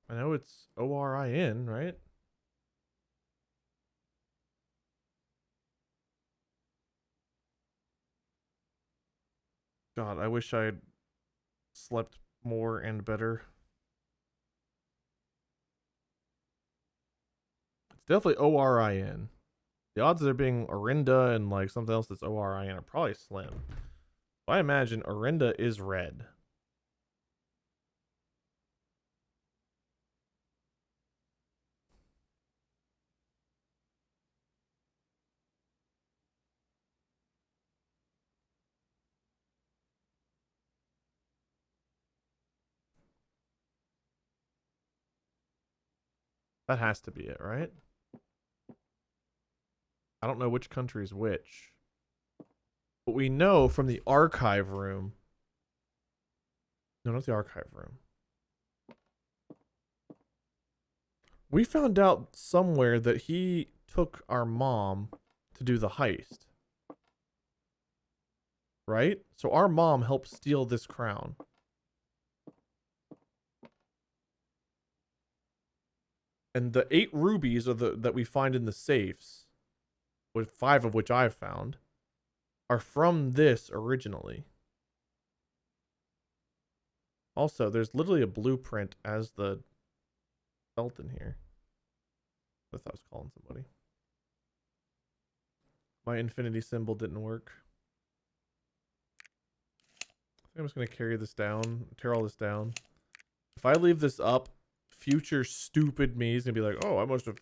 I know it's Orin, right? God, I wish I had slept more and better. It's definitely Orin. The odds of there being Orinda and like something else that's Orin are probably slim. I imagine Orinda is red. That has to be it, right? I don't know which country is which. But we know from the archive room. No, not the archive room. We found out somewhere that he took our mom to do the heist. Right? So our mom helped steal this crown. And the 8 rubies are that we find in the safes, with 5 of which I've found, are from this originally. Also, there's literally a blueprint as the belt in here. I thought I was calling somebody. My infinity symbol didn't work. I think I'm just going to carry this down, tear all this down. If I leave this up, future stupid me is gonna be like, oh, I must have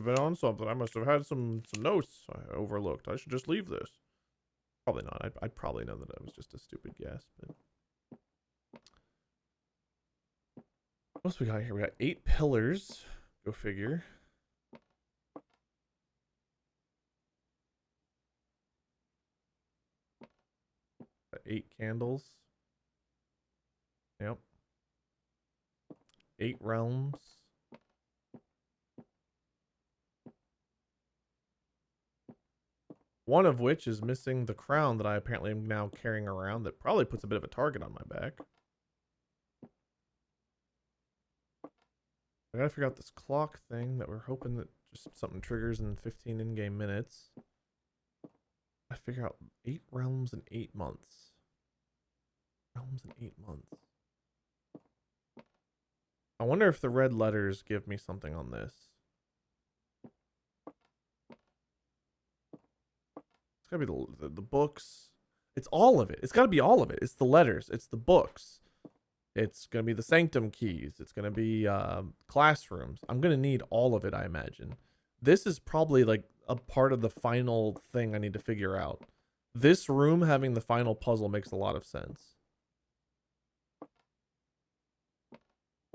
been on something. I must have had some notes I overlooked. I should just leave this. Probably not. I'd probably know that it was just a stupid guess. But what else we got here? We got 8 pillars. Go figure. Got 8 candles. Yep. 8 realms. One of which is missing the crown that I apparently am now carrying around that probably puts a bit of a target on my back. I gotta figure out this clock thing that we're hoping that just something triggers in 15 in-game minutes. I figure out 8 realms in 8 months. Realms in 8 months. I wonder if the red letters give me something on this. It's gotta be the books. It's all of it. It's gotta be all of it. It's the letters. It's the books. It's gonna be the Sanctum keys. It's gonna be classrooms. I'm gonna need all of it, I imagine. This is probably like a part of the final thing I need to figure out. This room having the final puzzle makes a lot of sense.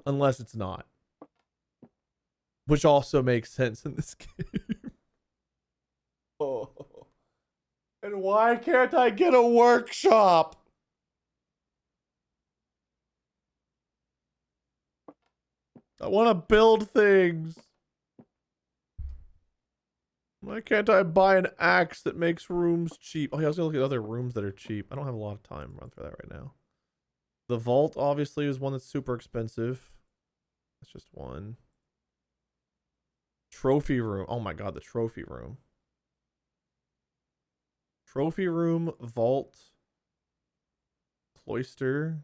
Unless it's not. Which also makes sense in this game. Oh. And why can't I get a workshop? I want to build things. Why can't I buy an axe that makes rooms cheap? Oh yeah, I was gonna look at other rooms that are cheap. I don't have a lot of time to run through that right now. The vault obviously is one that's super expensive. That's just one. Trophy room. Oh my god, the trophy room. Trophy room, vault, cloister.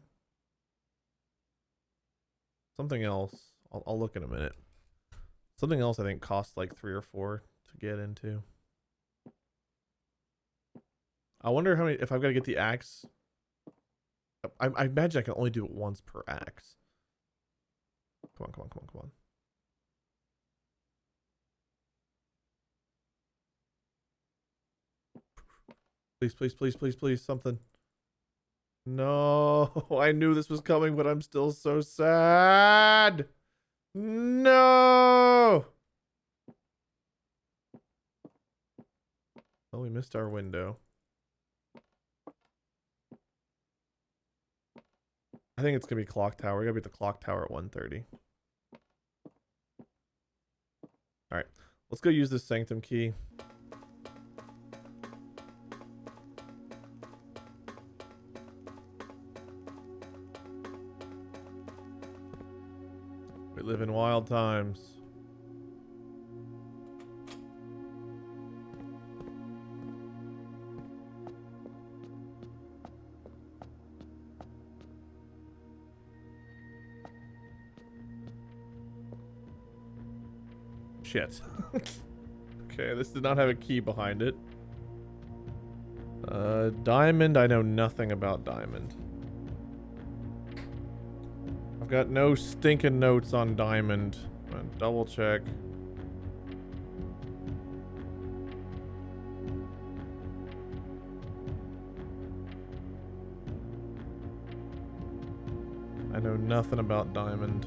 Something else. I'll look in a minute. Something else I think costs like 3 or 4 to get into. I wonder how many, if I've got to get the axe. I imagine I can only do it once per axe. Come on, come on, come on, come on. Please, please, please, please, please, something. No, I knew this was coming, but I'm still so sad. No. Oh, we missed our window. I think it's gonna be clock tower. We gotta be at the clock tower at 1:30. All right, let's go use this sanctum key. We live in wild times. Shit. Okay, this did not have a key behind it. Diamond, I know nothing about diamond. I've got no stinking notes on diamond. I'm gonna double check. I know nothing about diamond.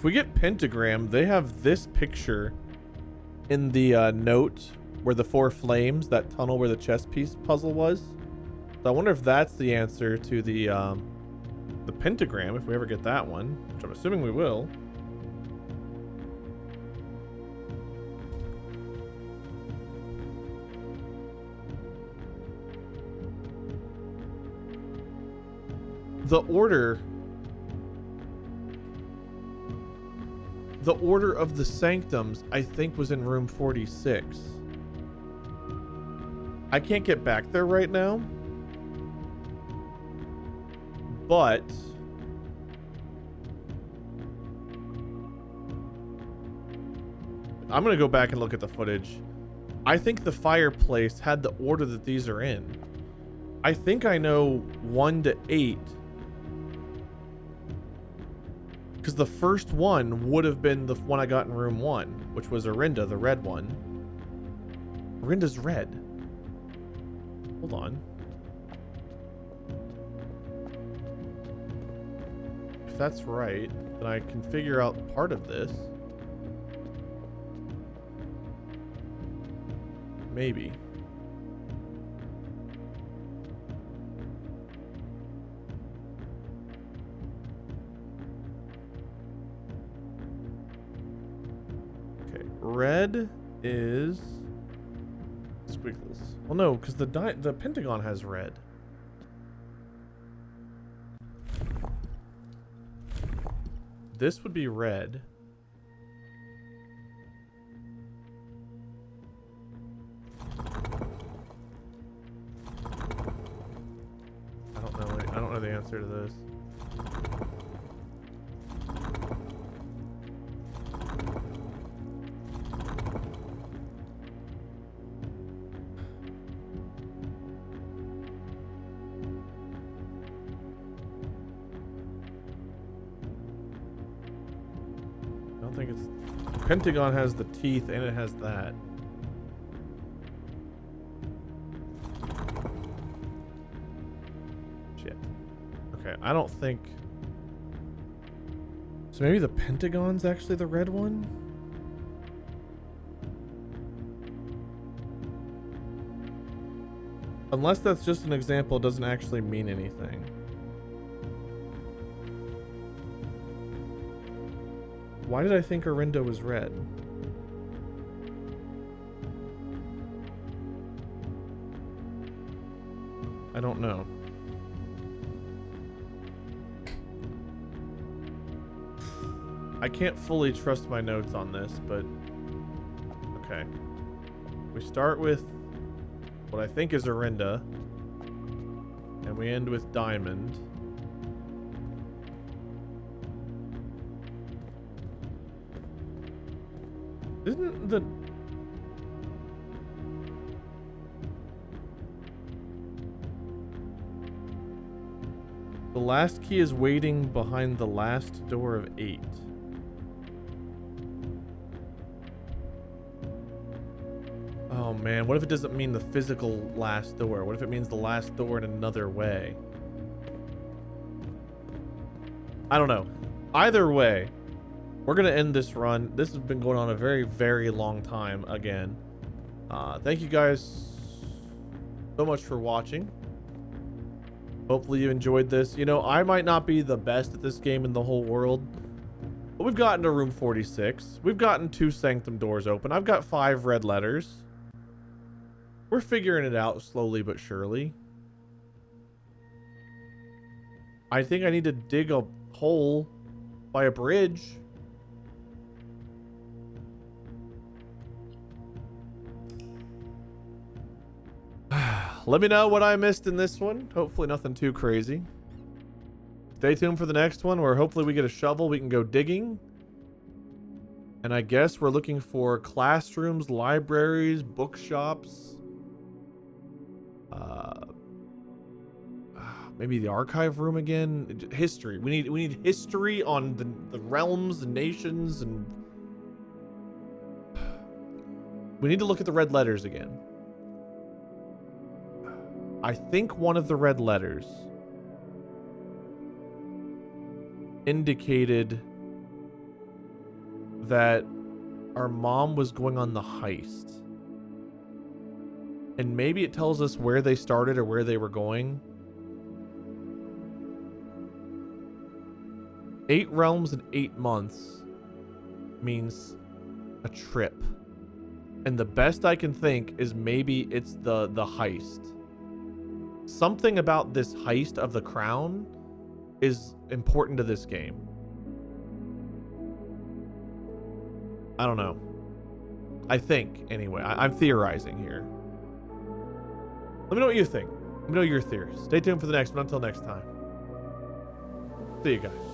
If we get pentagram, they have this picture in the note where the 4 flames, that tunnel where the chess piece puzzle was. So I wonder if that's the answer to the pentagram, if we ever get that one, which I'm assuming we will. The order of the sanctums, I think, was in room 46. I can't get back there right now, but I'm gonna go back and look at the footage. I think the fireplace had the order that these are in. I think I know 1 to 8. Because the first one would have been the one I got in room 1, which was Orinda, the red one. Orinda's red. Hold on. If that's right, then I can figure out part of this. Maybe. Red is squiggles. Well, no, because the pentagon has red. This would be red. I don't know the answer to this. Pentagon has the teeth and it has that. Shit. Okay, I don't think... So maybe the pentagon's actually the red one? Unless that's just an example, it doesn't actually mean anything. Why did I think Orinda was red? I don't know. I can't fully trust my notes on this, but okay. We start with what I think is Orinda, and we end with diamond. Isn't the... The last key is waiting behind the last door of 8. Oh man, what if it doesn't mean the physical last door? What if it means the last door in another way? I don't know. Either way, we're going to end this run. This has been going on a very, very long time again. Thank you guys so much for watching. Hopefully you enjoyed this. You know, I might not be the best at this game in the whole world, but we've gotten to room 46. We've gotten 2 sanctum doors open. I've got 5 red letters. We're figuring it out slowly but surely. I think I need to dig a hole by a bridge. Let me know what I missed in this one. Hopefully nothing too crazy. Stay tuned for the next one where hopefully we get a shovel. We can go digging. And I guess we're looking for classrooms, libraries, bookshops. Maybe the archive room again. History. We need history on the realms and nations, and we need to look at the red letters again. I think one of the red letters indicated that our mom was going on the heist. And maybe it tells us where they started or where they were going. 8 realms in 8 months means a trip. And the best I can think is maybe it's the heist. Something about this heist of the crown is important to this game. I don't know. I think, anyway. I'm theorizing here. Let me know what you think. Let me know your theories. Stay tuned for the next one. Until next time. See you guys.